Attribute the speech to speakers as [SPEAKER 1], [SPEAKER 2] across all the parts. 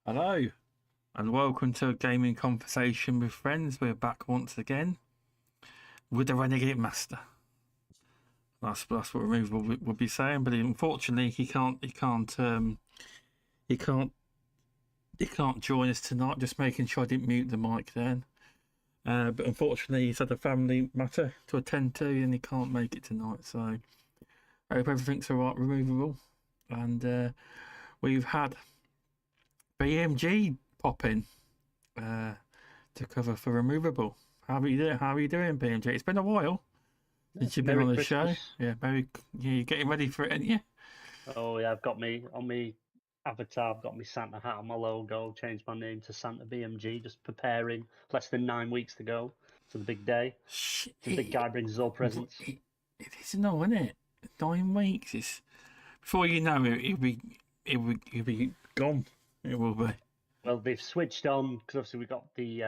[SPEAKER 1] Hello, and welcome to a gaming conversation with friends. We're back once again with the Renegade Master. That's what Remove will be saying, but unfortunately, he can't join us tonight. Just making sure I didn't mute the mic then. But unfortunately, he's had a family matter to attend to, and he can't make it tonight. So I hope everything's all right, Removable. And we've had BMG pop in to cover for Removable. How are you doing? How are you doing, BMG? It's been a while since you've been
[SPEAKER 2] Merry
[SPEAKER 1] on the
[SPEAKER 2] Christmas.
[SPEAKER 1] show. Yeah, you're getting ready for it, aren't you?
[SPEAKER 2] Oh yeah, I've got me on me avatar. I've got my Santa hat on my logo. Changed my name to Santa BMG. Just preparing. Less than 9 weeks to go to the big day. The big guy brings us all presents.
[SPEAKER 1] It is now, isn't it? 9 weeks. It's before you know it. It'll be gone. It will be.
[SPEAKER 2] Well, they've switched on because obviously we got the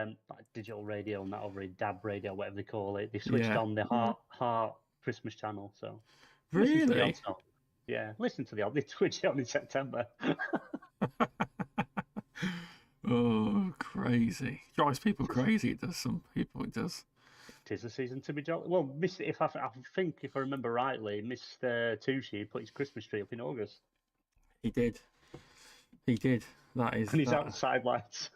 [SPEAKER 2] digital radio and that over in DAB radio, whatever they call it. They've switched
[SPEAKER 1] Yeah.
[SPEAKER 2] on the Heart Christmas channel. So listen to the
[SPEAKER 1] Really?
[SPEAKER 2] odd song. Yeah, listen to the odd. They switched it on in September.
[SPEAKER 1] Oh, crazy! Drives people crazy. It does. Some people it does.
[SPEAKER 2] Tis the season to be jolly. Well, if I think if I remember rightly, Mr. Tushi put his Christmas tree up in August,
[SPEAKER 1] He did. He did. That is
[SPEAKER 2] and he's
[SPEAKER 1] that.
[SPEAKER 2] outside lights.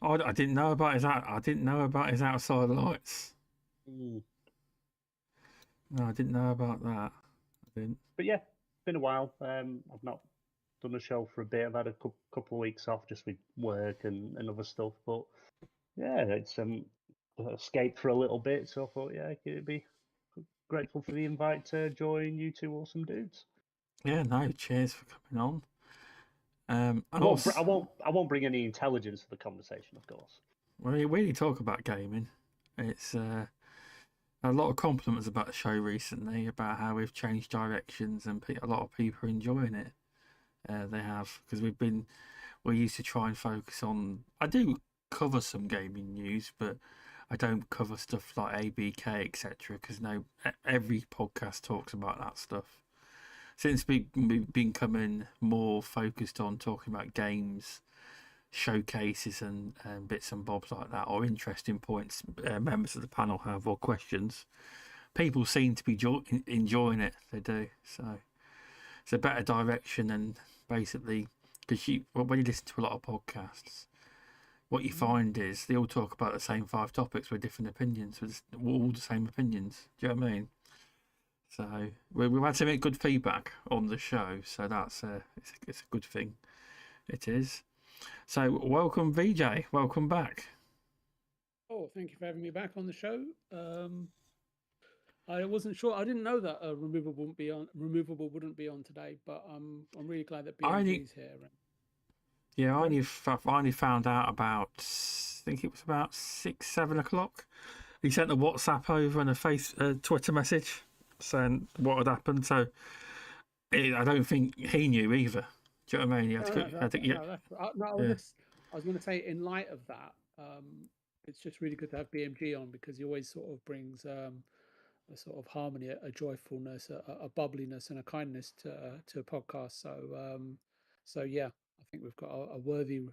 [SPEAKER 1] I didn't know about his out. I didn't know about his outside lights.
[SPEAKER 2] Mm.
[SPEAKER 1] No, I didn't know about that. I didn't.
[SPEAKER 2] But yeah, it's been a while. I've not done a show for a bit. I've had a couple of weeks off just with work and other stuff. But yeah, it's escaped for a little bit. So I thought, yeah, it'd be grateful for the invite to join you two awesome dudes.
[SPEAKER 1] Yeah, no. Cheers for coming on. And
[SPEAKER 2] I
[SPEAKER 1] also,
[SPEAKER 2] won't bring any intelligence to the conversation, of course.
[SPEAKER 1] when we really talk about gaming, it's a lot of compliments about the show recently about how we've changed directions and a lot of people are enjoying it. They have because we used to try and focus on. I do cover some gaming news, but I don't cover stuff like ABK etc. Because no, every podcast talks about that stuff. Since we've been becoming more focused on talking about games, showcases, and bits and bobs like that, or interesting points members of the panel have or questions, people seem to be enjoying it. They do. So it's a better direction, and basically, because when you listen to a lot of podcasts, what you find is they all talk about the same 5 topics with different opinions, with all the same opinions. Do you know what I mean? So we've had some good feedback on the show, so that's it's a good thing. It is. So welcome, VJ. Welcome back.
[SPEAKER 3] Oh, thank you for having me back on the show. I wasn't sure. I didn't know that removable wouldn't be on today, but I'm really glad that BMG is here.
[SPEAKER 1] Yeah, I only found out about, I think it was about 6-7 o'clock. He sent a WhatsApp over and a Twitter message saying what had happened. So I don't think he knew either. Do you know what I mean?
[SPEAKER 3] I was going to say, in light of that, it's just really good to have BMG on because he always sort of brings a sort of harmony, a joyfulness, a bubbliness, and a kindness to a podcast. So yeah, I think we've got a worthy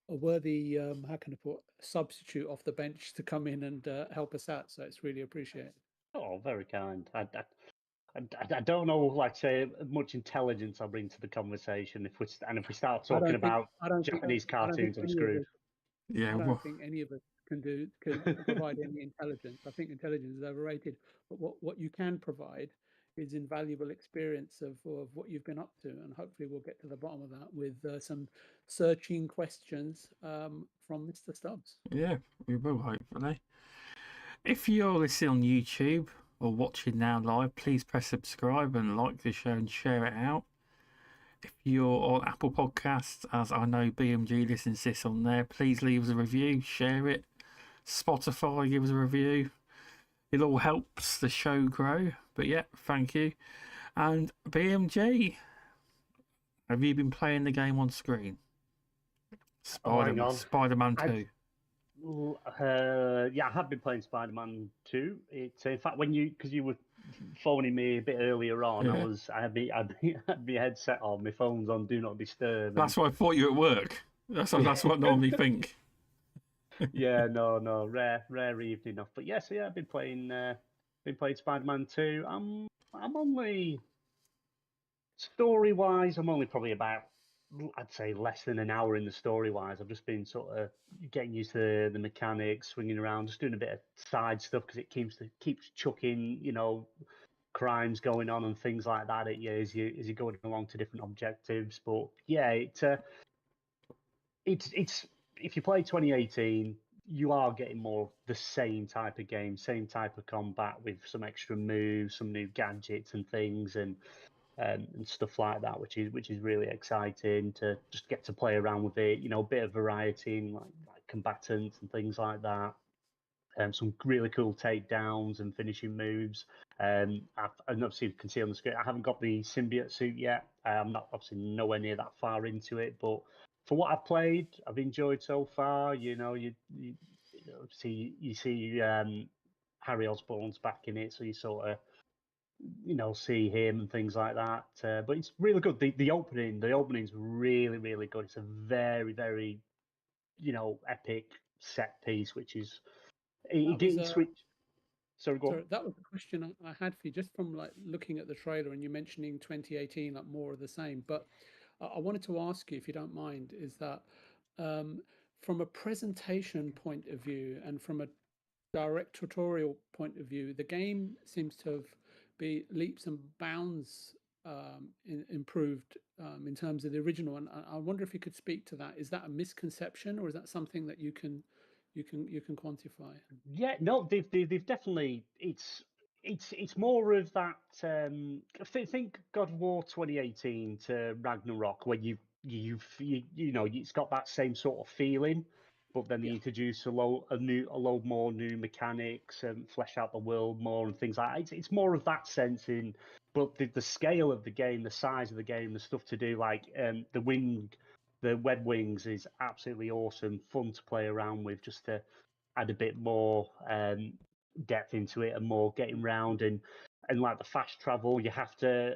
[SPEAKER 3] how can I put, substitute off the bench to come in and help us out. So it's really appreciated.
[SPEAKER 2] Oh, very kind. I don't know, like say, much intelligence I'll bring to the conversation if we start talking about Japanese cartoons, I'm screwed.
[SPEAKER 1] Yeah,
[SPEAKER 3] I don't think any of us can provide any intelligence. I think intelligence is overrated. But what you can provide is invaluable experience of what you've been up to, and hopefully we'll get to the bottom of that with some searching questions from Mr. Stubbs.
[SPEAKER 1] Yeah, we will hopefully. If you're listening on YouTube or watching now live, please press subscribe and like the show and share it out. If you're on Apple Podcasts, as I know BMG listens to this on there, please leave us a review, share it. Spotify, give us a review. It all helps the show grow. But yeah, thank you. And BMG, have you been playing the game on screen? Spider-Man 2.
[SPEAKER 2] Yeah, I have been playing Spider-Man 2. It's in fact because you were phoning me a bit earlier on, I had my headset on, my phone's on Do Not Disturb.
[SPEAKER 1] That's why I thought you were at work. That's what I normally think.
[SPEAKER 2] Yeah, no, rare evening off. But yes, yeah, I've been playing Spider-Man 2. I'm only story-wise, I'm only probably about, I'd say, less than an hour in the story-wise. I've just been sort of getting used to the mechanics, swinging around, just doing a bit of side stuff because it keeps chucking, crimes going on and things like that at you as you're going along to different objectives. But yeah, it's if you play 2018, you are getting more of the same type of game, same type of combat with some extra moves, some new gadgets and things, and stuff like that, which is really exciting to just get to play around with it. A bit of variety in like combatants and things like that. Some really cool takedowns and finishing moves. And obviously you can see on the screen, I haven't got the symbiote suit yet. I'm not obviously nowhere near that far into it, but for what I've played, I've enjoyed so far. You see Harry Osborn's back in it, so you sort of see him and things like that. But it's really good. The opening's really, really good. It's a very, very epic set piece, which is it didn't switch. Sorry, go on.
[SPEAKER 3] Sorry, that was the question I had for you, just from like looking at the trailer and you mentioning 2018, like more of the same. But I wanted to ask you, if you don't mind, is that from a presentation point of view and from a directorial point of view, the game seems to have be leaps and bounds improved in terms of the original. And I wonder if you could speak to that. Is that a misconception, or is that something that you can quantify?
[SPEAKER 2] Yeah, no, they've definitely. It's more of that. Think God of War 2018 to Ragnarok, where it's got that same sort of feeling, but then they introduce a load more new mechanics and flesh out the world more and things like that. It's more of that sense in, but the scale of the game, the size of the game, the stuff to do, like the web wings is absolutely awesome, fun to play around with, just to add a bit more depth into it and more getting round and like the fast travel, you have to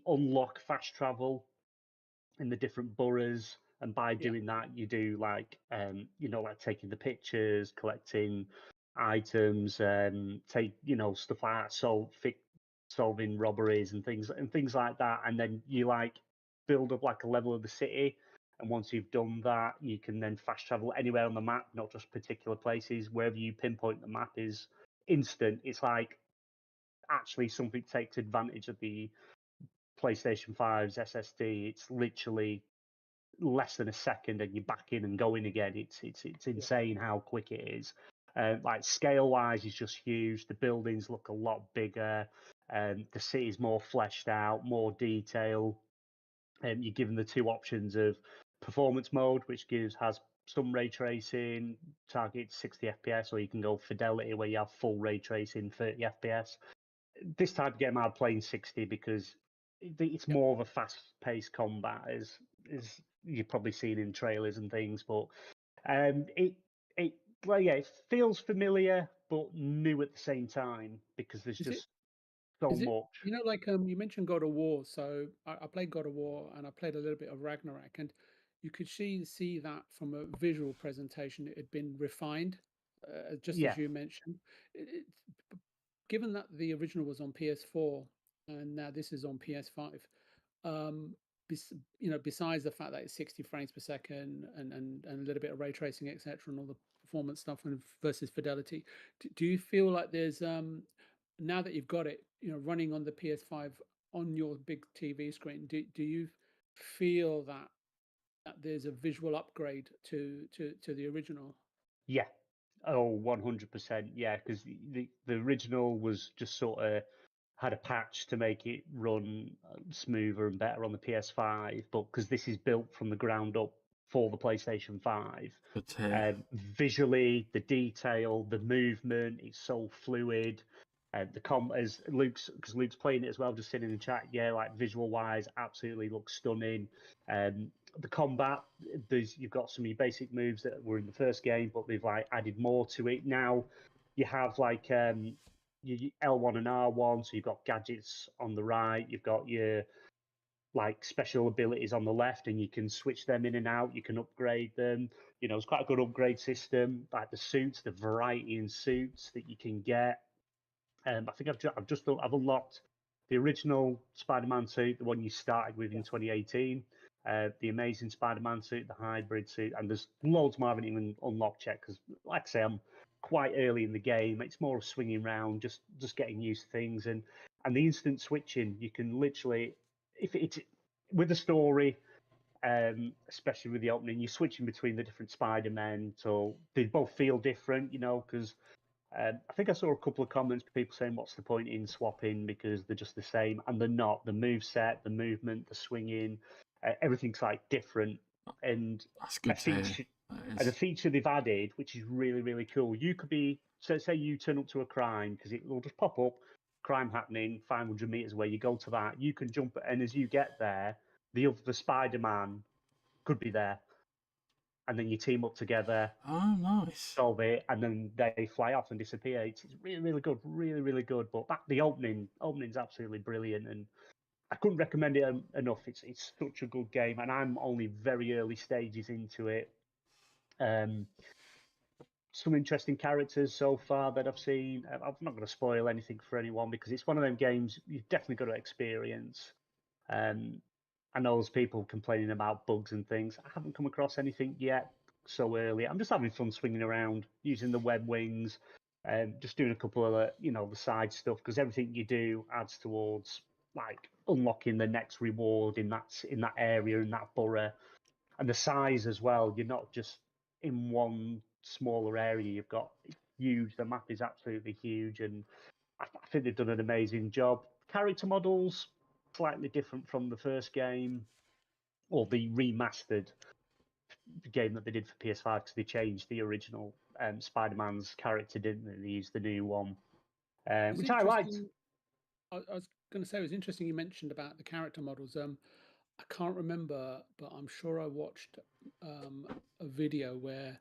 [SPEAKER 2] unlock fast travel in the different boroughs, and by doing that you do like like taking the pictures, collecting items, take stuff like that, solving robberies and things like that, and then you like build up like a level of the city. And once you've done that, you can then fast travel anywhere on the map, not just particular places. Wherever you pinpoint the map is instant. It's like actually something takes advantage of the PlayStation 5's SSD. It's literally less than a second and you're back in and going again. It's insane how quick it is. Like scale wise, it's just huge. The buildings look a lot bigger. The city's more fleshed out, more detail. You're given the two options of performance mode, which has some ray tracing, targets 60 FPS, or you can go fidelity, where you have full ray tracing, 30 FPS. This type of game I'd play in 60 because it's more of a fast-paced combat, as you've probably seen in trailers and things. But it feels familiar but new at the same time, because there's just so much.
[SPEAKER 3] Like you mentioned God of War, so I played God of War and I played a little bit of Ragnarok, and you could see that from a visual presentation it had been refined, just as you mentioned. Given that the original was on PS4 and now this is on PS5, besides the fact that it's 60 frames per second and a little bit of ray tracing, etc., and all the performance stuff and versus fidelity, do you feel like there's now that you've got it, running on the PS5 on your big TV screen, do you feel that there's a visual upgrade to the original?
[SPEAKER 2] Yeah. Oh, 100%. Yeah, because the original was just sort of had a patch to make it run smoother and better on the PS5, but because this is built from the ground up for the PlayStation 5, visually, the detail, the movement, it's so fluid. As Luke's playing it as well, just sitting in the chat, like visual wise, absolutely looks stunning. The combat, you've got some of your basic moves that were in the first game, but they've like added more to it. Now you have like your L1 and R1, so you've got gadgets on the right, you've got your like special abilities on the left, and you can switch them in and out. You can upgrade them. You know, it's quite a good upgrade system. Like the suits, the variety in suits that you can get. I think I've unlocked the original Spider-Man suit, the one you started with in 2018. The Amazing Spider-Man suit, the hybrid suit, and there's loads more I haven't even unlocked yet because, like I say, I'm quite early in the game. It's more of swinging around, just getting used to things, and the instant switching. You can literally, if it's with the story, especially with the opening, you're switching between the different Spider-Men, so they both feel different, you know, because I think I saw a couple of comments, people saying, "What's the point in swapping because they're just the same?" And they're not. The move set, the movement, the swinging, everything's like different. And
[SPEAKER 1] That's good to hear.
[SPEAKER 2] and a feature they've added, which is really really cool. You could be, so say you turn up to a crime because it will just pop up, crime happening 500 meters away. You go to that, you can jump, and as you get there, the Spider-Man could be there, and then you team up together.
[SPEAKER 1] Oh, nice.
[SPEAKER 2] Solve it, and then they fly off and disappear. It's really, really good, really, really good. But the opening's absolutely brilliant, and I couldn't recommend it enough. It's such a good game, and I'm only very early stages into it. Some interesting characters so far that I've seen. I'm not going to spoil anything for anyone because it's one of them games you've definitely got to experience. I know there's people complaining about bugs and things. I haven't come across anything yet so early. I'm just having fun swinging around, using the web wings, just doing a couple of the side stuff because everything you do adds towards like unlocking the next reward in that area, in that borough, and the size as well. You're not just in one smaller area. You've got huge. The map is absolutely huge, and I think they've done an amazing job. Character models slightly different from the first game or the remastered game that they did for PS5 because they changed the original Spider-Man's character, didn't they? They used the new one, which I liked.
[SPEAKER 3] I was going to say it was interesting you mentioned about the character models. I can't remember, but I'm sure I watched a video where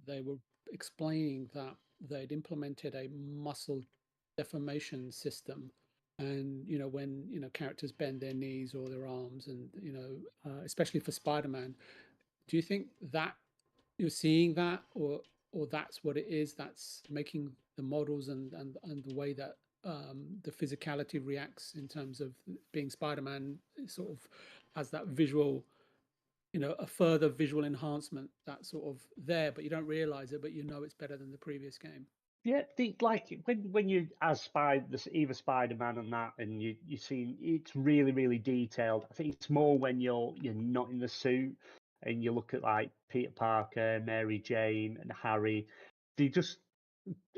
[SPEAKER 3] they were explaining that they'd implemented a muscle deformation system, and when characters bend their knees or their arms, and especially for Spider-Man, do you think that you're seeing that, or that's what it is that's making the models and the way that the physicality reacts in terms of being Spider-Man sort of has that visual, a further visual enhancement that's sort of there, but you don't realize it, but it's better than the previous game?
[SPEAKER 2] Yeah, like when you as either Spider-Man and that, and you see it's really really detailed. I think it's more when you're not in the suit and you look at like Peter Parker, Mary Jane, and Harry. They just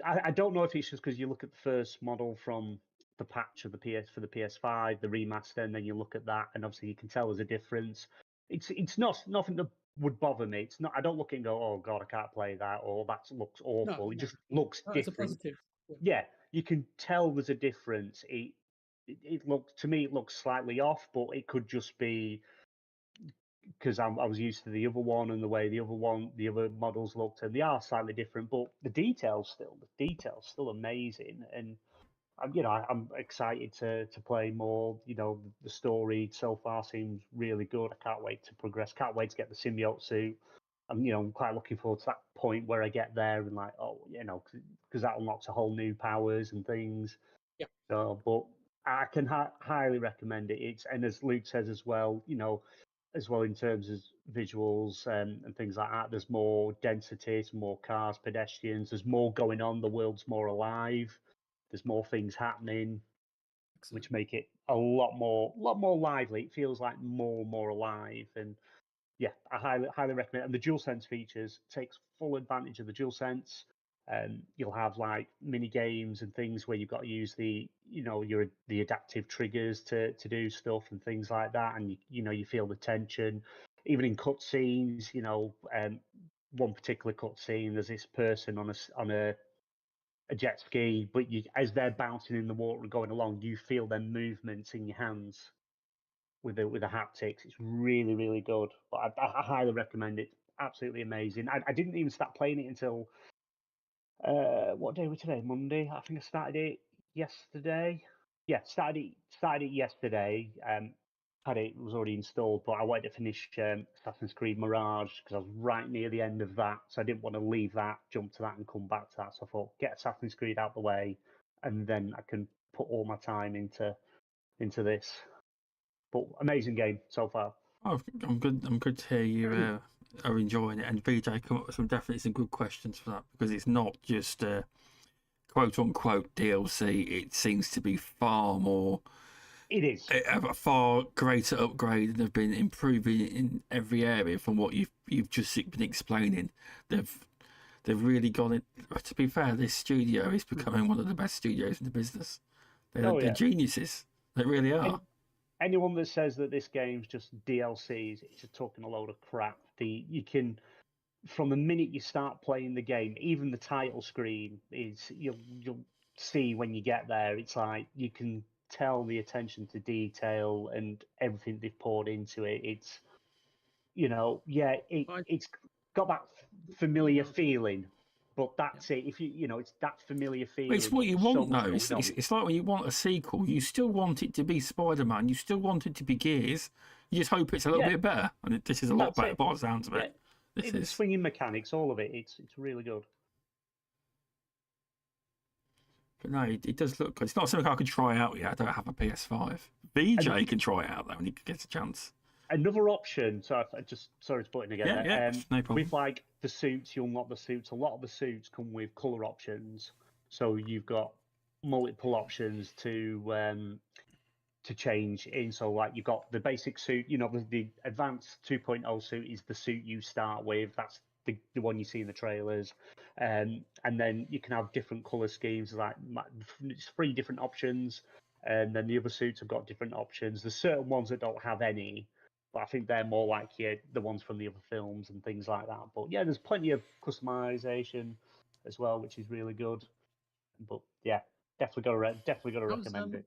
[SPEAKER 2] I don't know if it's just because you look at the first model from the patch of the for the PS5, the remaster, and then you look at that, and obviously you can tell there's a difference. It's nothing that would bother me. It's not. I don't look and go, "Oh God, I can't play that," or "That looks awful."
[SPEAKER 3] No,
[SPEAKER 2] It just looks
[SPEAKER 3] it's a
[SPEAKER 2] different.
[SPEAKER 3] positive.
[SPEAKER 2] Yeah, you can tell there's a difference. It looks, to me, it looks slightly off, but it could just be because I was used to the other one and the way the other models looked, and they are slightly different. But the details still amazing, and I'm excited to play more. The story so far seems really good. I can't wait to progress. Can't wait to get the symbiote suit. I'm quite looking forward to that point where I get there and like, because that unlocks a whole new powers and things.
[SPEAKER 3] Yeah.
[SPEAKER 2] So, but I can highly recommend it. And as Luke says as well, as well in terms of visuals and things like that, there's more density, there's more cars, pedestrians, there's more going on. The world's more alive. There's more things happening,
[SPEAKER 3] Excellent.
[SPEAKER 2] which make it a lot more lively. It feels like more alive, and yeah, I highly recommend it. And the DualSense features takes full advantage of the DualSense. You'll have like mini games and things where you've got to use the the adaptive triggers to do stuff and things like that, and you feel the tension. Even in cutscenes, one particular cutscene, there's this person on a jet ski, but as they're bouncing in the water and going along, you feel their movements in your hands with the haptics. It's really really good. But I highly recommend it. Absolutely amazing. I didn't even start playing it until what day was today? Monday. I think I started it yesterday. Yeah, started it yesterday. it was already installed, but I wanted to finish Assassin's Creed Mirage because I was right near the end of that, so I didn't want to leave that, jump to that, and come back to that. So I thought, get Assassin's Creed out the way, and then I can put all my time into this. But amazing game so far.
[SPEAKER 1] Oh, I'm good. I'm good to hear you are enjoying it. And VJ come up with some good questions for that, because it's not just quote unquote DLC. It seems to be far more.
[SPEAKER 2] It is
[SPEAKER 1] A far greater upgrade, and they've been improving in every area from what you've just been explaining. They've really got it. To be fair, this studio is becoming one of the best studios in the business. They're geniuses. They really are.
[SPEAKER 2] Anyone that says that this game's just DLCs, it's just talking a load of crap. You can, from the minute you start playing the game, even the title screen is you'll see when you get there. It's like you can tell the attention to detail and everything they've poured into it. It's it's got that familiar feeling. But that's it. If it's that familiar feeling.
[SPEAKER 1] It's what you want, though. It's like when you want a sequel, you still want it to be Spider-Man. You still want it to be Gears. You just hope it's a little bit better. And this is a lot better by the sounds of it.
[SPEAKER 2] The swinging mechanics, all of it. It's really good.
[SPEAKER 1] But no, it does look good. It's not something I can try out yet. I don't have a PS5. VJ can try it out though when he gets a chance.
[SPEAKER 2] Another option, so I just sorry to put in again.
[SPEAKER 1] No problem.
[SPEAKER 2] With like the suits, you unlock the suits. A lot of the suits come with color options, so you've got multiple options to change in. So like you've got the basic suit. The advanced 2.0 suit is the suit you start with. That's the one you see in the trailers, and then you can have different color schemes. Like it's 3 different options, and then the other suits have got different options. There's certain ones that don't have any. But I think they're more like the ones from the other films and things like that. But yeah, there's plenty of customization as well, which is really good. But yeah, definitely got to recommend it.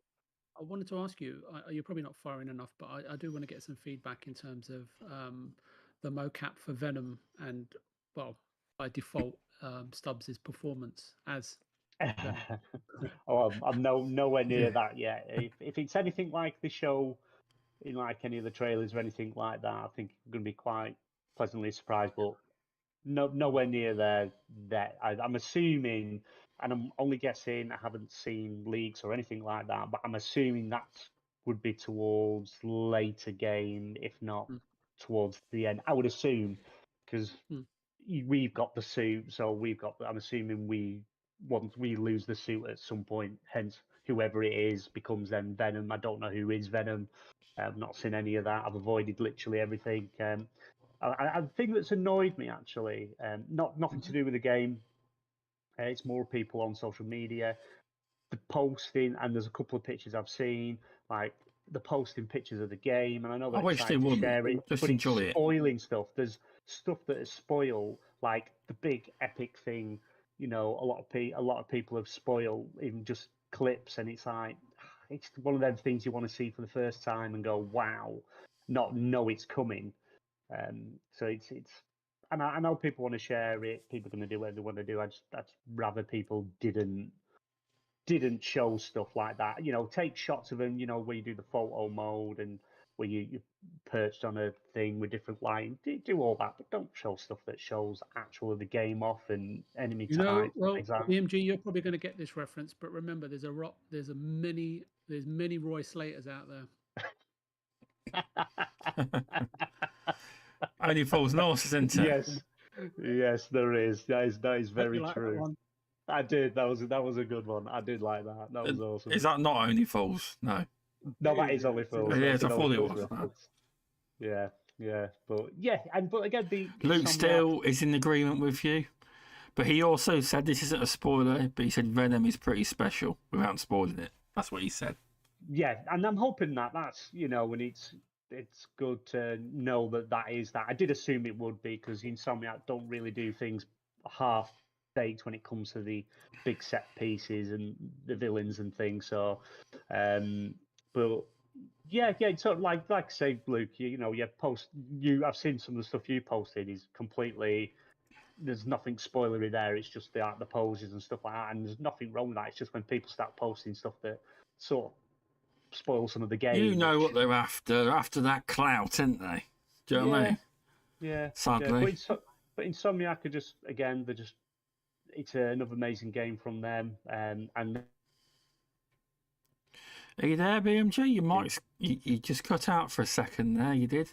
[SPEAKER 3] I wanted to ask you, you're probably not far in enough, but I do want to get some feedback in terms of the mocap for Venom and, well, by default, Stubbs' performance as Venom.
[SPEAKER 2] I'm nowhere near that yet. If it's anything like the show, in like any of the trailers or anything like that, I think I'm going to be quite pleasantly surprised, but nowhere near there. I'm assuming, and I'm only guessing, I haven't seen leaks or anything like that, but I'm assuming that would be towards later game, if not towards the end. I would assume, because we've got the suit, so I'm assuming once we lose the suit at some point, hence whoever it is becomes then Venom. I don't know who is Venom. I've not seen any of that. I've avoided literally everything. The thing that's annoyed me actually, nothing to do with the game. It's more people on social media, the posting, and there's a couple of pictures I've seen, like the posting pictures of the game, and I know that it's exciting to share it,
[SPEAKER 1] just
[SPEAKER 2] but
[SPEAKER 1] enjoy
[SPEAKER 2] it's spoiling stuff. There's stuff that is spoiled, like the big epic thing. A lot of people have spoiled in just clips, and it's like it's one of them things you want to see for the first time and go, wow, not know it's coming. So it's and I know people want to share it. People are going to do what they want to do. I'd rather people didn't show stuff like that. Take shots of them. Where you do the photo mode and where you perched on a thing with different lighting. Do all that, but don't show stuff that shows actually the game off and enemy types.
[SPEAKER 3] Well, BMG, you're probably going to get this reference, but remember, there's many Roy Slaters out there.
[SPEAKER 1] Only falls north, isn't it?
[SPEAKER 2] Yes, there is. That is very true. I did. That was a good one. I did like that. That was awesome.
[SPEAKER 1] Is that not Only Fools? No,
[SPEAKER 2] that is Only Fools.
[SPEAKER 1] Yes, I thought it was.
[SPEAKER 2] Yeah, but again,
[SPEAKER 1] Luke Steele is in agreement with you, but he also said this isn't a spoiler. But he said Venom is pretty special without spoiling it. That's what he said.
[SPEAKER 2] Yeah, and I'm hoping that's when it's good to know that is that. I did assume it would be, because Insomniac don't really do things half-baked when it comes to the big set pieces and the villains and things. So, but yeah. So like I say, Luke, I've seen some of the stuff you posted is completely. There's nothing spoilery there. It's just the poses and stuff like that, and there's nothing wrong with that. It's just when people start posting stuff that sort of spoil some of the game.
[SPEAKER 1] You know
[SPEAKER 2] which,
[SPEAKER 1] what they're after. They're after that clout, aren't they? Do you know what I mean?
[SPEAKER 2] Yeah.
[SPEAKER 1] Sadly.
[SPEAKER 2] Yeah. But Insomniac are just, again, it's another amazing game from them. And
[SPEAKER 1] Are you there, BMG? You just cut out for a second there. You did.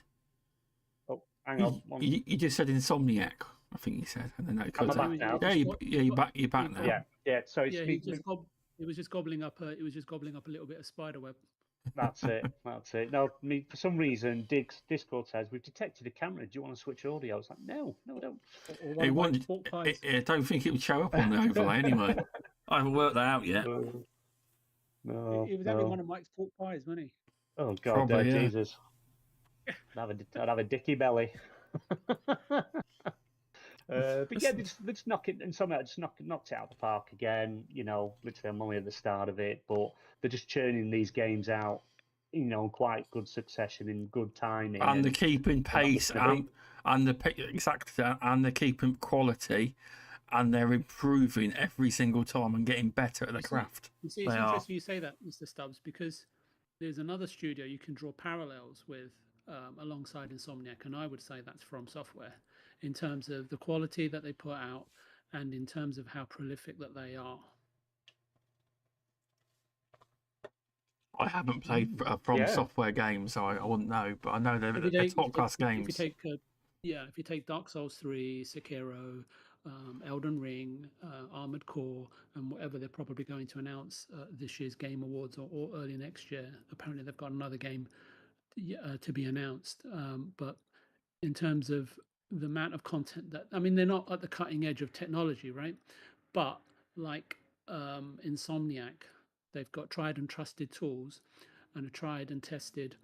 [SPEAKER 2] oh, hang on.
[SPEAKER 1] You just said Insomniac. I think you said, and then that cut
[SPEAKER 2] Am I
[SPEAKER 1] out.
[SPEAKER 2] back now?
[SPEAKER 1] You're back now.
[SPEAKER 2] Yeah. So it's
[SPEAKER 3] It was just gobbling up a little bit of spiderweb.
[SPEAKER 2] That's it. No, for some reason, Discord says we've detected a camera. Do you want to switch audio? I was like, no, I don't.
[SPEAKER 1] I don't think it would show up on the overlay anyway. I haven't worked that out yet.
[SPEAKER 2] No,
[SPEAKER 3] he was having one of Mike's pork pies, wasn't he?
[SPEAKER 2] Oh God, Jesus! I'd have a dicky belly. But yeah, they just knock it, and somehow just knocked it out of the park again. Literally, I'm only at the start of it, but they're just churning these games out, in quite good succession, in good timing,
[SPEAKER 1] and they're keeping pace, and they're keeping quality, and they're improving every single time and getting better at the craft.
[SPEAKER 3] You see, it's interesting you say that, Mr. Stubbs, because there's another studio you can draw parallels with alongside Insomniac, and I would say that's From Software, in terms of the quality that they put out and in terms of how prolific that they are.
[SPEAKER 1] I haven't played From Software games, so I wouldn't know, but I know they're top class games.
[SPEAKER 3] If you take Dark Souls 3, Sekiro, Elden Ring, Armored Core, and whatever they're probably going to announce this year's Game Awards or early next year. Apparently they've got another game to be announced, but in terms of the amount of content they're not at the cutting edge of technology, right? But like Insomniac, they've got tried and trusted tools and a tried and tested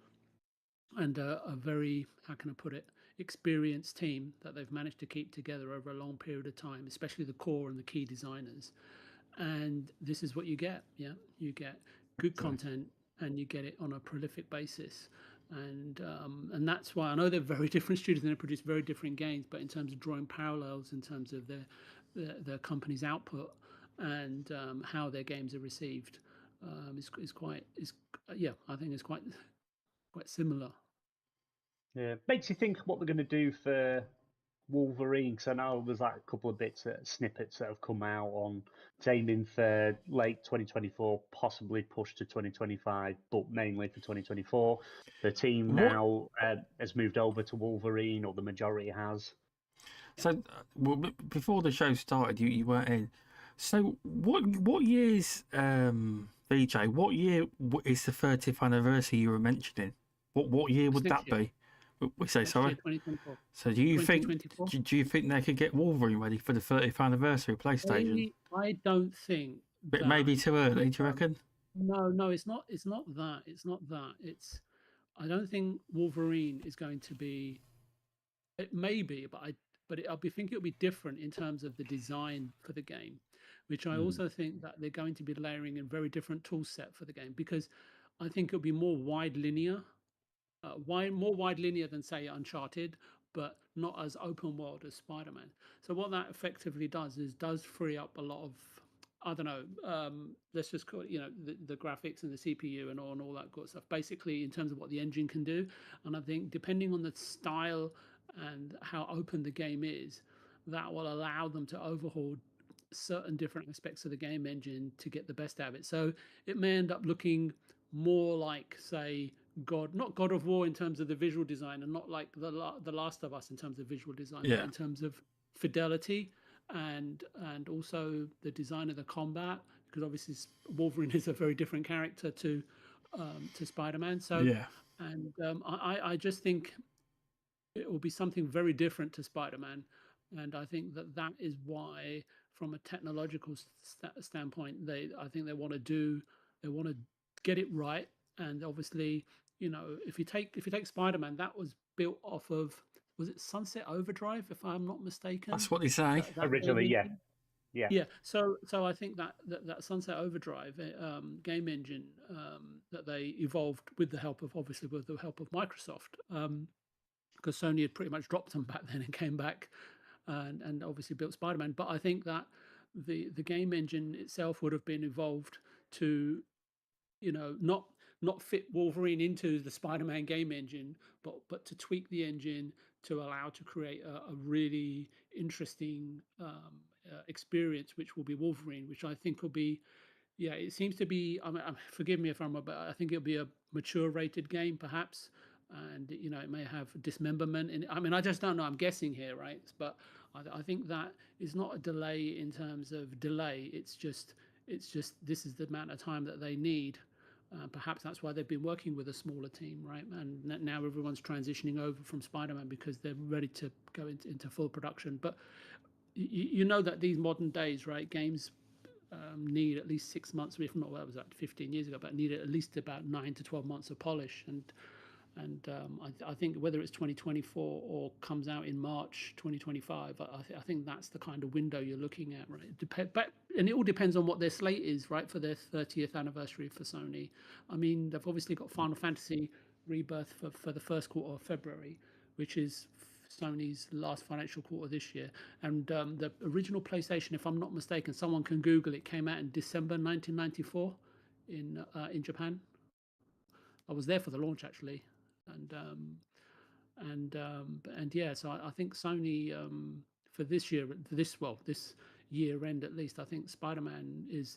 [SPEAKER 3] and a very, how can I put it, experienced team that they've managed to keep together over a long period of time, especially the core and the key designers. And this is what you get. Yeah, you get good content and you get it on a prolific basis. And that's why I know they're very different studios and they produce very different games, but in terms of drawing parallels in terms of their company's output and how their games are received I think it's quite similar.
[SPEAKER 2] Yeah, makes you think what they're going to do for Wolverine, because I know there's like a couple of snippets that have come out on aiming for late 2024, possibly pushed to 2025, but mainly for 2024. The team now has moved over to Wolverine, or the majority has.
[SPEAKER 1] So, before the show started, you weren't in. So, what year's VJ? What year is the 30th anniversary you were mentioning? What year would that be? We say sorry.
[SPEAKER 3] 2024.
[SPEAKER 1] So do you think they could get Wolverine ready for the 30th anniversary of PlayStation?
[SPEAKER 3] I don't think.
[SPEAKER 1] But maybe too early. Do you reckon?
[SPEAKER 3] No, it's not. It's not that. I don't think Wolverine is going to be. It may be, but I think it'll be different in terms of the design for the game, which I also think that they're going to be layering in very different tool set for the game, because I think it'll be more wide linear. More wide linear than, say, Uncharted, but not as open world as Spider-Man. So what that effectively does free up a lot of, I don't know, let's just call it, the graphics and the CPU and all that good stuff, basically in terms of what the engine can do. And I think depending on the style and how open the game is, that will allow them to overhaul certain different aspects of the game engine to get the best out of it. So it may end up looking more like, say, not God of War in terms of the visual design, and not like the Last of Us in terms of visual design, but in terms of fidelity and also the design of the combat, because obviously Wolverine is a very different character to Spider-Man. So and I just think it will be something very different to Spider-Man, and I think that is why, from a technological standpoint, I think they want to get it right. And obviously, if you take Spider-Man, that was built off of, was it Sunset Overdrive, if I'm not mistaken?
[SPEAKER 1] That's what they say.
[SPEAKER 2] Originally, yeah.
[SPEAKER 3] So I think that Sunset Overdrive game engine that they evolved with the help of Microsoft, because Sony had pretty much dropped them back then and came back and obviously built Spider-Man. But I think that the game engine itself would have been evolved to, not not fit Wolverine into the Spider-Man game engine, but to tweak the engine to allow to create a really interesting experience, which will be Wolverine, which I think will be, yeah, it seems to be. I mean, forgive me if I'm wrong, but I think it'll be a mature rated game, perhaps, and it may have dismemberment. And I mean, I just don't know. I'm guessing here, right? But I think that is not a delay in terms of delay. It's just this is the amount of time that they need. Perhaps that's why they've been working with a smaller team, right? And now everyone's transitioning over from Spider-Man because they're ready to go into full production. But you know that these modern days, right, games need at least 6 months, if not, well, that was like 15 years ago, but needed at least about 9 to 12 months of polish. And I think whether it's 2024 or comes out in March 2025, I think that's the kind of window you're looking at, right? And it all depends on what their slate is, right, for their 30th anniversary for Sony. I mean, they've obviously got Final Fantasy Rebirth for the first quarter of February, which is Sony's last financial quarter this year. And the original PlayStation, if I'm not mistaken, someone can Google it, came out in December 1994 in Japan. I was there for the launch actually, and yeah, so I think Sony for this year, this year end at least, I think Spider-Man is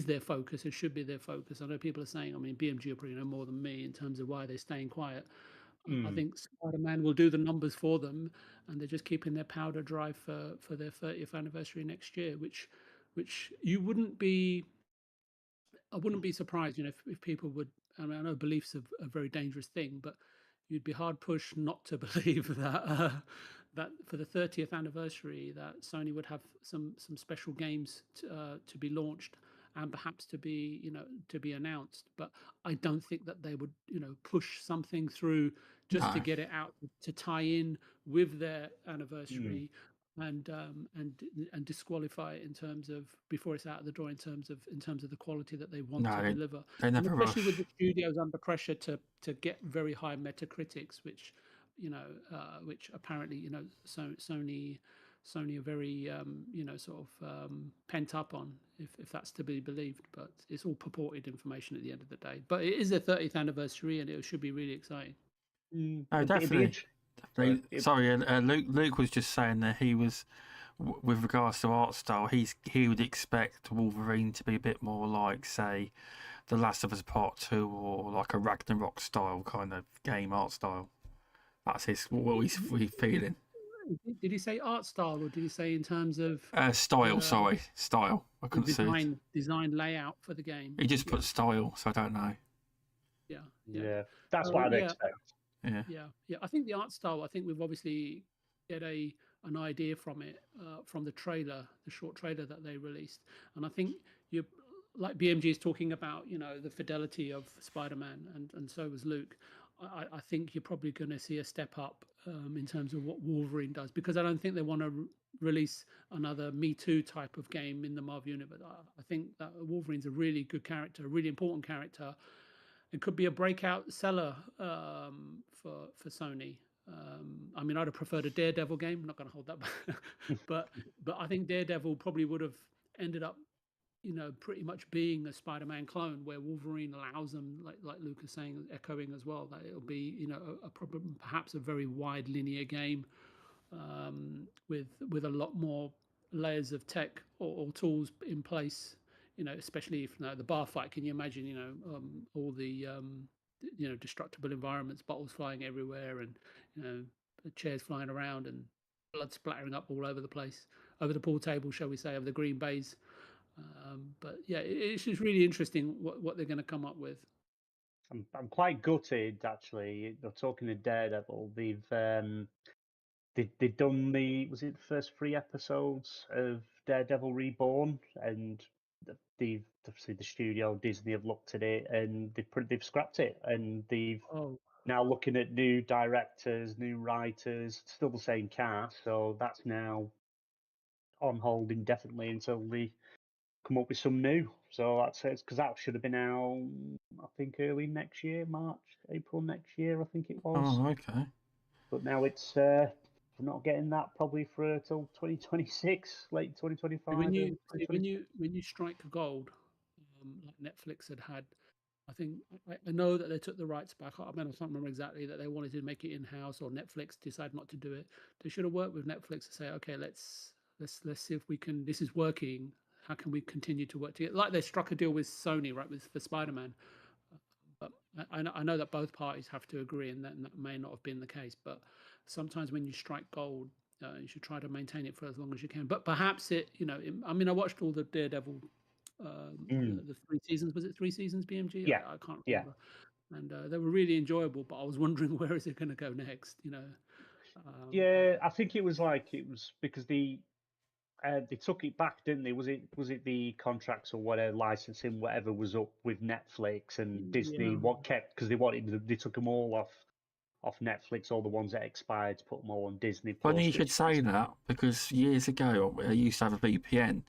[SPEAKER 3] their focus. It should be their focus. I know people are saying, I mean, BMG will probably know more than me in terms of why they're staying quiet. I think Spider-Man will do the numbers for them, and they're just keeping their powder dry for their 30th anniversary next year, which you wouldn't be. I wouldn't be surprised, if people would. I mean, I know beliefs are a very dangerous thing, but you'd be hard pushed not to believe that for the 30th anniversary, that Sony would have some special games to be launched and perhaps to be announced. But I don't think that they would push something through just to get it out to tie in with their anniversary. And disqualify it in terms of before it's out of the door in terms of the quality that they want to deliver.
[SPEAKER 1] They never
[SPEAKER 3] especially
[SPEAKER 1] rush.
[SPEAKER 3] with the studios under pressure to get very high Metacritics, which which apparently Sony are very sort of pent up on, if that's to be believed. But it's all purported information at the end of the day. But it is their 30th anniversary, and it should be really exciting.
[SPEAKER 1] Oh, definitely. Sorry, Luke was just saying that he was, with regards to art style, he would expect Wolverine to be a bit more like, say, The Last of Us Part 2 or like a Ragnarok style kind of game art style. That's what he's feeling.
[SPEAKER 3] Did he say art style, or did he say in terms of
[SPEAKER 1] style? Sorry, style. I couldn't see
[SPEAKER 3] design layout for the game.
[SPEAKER 1] He just put style, so I don't know.
[SPEAKER 2] Yeah, that's what I'd expect.
[SPEAKER 3] Yeah. I think the art style. I think we've obviously get an idea from it from the short trailer that they released, and I think like BMG is talking about, the fidelity of Spider-Man, and so was Luke. I think you're probably going to see a step up in terms of what Wolverine does, because I don't think they want to release another Me Too type of game in the Marvel universe. I think that Wolverine's a really good character, a really important character. It could be a breakout seller for Sony. I mean, I'd have preferred a Daredevil game. I'm not going to hold that back. but I think Daredevil probably would have ended up, pretty much being a Spider-Man clone, where Wolverine allows them, like Luke is saying, echoing as well, that it'll be, perhaps a very wide linear game with a lot more layers of tech or tools in place. Especially if the bar fight. Can you imagine? All the destructible environments, bottles flying everywhere, and chairs flying around, and blood splattering up all over the place, over the pool table, shall we say, of the green bays. But yeah, it's just really interesting what they're going to come up with.
[SPEAKER 2] I'm quite gutted actually. They're talking to Daredevil. They've done was it the first 3 episodes of Daredevil Reborn, and they've obviously the studio Disney have looked at it and they've scrapped it, and they've now looking at new directors, new writers, still the same cast, so that's now on hold indefinitely until they come up with some new. So that's it, because that should have been out, I think, early next year, March, April next year, I think it was.
[SPEAKER 1] Oh, okay.
[SPEAKER 2] But now it's we're not getting that probably for till 2026, late 2025.
[SPEAKER 3] When you strike gold, like Netflix had I think I know that they took the rights back. I mean, I can't remember exactly that they wanted to make it in house, or Netflix decided not to do it. They should have worked with Netflix to say, okay, let's see if we can. This is working. How can we continue to work together? Like they struck a deal with Sony, right, for Spiderman. But I know that both parties have to agree, and that may not have been the case. But sometimes when you strike gold, you should try to maintain it for as long as you can. But perhaps I mean, I watched all the Daredevil, the 3 seasons. Was it 3 seasons? BMG?
[SPEAKER 2] Yeah,
[SPEAKER 3] I can't
[SPEAKER 2] yeah.
[SPEAKER 3] remember. And they were really enjoyable. But I was wondering where is it going to go next?
[SPEAKER 2] Yeah, I think it was because they took it back, didn't they? Was it the contracts or whatever licensing, whatever was up with Netflix and Disney?
[SPEAKER 3] Yeah.
[SPEAKER 2] What kept, because they took them all off Netflix, all the ones that expired, to put them all on Disney Plus.
[SPEAKER 1] Funny you should say that, because years ago I used to have a VPN,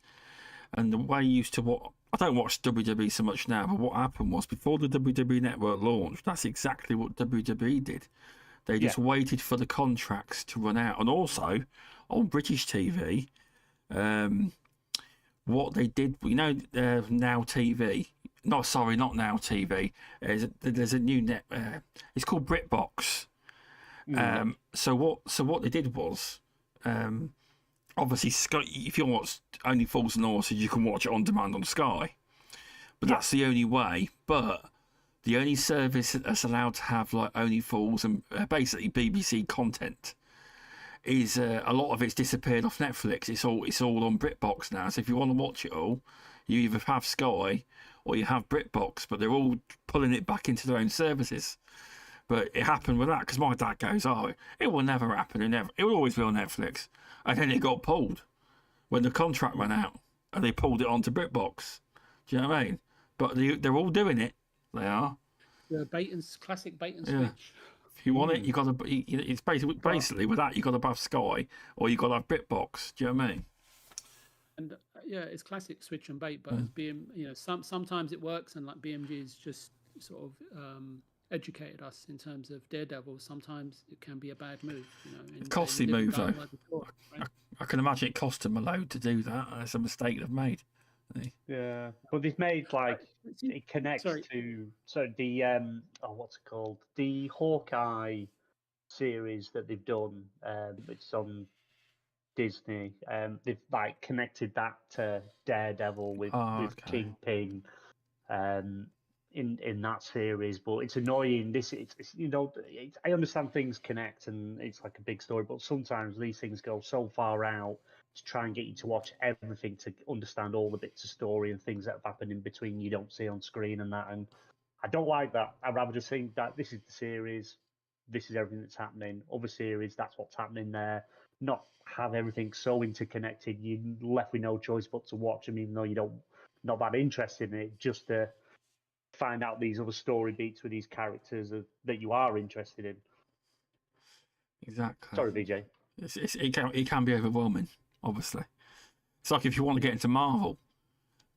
[SPEAKER 1] and the way I used to watch, I don't watch WWE so much now, but what happened was before the WWE Network launched, that's exactly what WWE did. They just waited for the contracts to run out. And also on British TV, what they did, Now TV. Not Now TV. There's a new net. It's called BritBox. So what they did was, obviously, Sky, if you want Only Fools and Horses, you can watch it on demand on Sky. But that's the only way. But the only service that's allowed to have like Only Fools and basically BBC content is a lot of it's disappeared off Netflix. It's all on BritBox now. So if you want to watch it all, you either have Sky or you have BritBox, but they're all pulling it back into their own services. But it happened with that, because my dad goes, "Oh, it will never happen. It will always be on Netflix." And then it got pulled when the contract ran out, and they pulled it onto BritBox. Do you know what I mean? But they're all doing it. They are.
[SPEAKER 3] The classic bait and switch.
[SPEAKER 1] If you want it, you got to. It's basically with that, you got to have Sky or you got to have BritBox. Do you know what I mean?
[SPEAKER 3] And it's classic switch and bait. But as sometimes it works, and like BMG's just sort of educated us in terms of Daredevil. Sometimes it can be a bad move.
[SPEAKER 1] A costly move though. I can imagine it cost them a load to do that. It's a mistake they've made.
[SPEAKER 2] Yeah, but they've made it connects to the what's it called, the Hawkeye series that they've done. It's on Disney. They've connected that to Daredevil with Kingpin, in that series. But it's annoying. I understand things connect and it's like a big story, but sometimes these things go so far out to try and get you to watch everything to understand all the bits of story and things that have happened in between you don't see on screen and that. And I don't like that. I'd rather just think that this is the series, this is everything that's happening. Other series, that's what's happening there. Not have everything so interconnected. You're left with no choice but to watch them, even though you're not that interested in it, just to find out these other story beats with these characters that you are interested in.
[SPEAKER 1] Exactly.
[SPEAKER 2] Sorry, VJ.
[SPEAKER 1] It can be overwhelming. Obviously, it's like if you want to get into Marvel,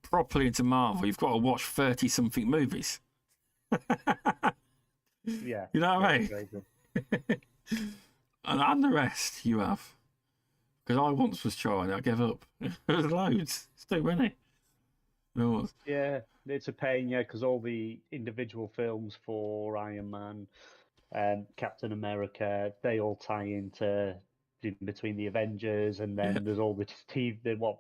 [SPEAKER 1] properly into Marvel, you've got to watch 30-something movies.
[SPEAKER 2] Yeah,
[SPEAKER 1] you know what I mean. and the rest you have, because I once was trying, I gave up. There's loads. It's too many.
[SPEAKER 2] Yeah, it's a pain. Yeah, because all the individual films for Iron Man and Captain America, they all tie into between the Avengers, and then there's all the 20-30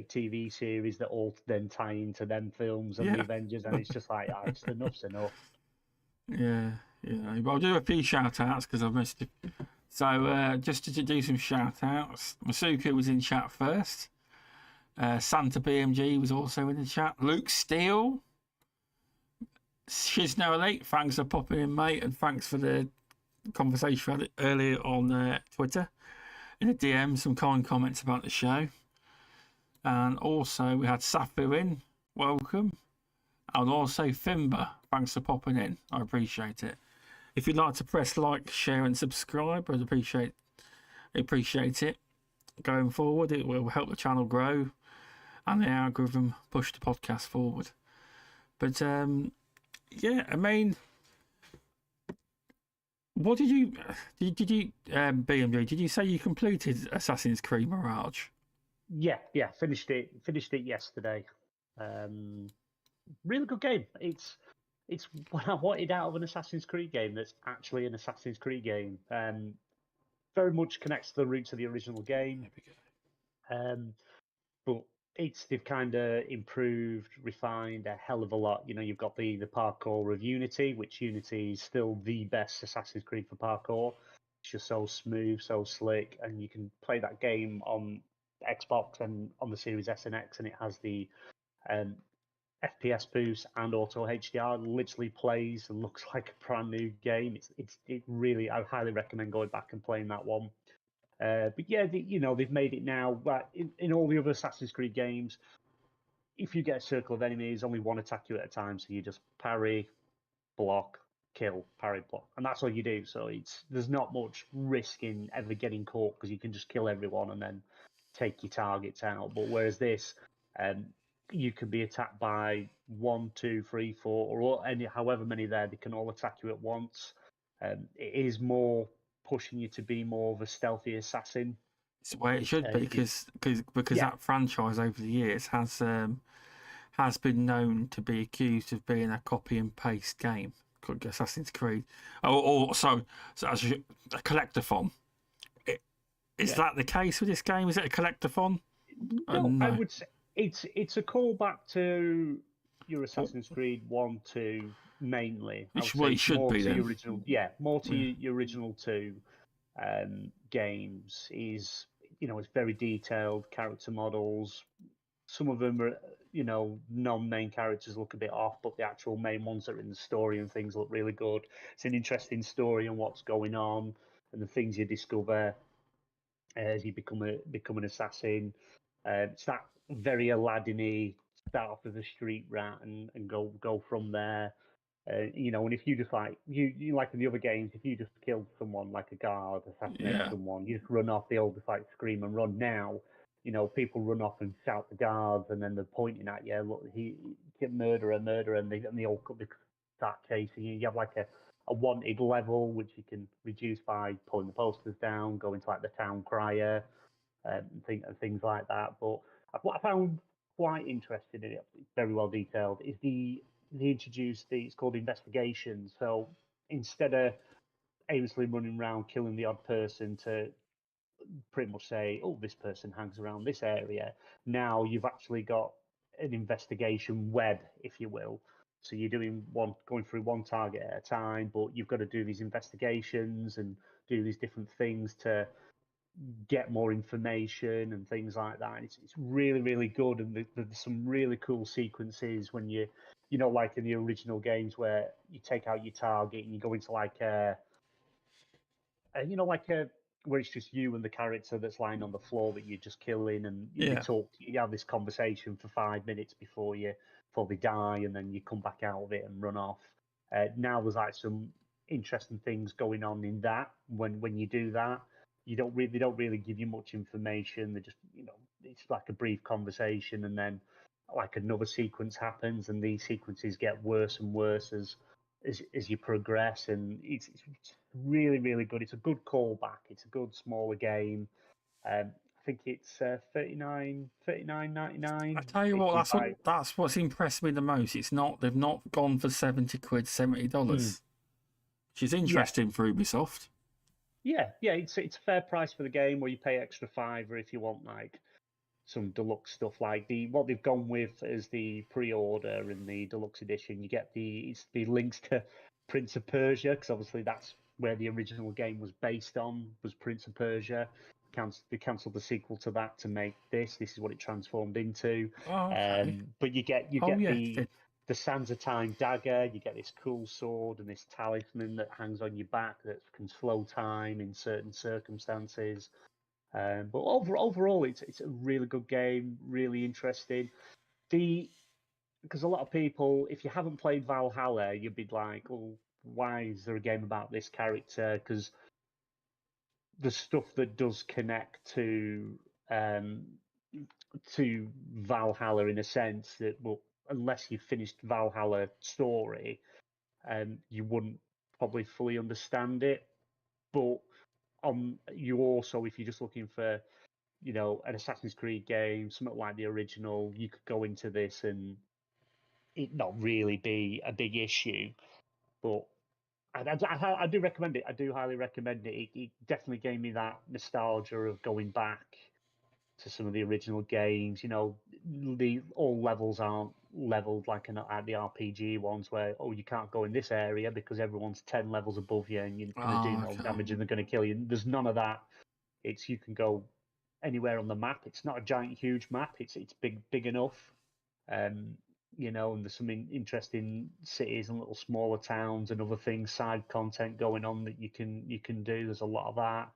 [SPEAKER 2] TV series that all then tie into them films and the Avengers, and it's just like, it's enough's enough.
[SPEAKER 1] Yeah. But I'll do a few shout outs because I've missed it. So just to do some shout outs, Masuka was in chat first. Santa BMG was also in the chat. Luke Steele, Shizno Elite, thanks for popping in, mate, and thanks for the conversation we had earlier on Twitter in the DM, some kind comments about the show. And also we had Safu in, welcome, and also Fimba, thanks for popping in, I appreciate it. If you'd like to press like, share and subscribe, I'd appreciate it going forward. It will help the channel grow and the algorithm push the podcast forward. But I mean, what did you BMJ? Did you say you completed Assassin's Creed Mirage?
[SPEAKER 2] Yeah, finished it yesterday. really good game. It's what I wanted out of an Assassin's Creed game that's actually an Assassin's Creed game. Very much connects to the roots of the original game. But they've kind of improved, refined a hell of a lot. You know, you've got the parkour of Unity, which Unity is still the best Assassin's Creed for parkour. It's just so smooth, so slick, and you can play that game on Xbox and on the Series S and X, and it has the FPS boost and auto HDR. Literally plays and looks like a brand new game. It really, I highly recommend going back and playing that one. But yeah, they've made it now. But in all the other Assassin's Creed games, if you get a circle of enemies, only one attack you at a time. So you just parry, block, kill, parry, block, and that's all you do. So there's not much risk in ever getting caught because you can just kill everyone and then take your targets out. But whereas this, you can be attacked by 1, 2, 3, 4, or however many there. They can all attack you at once. It is more pushing you to be more of a stealthy assassin.
[SPEAKER 1] It's the way it should be, because that franchise over the years has been known to be accused of being a copy and paste game called Assassin's Creed. So as a collectathon. Is that the case with this game? Is it a collectathon?
[SPEAKER 2] No, I would say it's a callback to your Assassin's Creed 1, 2 mainly.
[SPEAKER 1] It should be then.
[SPEAKER 2] More to your original 2 games. Is it's very detailed character models. Some of them are non-main characters look a bit off, but the actual main ones that are in the story and things look really good. It's an interesting story on what's going on and the things you discover as you become an assassin. It's that very Aladdin-y, start off as a street rat and go from there. And if you just like you like in the other games, if you just killed someone like a guard, assassinated someone, you just run off. They all just like scream and run. Now, people run off and shout the guards, and then they're pointing at you. Look, he murderer, and they all start chasing you. You have like a wanted level, which you can reduce by pulling the posters down, go into like the town crier, and things like that. But what I found quite interesting in it, very well detailed, is they introduced it's called investigation. So instead of aimlessly running around killing the odd person to pretty much say, oh, this person hangs around this area, now you've actually got an investigation web, if you will. So you're going through one target at a time, but you've got to do these investigations and do these different things to get more information and things like that. And it's really, really good, and there's some really cool sequences when like in the original games where you take out your target and you go into like where it's just you and the character that's lying on the floor that you're just killing, and you have this conversation for 5 minutes before they die, and then you come back out of it and run off. Now there's like some interesting things going on in that when you do that. They don't really give you much information. They just it's like a brief conversation, and then like another sequence happens, and these sequences get worse and worse as you progress, and it's really, really good. It's a good callback. It's a good smaller game. I think it's $39.99.
[SPEAKER 1] I tell you what, that's what's impressed me the most. They've not gone for £70, $70, which is interesting for Ubisoft.
[SPEAKER 2] Yeah, it's a fair price for the game, where you pay extra $5 if you want like some deluxe stuff. Like what they've gone with as the pre-order in the deluxe edition, you get the links to Prince of Persia, because obviously that's where the original game was based on, was Prince of Persia. They cancelled the sequel to that to make this. This is what it transformed into.
[SPEAKER 1] Oh, okay.
[SPEAKER 2] But you get the Sands of Time dagger. You get this cool sword and this talisman that hangs on your back that can slow time in certain circumstances. But overall, it's a really good game, really interesting. Because a lot of people, if you haven't played Valhalla, you'd be like, "Oh, why is there a game about this character?" Because the stuff that does connect to Valhalla, in a sense that, well, unless you finished Valhalla story, you wouldn't probably fully understand it. But you also, if you're just looking for an Assassin's Creed game, something like the original, you could go into this and it not really be a big issue. But I do recommend it. I do highly recommend it. It definitely gave me that nostalgia of going back to some of the original games. You know, all levels aren't leveled like at the RPG ones, where you can't go in this area because everyone's 10 levels above you and you're going to do no damage and they're going to kill you. There's none of that. It's you can go anywhere on the map. It's not a giant, huge map. It's big enough. You know, and there's some interesting cities and little smaller towns and other things, side content going on that you can do. There's a lot of that,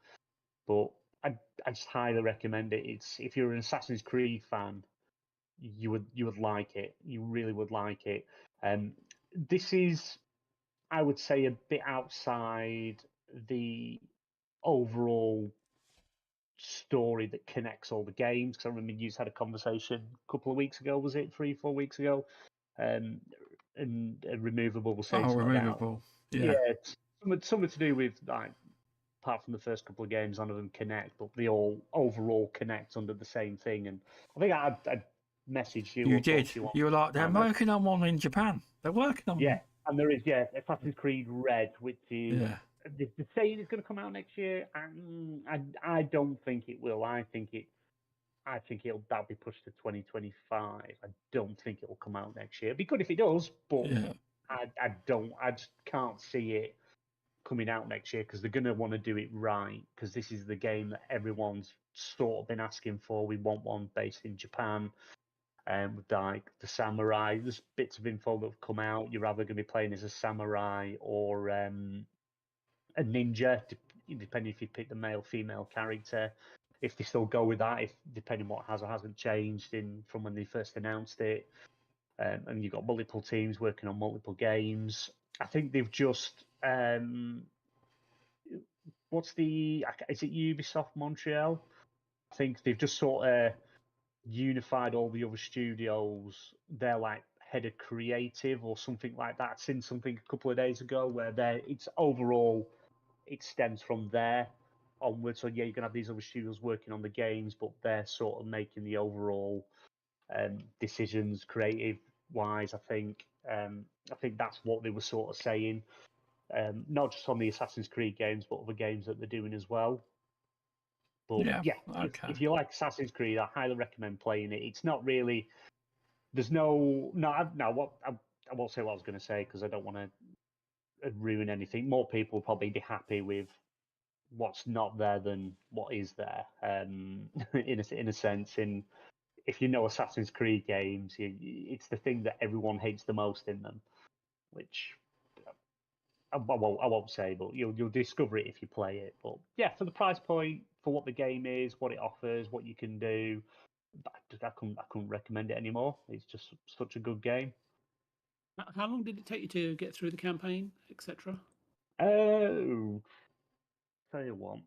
[SPEAKER 2] but I just highly recommend it. It's if you're an Assassin's Creed fan, you would like it. You really would like it. This is, I would say, a bit outside the overall story that connects all the games. Because I remember you had a conversation a couple of weeks ago, was it 3-4 weeks ago? And Removable was saying something
[SPEAKER 1] Removable.
[SPEAKER 2] About, yeah, something to do with like, apart from the first couple of games, none of them connect, but they all overall connect under the same thing. And I think I messaged you.
[SPEAKER 1] You did. You were like, they're working on one in Japan. They're working on one.
[SPEAKER 2] And there is Assassin's Creed Red, which is they're saying it's going to come out next year, and I don't think it will. I think that'll be pushed to 2025. I don't think it will come out next year. It'd be good if it does, but I just can't see it coming out next year because they're going to want to do it right, because this is the game that everyone's sort of been asking for. We want one based in Japan, with like the samurai. There's bits of info that have come out. You're either going to be playing as a samurai or a ninja, depending if you pick the male female character. If they still go with that, depending what has or hasn't changed from when they first announced it. And you've got multiple teams working on multiple games. I think they've just is it Ubisoft Montreal? I think they've just sort of unified all the other studios. They're like head of creative or something like that. I've seen something a couple of days ago where it's overall it stems from there onwards. So you're gonna have these other studios working on the games, but they're sort of making the overall decisions creative wise. I think that's what they were sort of saying. Not just on the Assassin's Creed games, but other games that they're doing as well. But if you like Assassin's Creed, I highly recommend playing it. It's not really. There's I won't say what I was going to say because I don't want to ruin anything. More people will probably be happy with what's not there than what is there. In a sense, if you know Assassin's Creed games, it's the thing that everyone hates the most in them, which I won't say, but you'll discover it if you play it. But yeah, for the price point, for what the game is, what it offers, what you can do, I couldn't recommend it anymore. It's just such a good game.
[SPEAKER 3] How long did it take you to get through the campaign, etc.?
[SPEAKER 2] Oh, tell you what,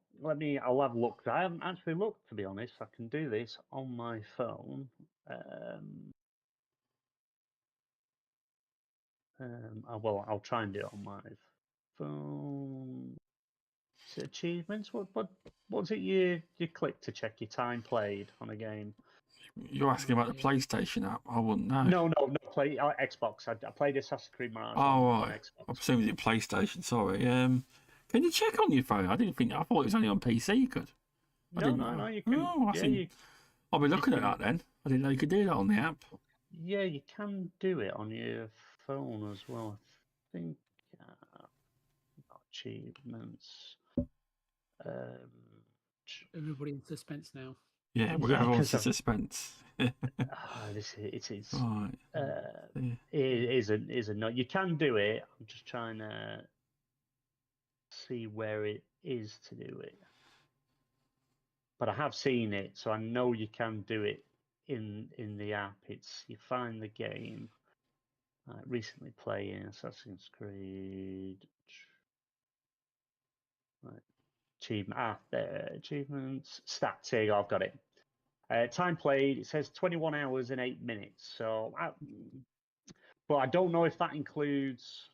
[SPEAKER 2] I'll have a look. I haven't actually looked, to be honest. I can do this on my phone. I'll try and do it on my phone. Is it achievements? What's it you click to check your time played on a game?
[SPEAKER 1] You're asking about the PlayStation app? I wouldn't know.
[SPEAKER 2] No, Xbox. I played Assassin's Creed Mirage on Xbox. I
[SPEAKER 1] presume it's PlayStation. Sorry. Can you check on your phone? I thought it was only on PC. You could.
[SPEAKER 2] No, you can.
[SPEAKER 1] I'll be looking at that then. I didn't know you could do that on the app.
[SPEAKER 2] Yeah, you can do it on your phone as well. I think achievements.
[SPEAKER 3] Everybody in suspense now.
[SPEAKER 1] Yeah, everyone's in suspense.
[SPEAKER 2] It is.
[SPEAKER 1] Right.
[SPEAKER 2] It is a no. You can do it. I'm just trying to see where it is to do it. But I have seen it, so I know you can do it in the app. It's you find the game. Recently playing Assassin's Creed. Right. Achievement. There. Achievements. Stats. Here you go. I've got it. Time played. It says 21 hours and 8 minutes. So, but I don't know if that includes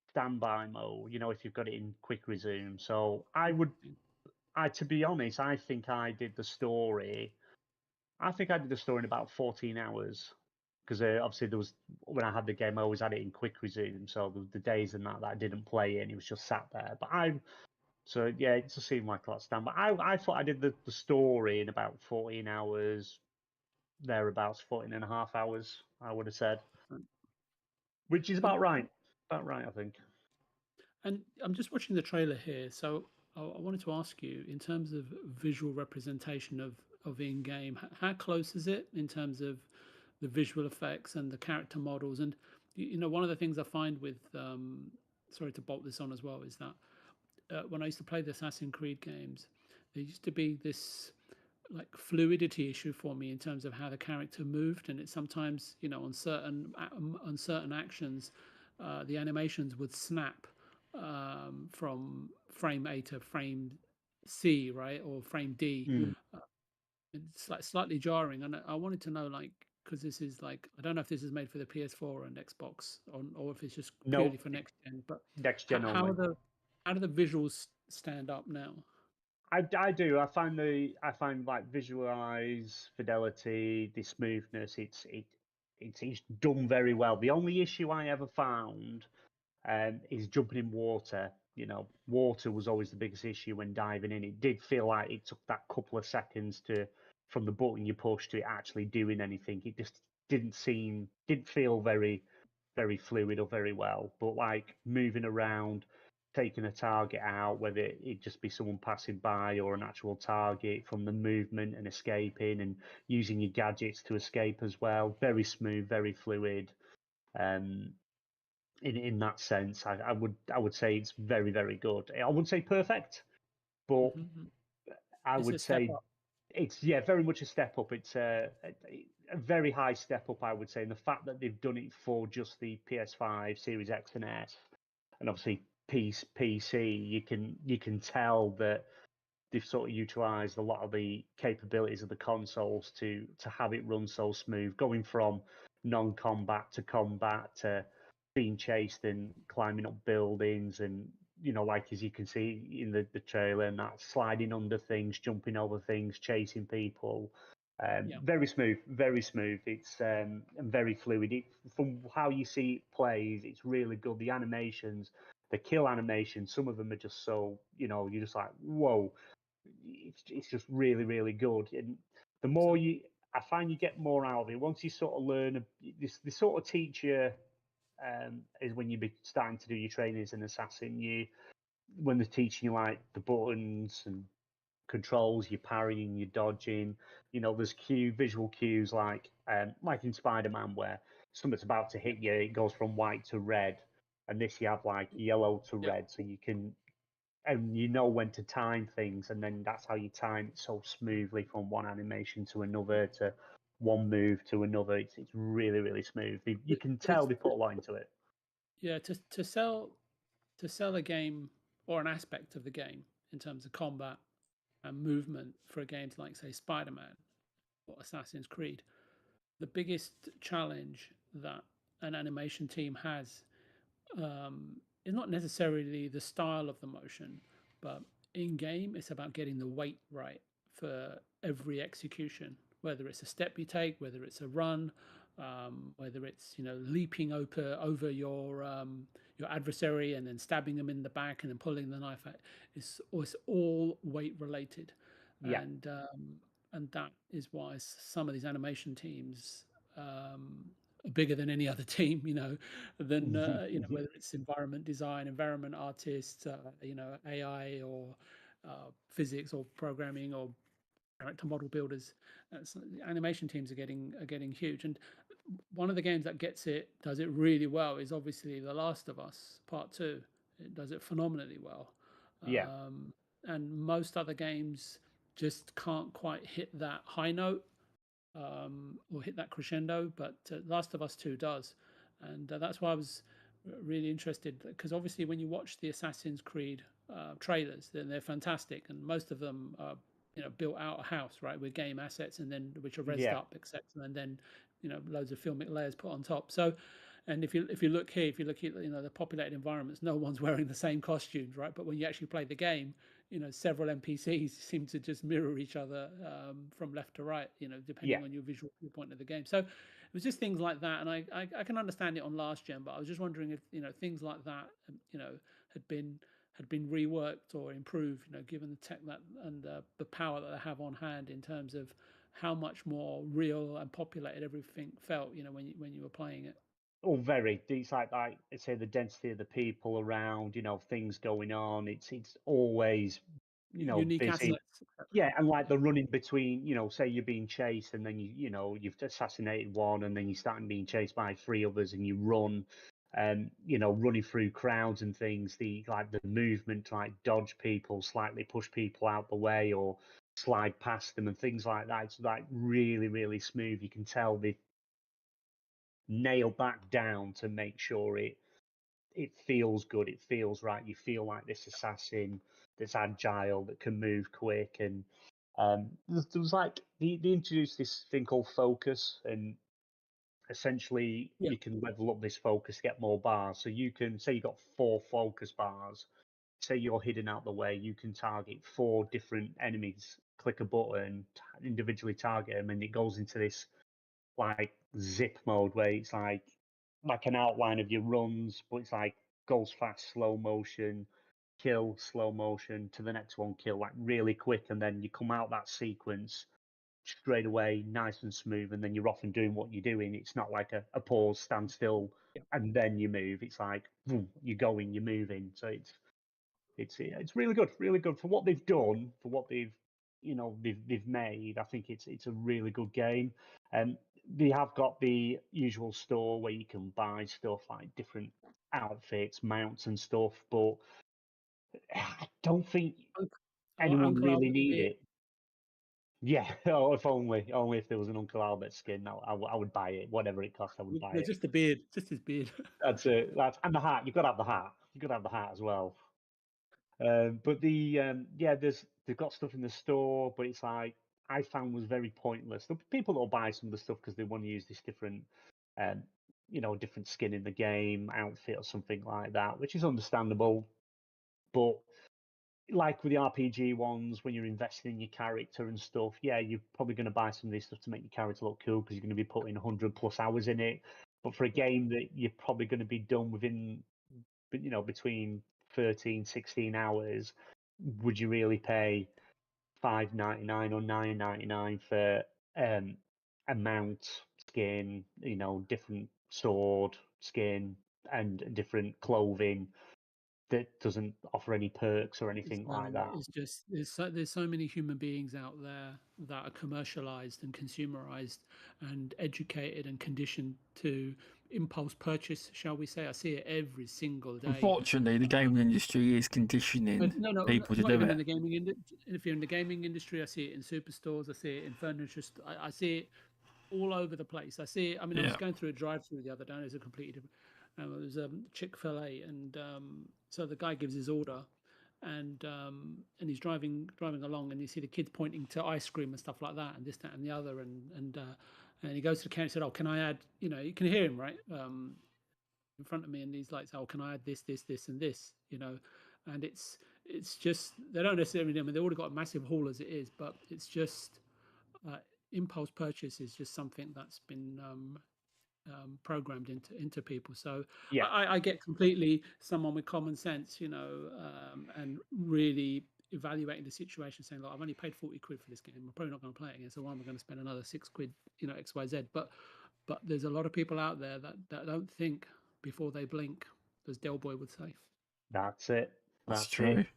[SPEAKER 2] standby mode. You know, if you've got it in quick resume. So to be honest, I think I did the story. I think I did the story in about 14 hours because obviously there was, when I had the game, I always had it in quick resume, so the days and that I didn't play it, and it was just sat there. But so yeah, it just seemed like a lot of stand. But I thought I did the story in about 14 hours, thereabouts, 14 and a half hours, I would have said, which is about right. About right, I think.
[SPEAKER 3] And I'm just watching the trailer here, so I wanted to ask you, in terms of visual representation of in-game, how close is it in terms of the visual effects and the character models? And you know, one of the things I find with sorry to bolt this on as well, is that when I used to play the Assassin's Creed games, there used to be this like fluidity issue for me in terms of how the character moved, and it sometimes, you know, on certain actions, the animations would snap from frame A to frame C, right, or frame D. It's like slightly jarring, and I wanted to know, like, because this is like, I don't know if this is made for the PS4 and Xbox, or if it's just purely
[SPEAKER 2] No,
[SPEAKER 3] for next gen. But
[SPEAKER 2] next gen
[SPEAKER 3] how
[SPEAKER 2] only.
[SPEAKER 3] how do the visuals stand up now?
[SPEAKER 2] I do. I find like visualize, fidelity, the smoothness. It's done very well. The only issue I ever found is jumping in water. You know, water was always the biggest issue when diving in. It did feel like it took that couple of seconds from the button you push to it actually doing anything. It just didn't feel very fluid or very well. But like moving around, taking a target out, whether it just be someone passing by or an actual target, from the movement and escaping and using your gadgets to escape as well. Very smooth, very fluid. In that sense, I would say it's very, very good. I wouldn't say perfect, but I
[SPEAKER 3] It's a
[SPEAKER 2] would
[SPEAKER 3] step
[SPEAKER 2] say
[SPEAKER 3] up.
[SPEAKER 2] it's very much a step up. It's a very high step up, I would say, and the fact that they've done it for just the PS5, Series X and S, and obviously PC, you can tell that they've sort of utilised a lot of the capabilities of the consoles to have it run so smooth, going from non-combat to combat to being chased and climbing up buildings, and you know, like as you can see in the trailer, and that sliding under things, jumping over things, chasing people.
[SPEAKER 3] Yeah.
[SPEAKER 2] Very smooth, very smooth. It's and very fluid. From how you see it plays, it's really good. The animations, the kill animations, some of them are just so, you know, you're just like, whoa. It's just really, really good. And the more I find you get more out of it once you sort of learn. They sort of teach you, is when you be starting to do your training as an assassin. When they're teaching you like the buttons and controls, you're parrying, you're dodging. You know, there's visual cues like in Spiderman, where something's about to hit you, it goes from white to red, and this you have like yellow to
[SPEAKER 3] Yeah.
[SPEAKER 2] red, so you can, and you know when to time things, and then that's how you time it so smoothly from one animation to another, to one move to another. It's really, really smooth. You can
[SPEAKER 3] But
[SPEAKER 2] tell
[SPEAKER 3] it's,
[SPEAKER 2] they put a lot into it.
[SPEAKER 3] yeah, to sell a game or an aspect of the game in terms of combat and movement for a game like, say, Spider-Man or Assassin's Creed, the biggest challenge that an animation team has is not necessarily the style of the motion, but in game, it's about getting the weight right for every execution, whether it's a step you take, whether it's a run, whether it's, you know, leaping over your adversary and then stabbing them in the back and then pulling the knife out. It's all weight related,
[SPEAKER 2] Yeah.
[SPEAKER 3] And that is why some of these animation teams are bigger than any other team, you know, than you know, whether it's environment design, environment artists, you know, AI or physics or programming or character model builders. So the animation teams are getting huge, and one of the games that does it really well is obviously The Last of Us Part 2. It does it phenomenally well,
[SPEAKER 2] Yeah.
[SPEAKER 3] and most other games just can't quite hit that high note, or hit that crescendo, but Last of Us 2 does, and that's why I was really interested, because obviously when you watch the Assassin's Creed trailers, then they're fantastic, and most of them are, you know, built out a house, right, with game assets, and then which are rezzed up, etc., and then, you know, loads of filmic layers put on top. So, and if you look here, if you look at, you know, the populated environments, no one's wearing the same costumes, right? But when you actually play the game, you know, several NPCs seem to just mirror each other from left to right, you know, depending on your visual viewpoint of the game. So was just things like that, and I can understand it on last gen, but I was just wondering if things like that had been reworked or improved, given the tech that and the power that they have on hand in terms of how much more real and populated everything felt, when you were playing it.
[SPEAKER 2] Oh, very. It's like I say, the density of the people around, things going on. It's always,
[SPEAKER 3] Unique
[SPEAKER 2] busy.
[SPEAKER 3] assets.
[SPEAKER 2] Yeah, and like the running between, say you're being chased and then you've assassinated one and then you start being chased by three others and you run, running through crowds and things. The movement to like dodge people, slightly push people out the way or slide past them and things like that. It's like really, really smooth. You can tell they nail back down to make sure it feels good, it feels right. You feel like this assassin that's agile, that can move quick. And there was like they introduced this thing called focus, and essentially
[SPEAKER 3] Yeah.
[SPEAKER 2] you can level up this focus to get more bars. So you can say you've got 4 focus bars. Say you're hidden out the way, you can target 4 different enemies. Click a button, individually target them, and it goes into this like zip mode where it's like an outline of your runs, but it's like goes fast, slow motion, kill, slow motion to the next one, kill, like really quick, and then you come out that sequence straight away, nice and smooth, and then you're off and doing what you're doing. It's not like a pause, stand still,
[SPEAKER 3] Yeah.
[SPEAKER 2] and then you move. It's like boom, you're going, you're moving. So it's really good, really good for what they've done, for what they've made. I think it's a really good game. They have got the usual store where you can buy stuff like different outfits, mounts, and stuff, but I don't think anyone
[SPEAKER 3] Uncle
[SPEAKER 2] really
[SPEAKER 3] Albert the
[SPEAKER 2] need
[SPEAKER 3] Beard.
[SPEAKER 2] it. Yeah, oh, if only if there was an Uncle Albert skin, I would buy it. Whatever it costs, I would buy
[SPEAKER 3] No,
[SPEAKER 2] it.
[SPEAKER 3] just the beard, just his beard.
[SPEAKER 2] That's it. And the hat. You've got to have the hat. You've got to have the hat as well. But they've got stuff in the store, but it's like I found was very pointless. The people that'll buy some of the stuff because they want to use this different, um, different skin in the game, outfit or something like that, which is understandable. But like with the RPG ones, when you're investing in your character and stuff, yeah, you're probably going to buy some of this stuff to make your character look cool because you're going to be putting 100+ hours in it. But for a game that you're probably going to be done within, between 13, 16 hours, would you really pay $5.99 or $9.99 for a mount, skin, different sword, skin, and different clothing that doesn't offer any perks or anything like that?
[SPEAKER 3] It's just there's so many human beings out there that are commercialized and consumerized and educated and conditioned to impulse purchase, shall we say. I see it every single day.
[SPEAKER 1] Unfortunately, the gaming industry is conditioning people to
[SPEAKER 3] not
[SPEAKER 1] do
[SPEAKER 3] even
[SPEAKER 1] it.
[SPEAKER 3] in the gaming industry. If you're in the gaming industry, I see it in superstores, I see it in furniture. I see it all over the place. I see it. I mean, I was
[SPEAKER 1] Yeah.
[SPEAKER 3] going through a drive-through the other day. It was a completely different. It was Chick-fil-A, and so the guy gives his order, and he's driving along, and you see the kids pointing to ice cream and stuff like that, and this, that, and the other, and he goes to the counter and said, "Oh, can I add?" You can hear him right in front of me, and he's like, "Oh, can I add this, this, this, and this?" And it's just they don't necessarily. I mean, they've already got a massive haul as it is, but it's just impulse purchase is just something that's been programmed into people. So
[SPEAKER 2] Yeah.
[SPEAKER 3] I get completely someone with common sense, and really evaluating the situation, saying, "Look, I've only paid 40 quid for this game. I'm probably not going to play it again. So why am I going to spend another 6 quid, X, Y, Z?" But there's a lot of people out there that don't think before they blink, as Del Boy would say.
[SPEAKER 2] That's it.
[SPEAKER 1] That's
[SPEAKER 2] That's
[SPEAKER 1] true.
[SPEAKER 2] it.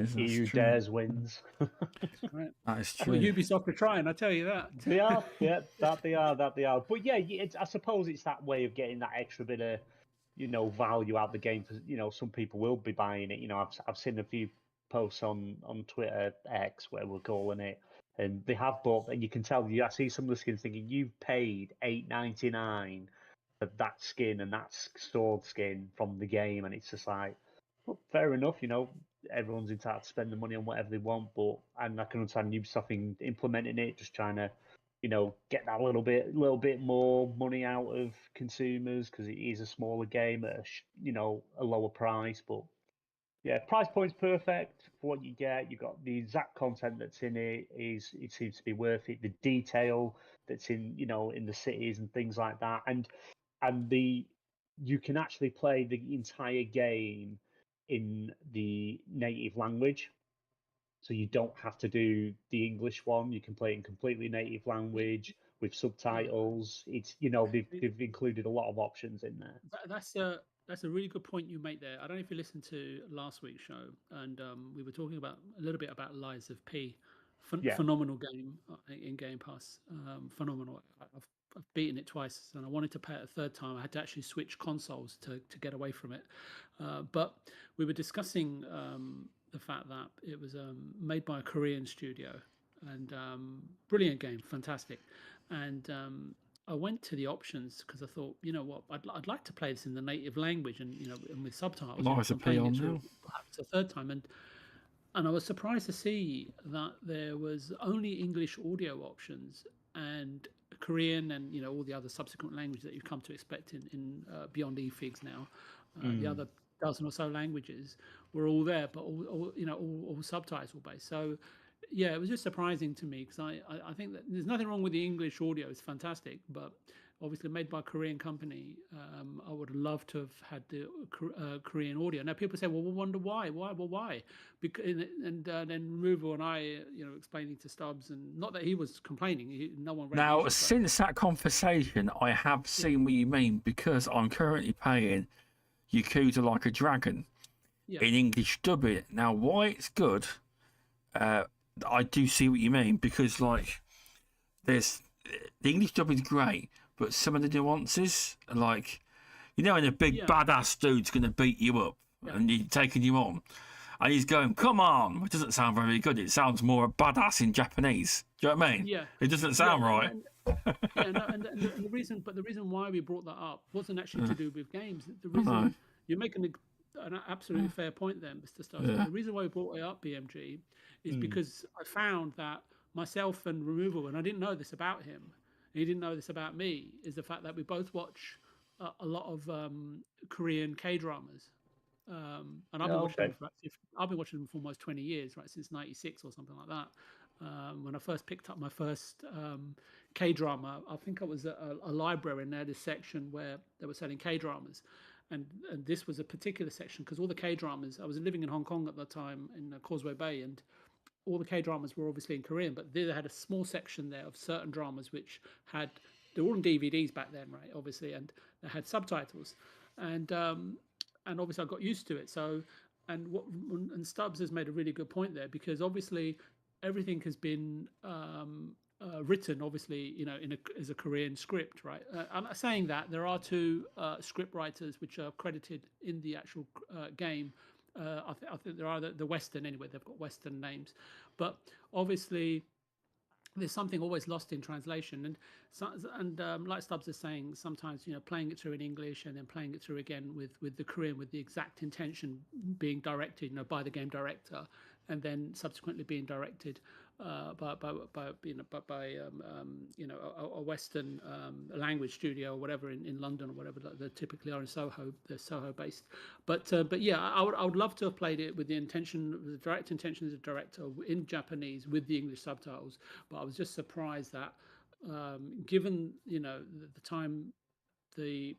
[SPEAKER 2] He who dares wins.
[SPEAKER 3] Right.
[SPEAKER 1] That is
[SPEAKER 3] Well,
[SPEAKER 1] true.
[SPEAKER 3] Ubisoft are trying, I tell you that.
[SPEAKER 2] They are, yeah, that they are. But yeah, I suppose it's that way of getting that extra bit of, value out of the game. For some people will be buying it. I've seen a few posts on Twitter X, where we're calling it, and they have bought. And you can tell. I see some of the skins thinking you've paid $8.99 for that skin and that sword skin from the game, and it's just like, well, fair enough. Everyone's entitled to spend the money on whatever they want, and I can understand Ubisoft implementing it, just trying to, get that little bit more money out of consumers because it is a smaller game at a lower price. But Yeah, price point's perfect for what you get. You've got the exact content that's in it. It seems to be worth it. The detail that's in, in the cities and things like that, and you can actually play the entire game in the native language. So you don't have to do the English one. You can play it in completely native language with subtitles. It's they've included a lot of options in there.
[SPEAKER 3] That's a really good point you make there. I don't know if you listened to last week's show, and we were talking about a little bit about Lies of P. Phenomenal game in Game Pass. Phenomenal. I've beaten it twice, and I wanted to play it a third time. I had to actually switch consoles to get away from it. But we were discussing the fact that it was made by a Korean studio, and brilliant game, fantastic. And I went to the options because I thought, you know what, I'd like to play this in the native language and and with subtitles.
[SPEAKER 1] Lies of P on now.
[SPEAKER 3] Perhaps a third time, and I was surprised to see that there was only English audio options and Korean and all the other subsequent languages that you've come to expect in beyond eFigs now. The other dozen or so languages were all there, but all subtitle based. So yeah, it was just surprising to me because I think that there's nothing wrong with the English audio; it's fantastic, but obviously made by a Korean company. I would love to have had the Korean audio. Now people say, well, we'll wonder why. Well, why? Because and then Removal and I, explaining to Stubbs, and not that he was complaining. No one.
[SPEAKER 1] Now, since that conversation, I have seen what you mean because I'm currently playing Yakuza Like a Dragon in English dubbing. Now, why it's good, I do see what you mean because there's the English dubbing is great. But some of the nuances, like, when a big badass dude's going to beat you up and he's taking you on, and he's going, "Come on!" It doesn't sound very good. It sounds more badass in Japanese. Do you know what I mean?
[SPEAKER 3] Yeah.
[SPEAKER 1] It doesn't sound right.
[SPEAKER 3] And the reason why we brought that up wasn't actually to do with games. The reason you're making an absolutely fair point there, Mr. Stubbs. The reason why we brought it up, BMG, is because I found that myself and Removal, and I didn't know this about him. He didn't know this about me, is the fact that we both watch a lot of Korean K-dramas. And I've been watching them I've been watching them for almost 20 years, right, since 96 or something like that. When I first picked up my first K-drama, I think I was at a library and they had a section where they were selling K-dramas. And this was a particular section because all the K-dramas, I was living in Hong Kong at the time in Causeway Bay, and all the K-dramas were obviously in Korean, but they had a small section there of certain dramas which they were all in DVDs back then, right? Obviously, and they had subtitles, and obviously I got used to it. So, and Stubbs has made a really good point there because obviously everything has been written, obviously, as a Korean script, right? I'm saying that there are two script writers which are credited in the actual game. I think there are the Western anyway. They've got Western names, but obviously there's something always lost in translation. And like Stubbs is saying, sometimes playing it through in English and then playing it through again with the Korean, with the exact intention being directed, by the game director, and then subsequently being directed by a Western language studio or whatever in London or whatever they typically are in Soho. They're Soho based, but yeah, I would love to have played it with the direct intention as a director in Japanese with the English subtitles. But I was just surprised that given the time, the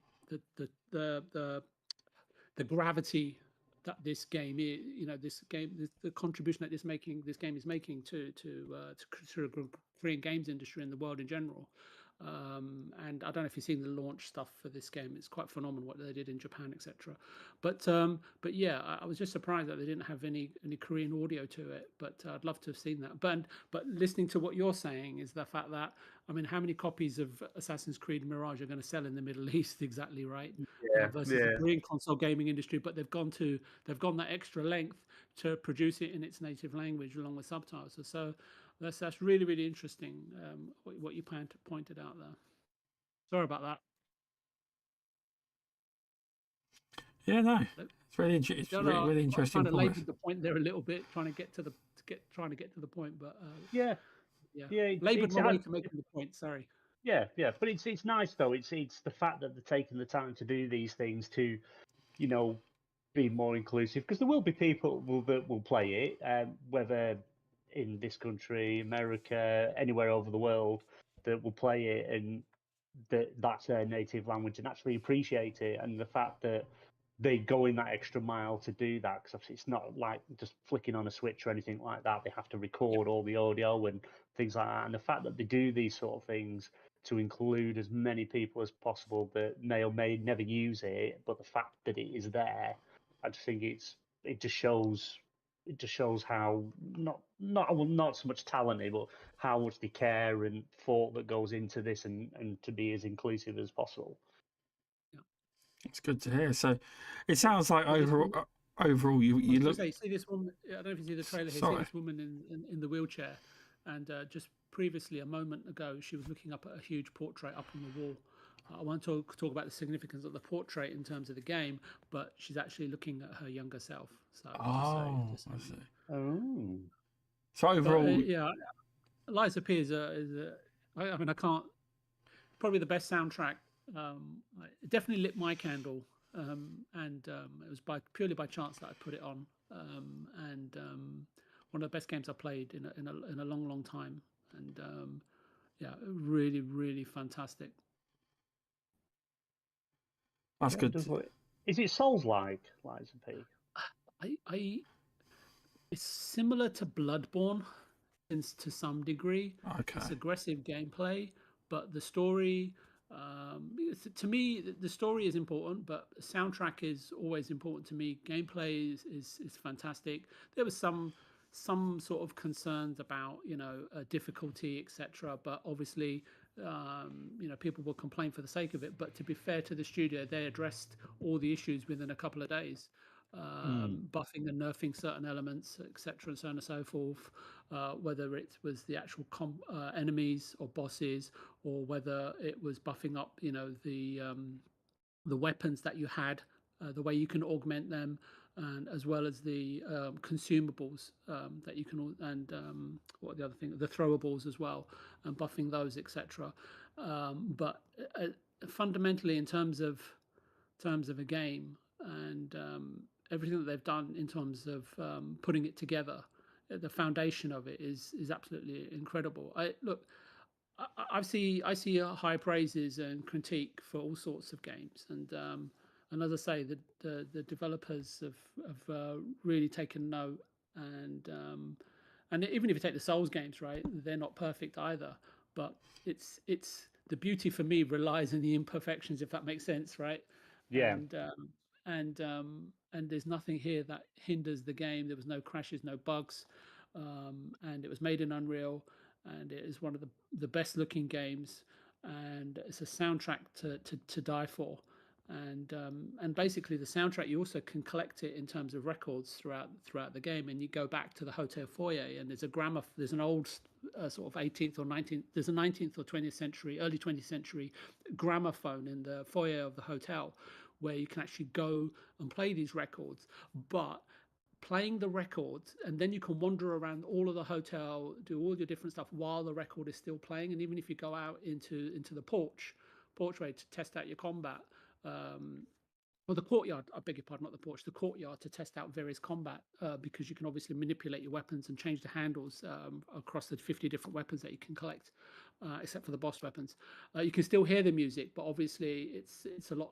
[SPEAKER 3] gravity that this game is, the contribution that this game is making to the Korean games industry and the world in general. And I don't know if you've seen the launch stuff for this game. It's quite phenomenal what they did in Japan, etc. But yeah, I was just surprised that they didn't have any Korean audio to it. But I'd love to have seen that. But listening to what you're saying is the fact that, I mean, how many copies of Assassin's Creed Mirage are going to sell in the Middle East? Exactly right. Versus the Korean console gaming industry, but they've gone that extra length to produce it in its native language along with subtitles. So that's really, really interesting, what you pointed out there. Sorry about that.
[SPEAKER 1] Yeah, no, it's really really interesting.
[SPEAKER 3] I kind of laboured the point there a little bit, trying to get to the point, but laboured my way to making the point. Sorry.
[SPEAKER 2] Yeah, but it's nice though. It's the fact that they're taking the time to do these things to, be more inclusive, because there will be people that will play it, whether in this country, America, anywhere over the world, that will play it and that's their native language and actually appreciate it. And the fact that they go in that extra mile to do that, because obviously it's not like just flicking on a switch or anything like that. They have to record all the audio and things like that. And the fact that they do these sort of things to include as many people as possible that may or may never use it, but the fact that it is there, I just think it just shows how not so much talented, but how much they care and thought that goes into this, and to be as inclusive as possible.
[SPEAKER 1] It's good to hear. So it sounds like
[SPEAKER 3] Well,
[SPEAKER 1] overall you look.
[SPEAKER 3] Say, see this woman. I don't know if you see the trailer here.
[SPEAKER 1] Sorry.
[SPEAKER 3] See this woman in the wheelchair, and just previously a moment ago she was looking up at a huge portrait up on the wall. I won't talk about the significance of the portrait in terms of the game, but she's actually looking at her younger self. So
[SPEAKER 1] I see.
[SPEAKER 2] Oh.
[SPEAKER 1] So overall,
[SPEAKER 3] yeah, Lies of P is I mean, I can't. Probably the best soundtrack. It definitely lit my candle, and it was purely by chance that I put it on. And one of the best games I played in a long time. And yeah, really, really fantastic.
[SPEAKER 1] that's good.
[SPEAKER 2] Is it Souls-like, Lies of P?
[SPEAKER 3] It's similar to Bloodborne, to some degree.
[SPEAKER 1] Okay.
[SPEAKER 3] It's aggressive gameplay, but the story. To me, the story is important, but the soundtrack is always important to me. Gameplay is fantastic. There was some sort of concerns about difficulty, etc. But obviously, people will complain for the sake of it. But to be fair to the studio, they addressed all the issues within a couple of days. Buffing and nerfing certain elements, etc., and so on and so forth. Whether it was the actual enemies or bosses, or whether it was buffing up, the weapons that you had, the way you can augment them, and as well as the consumables that you can, and what the other thing, the throwables as well, and buffing those, etc. But fundamentally, in terms of a game and everything that they've done in terms of putting it together, the foundation of it is absolutely incredible. I see high praises and critique for all sorts of games, and as I say, the developers have really taken note, and even if you take the Souls games, right, they're not perfect either, but it's the beauty for me relies on the imperfections, if that makes sense, right?
[SPEAKER 2] Yeah.
[SPEAKER 3] And there's nothing here that hinders the game. There was no crashes, no bugs, and it was made in Unreal, and it is one of the best looking games, and it's a soundtrack to die for. And basically the soundtrack, you also can collect it in terms of records throughout the game, and you go back to the hotel foyer, and there's an old sort of 18th or 19th, there's a 19th or 20th century, early 20th century gramophone in the foyer of the hotel, where you can actually go and play these records. But playing the records, and then you can wander around all of the hotel, do all your different stuff while the record is still playing. And even if you go out into the porchway to test out your combat, or the courtyard, I beg your pardon, not the porch, the courtyard, to test out various combat, because you can obviously manipulate your weapons and change the handles across the 50 different weapons that you can collect, except for the boss weapons. You can still hear the music, but obviously it's a lot.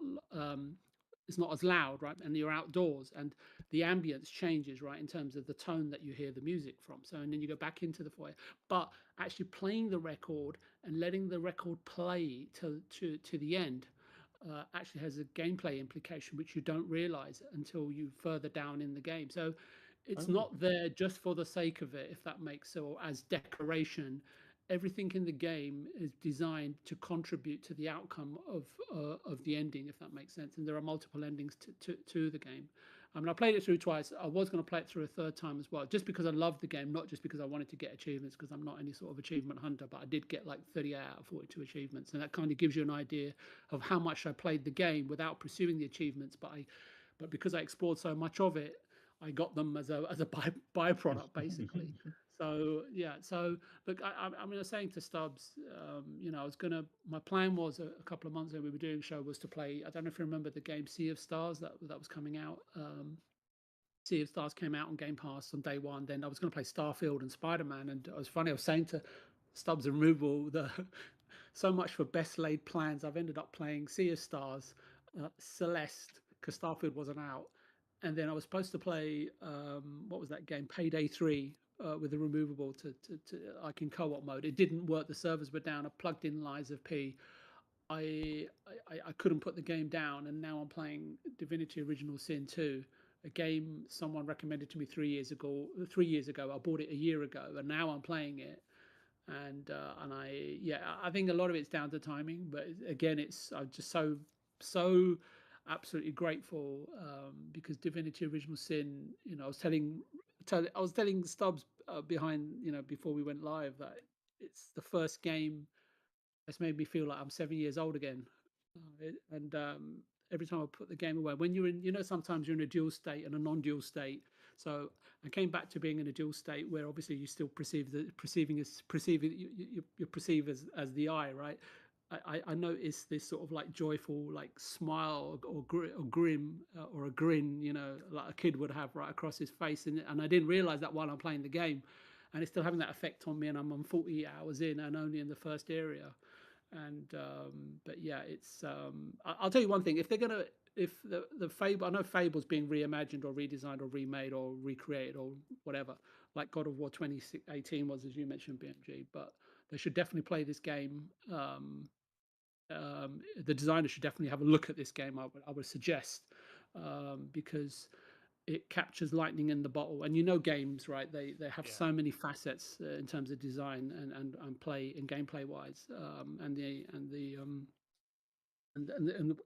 [SPEAKER 3] It's not as loud, right? And you're outdoors, and the ambience changes, right, in terms of the tone that you hear the music from. So, and then you go back into the foyer, but actually playing the record and letting the record play to the end. Actually has a gameplay implication which you don't realize until you further down in the game. So it's not there just for the sake of it, if that makes sense, or as decoration. Everything in the game is designed to contribute to the outcome of the ending, if that makes sense. And there are multiple endings to the game. I mean, I played it through twice. I was going to play it through a third time as well, just because I loved the game, not just because I wanted to get achievements, because I'm not any sort of achievement hunter, but I did get like 38 out of 42 achievements. And that kind of gives you an idea of how much I played the game without pursuing the achievements. But because I explored so much of it, I got them as a byproduct basically. So yeah, so look, I mean, I was saying to Stubbs, you know, my plan was a couple of months ago we were doing a show was to play. I don't know if you remember the game Sea of Stars that was coming out. Sea of Stars came out on Game Pass on day one. Then I was going to play Starfield and Spiderman, and it was funny. I was saying to Stubbs and Removal so much for best laid plans. I've ended up playing Sea of Stars, Celeste, because Starfield wasn't out, and then I was supposed to play what was that game, Payday 3, with the removable to like in co-op mode. It didn't work. The servers were down. I plugged in Lies of P. I couldn't put the game down, and now I'm playing Divinity Original Sin 2, a game someone recommended to me 3 years ago. 3 years ago, I bought it a year ago, and now I'm playing it. And I think a lot of it's down to timing, but again, I'm just so absolutely grateful because Divinity Original Sin, you know, I was telling Stubbs behind, you know, before we went live that it's the first game that's made me feel like I'm 7 years old again. And every time I put the game away, when you're in, you know, sometimes you're in a dual state and a non-dual state. So I came back to being in a dual state where obviously you still perceive you perceive as the I, right? I noticed this sort of like joyful like smile or grim or a grin, you know, like a kid would have right across his face, and I didn't realize that while I'm playing the game, and it's still having that effect on me. And I'm 40 hours in and only in the first area. And but yeah, it's I'll tell you one thing: if the Fable, I know Fable's being reimagined or redesigned or remade or recreated or whatever, like God of War 2018 was, as you mentioned, BMG. But they should definitely play this game. The designer should definitely have a look at this game. I would suggest because it captures lightning in the bottle. And you know, games, right? They have so many facets in terms of design and play and gameplay wise, and you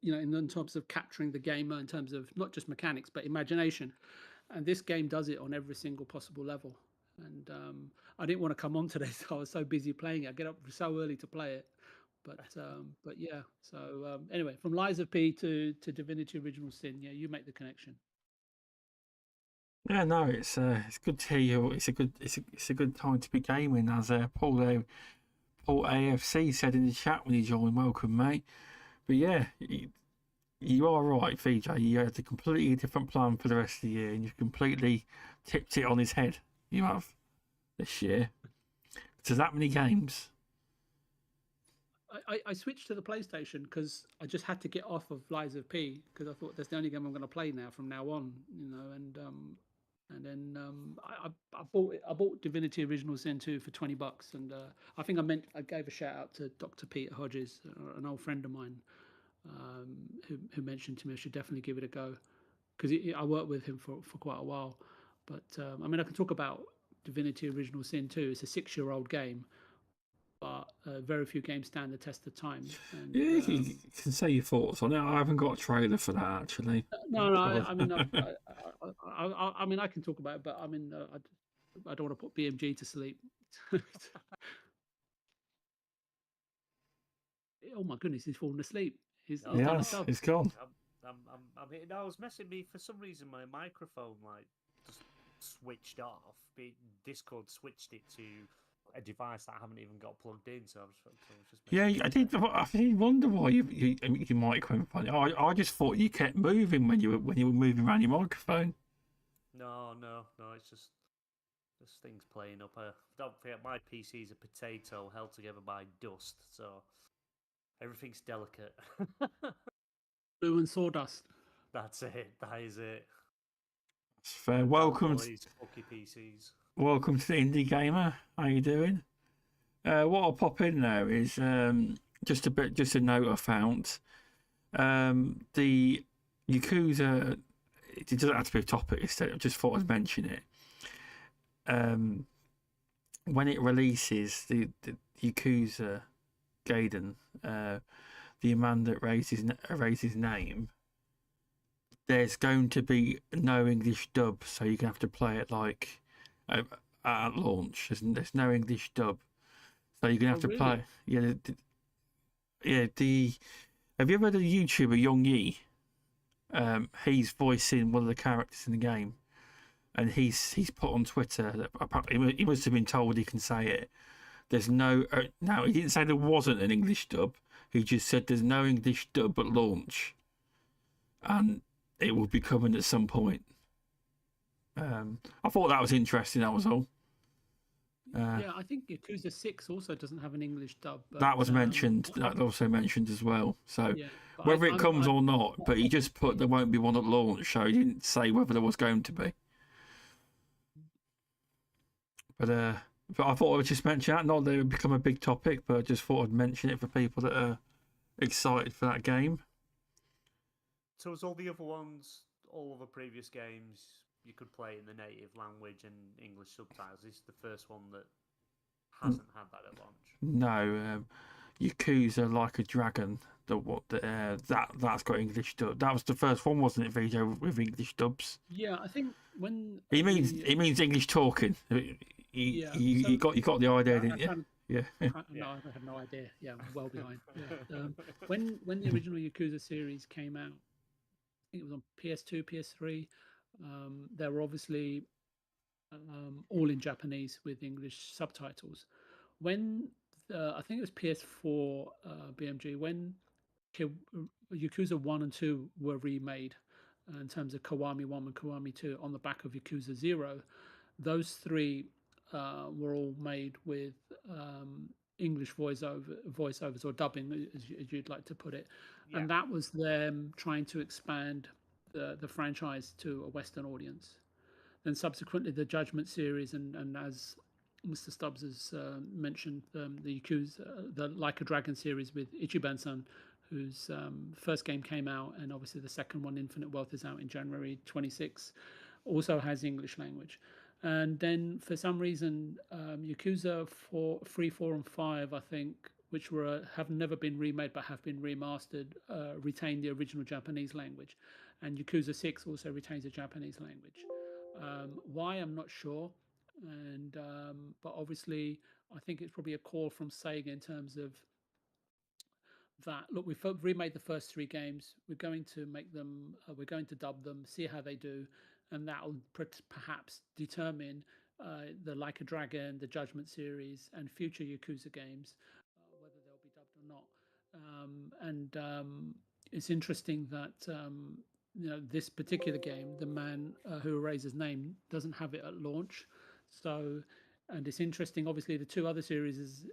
[SPEAKER 3] know, in terms of capturing the gamer in terms of not just mechanics but imagination. And this game does it on every single possible level. And I didn't want to come on today, so I was so busy playing it. I get up so early to play it. But yeah. So anyway, from Lies of P to Divinity Original Sin, yeah, you make the connection.
[SPEAKER 1] Yeah, no, it's good to hear you. It's a good time to be gaming, as Paul AFC said in the chat when he joined. Welcome, mate. But yeah, you are right, VJ. You had a completely different plan for the rest of the year, and you've completely tipped it on his head. You have this year. There's that many games.
[SPEAKER 3] I switched to the PlayStation because I just had to get off of Lies of P because I thought that's the only game I'm going to play now from now on, you know. And then I bought Divinity Original Sin 2 for $20, and I think I gave a shout out to Dr. Peter Hodges, an old friend of mine, who mentioned to me I should definitely give it a go because I worked with him for quite a while. But I mean, I can talk about Divinity Original Sin 2. It's a 6-year-old game, but very few games stand the test of time. And,
[SPEAKER 1] yeah, you can say your thoughts on it. I haven't got a trailer for that actually.
[SPEAKER 3] No, I mean, I mean, I can talk about it, but I mean, I don't want to put BMG to sleep. Oh my goodness, he's fallen asleep. He's gone.
[SPEAKER 4] I'm here. No, I was messing me for some reason. My microphone like just switched off. Discord switched it to a device that I haven't even got plugged in. So I was just
[SPEAKER 1] yeah, I did wonder why your microphone funny. I just thought you kept moving when you were moving around your microphone.
[SPEAKER 4] No, it's just things playing up. Don't forget, my PC is a potato held together by dust, so everything's delicate.
[SPEAKER 3] Blue and sawdust.
[SPEAKER 4] That's it. That is it.
[SPEAKER 1] That's fair. Welcome to
[SPEAKER 4] these fucky PCs.
[SPEAKER 1] Welcome to the Indie Gamer. How you doing? What I'll pop in there is just a note I found. The Yakuza. It doesn't have to be a topic. Instead, I just thought I'd mention it. When it releases the Yakuza Gaiden, the man that raised his name, there's going to be no English dub, so you're gonna have to play it like at launch. There's no English dub, so you're gonna have to play. Yeah, have you ever heard of the YouTuber Young Yi? He's voicing one of the characters in the game. and he's put on Twitter that he must have been told he can say it. There's no no, he didn't say there wasn't an English dub. He just said there's no English dub at launch, and it will be coming at some point. I thought that was interesting. That was all.
[SPEAKER 3] Yeah, I think Yakuza 6 also doesn't have an English dub. But,
[SPEAKER 1] that was mentioned. That also mentioned as well. So
[SPEAKER 3] yeah, but
[SPEAKER 1] whether it comes or not, but he just put there won't be one at launch, so he didn't say whether there was going to be. But I thought I would just mention that. Not that it would become a big topic, but I just thought I'd mention it for people that are excited for that game.
[SPEAKER 4] So as all the other ones, all of the previous games, you could play in the native language and English subtitles. This is the first one that hasn't had that at launch.
[SPEAKER 1] No, Yakuza Like a Dragon. That's got English dub. That was the first one, wasn't it, Vito, with English dubs?
[SPEAKER 3] Yeah, I think when
[SPEAKER 1] he means English talking. You got the idea, didn't you? Yeah.
[SPEAKER 3] No, I had no idea. Yeah, I'm well behind. Yeah. When the original Yakuza series came out, I think it was on PS2, PS3. They were obviously all in Japanese with English subtitles. When I think it was PS4 BMG, when Yakuza 1 and 2 were remade in terms of Kiwami 1 and Kiwami 2 on the back of Yakuza 0, those three were all made with English voiceovers or dubbing, as you'd like to put it. Yeah. And that was them trying to expand the franchise to a Western audience. Then subsequently the Judgment series and as Mr. Stubbs has mentioned, the Yakuza, the Like a Dragon series with Ichiban-san, whose first game came out, and obviously the second one, Infinite Wealth, is out in January 26, also has English language. And then for some reason, Yakuza 3, 4, and 5, I think, which have never been remade but have been remastered, retain the original Japanese language. And Yakuza 6 also retains the Japanese language. Why, I'm not sure. And but obviously, I think it's probably a call from Sega in terms of that. Look, we've remade the first three games. We're going to make them. We're going to dub them, see how they do, and that will perhaps determine the Like a Dragon, the Judgment series, and future Yakuza games, whether they'll be dubbed or not. It's interesting that this particular game, the man who erased his name, doesn't have it at launch. So, and it's interesting. Obviously, the two other series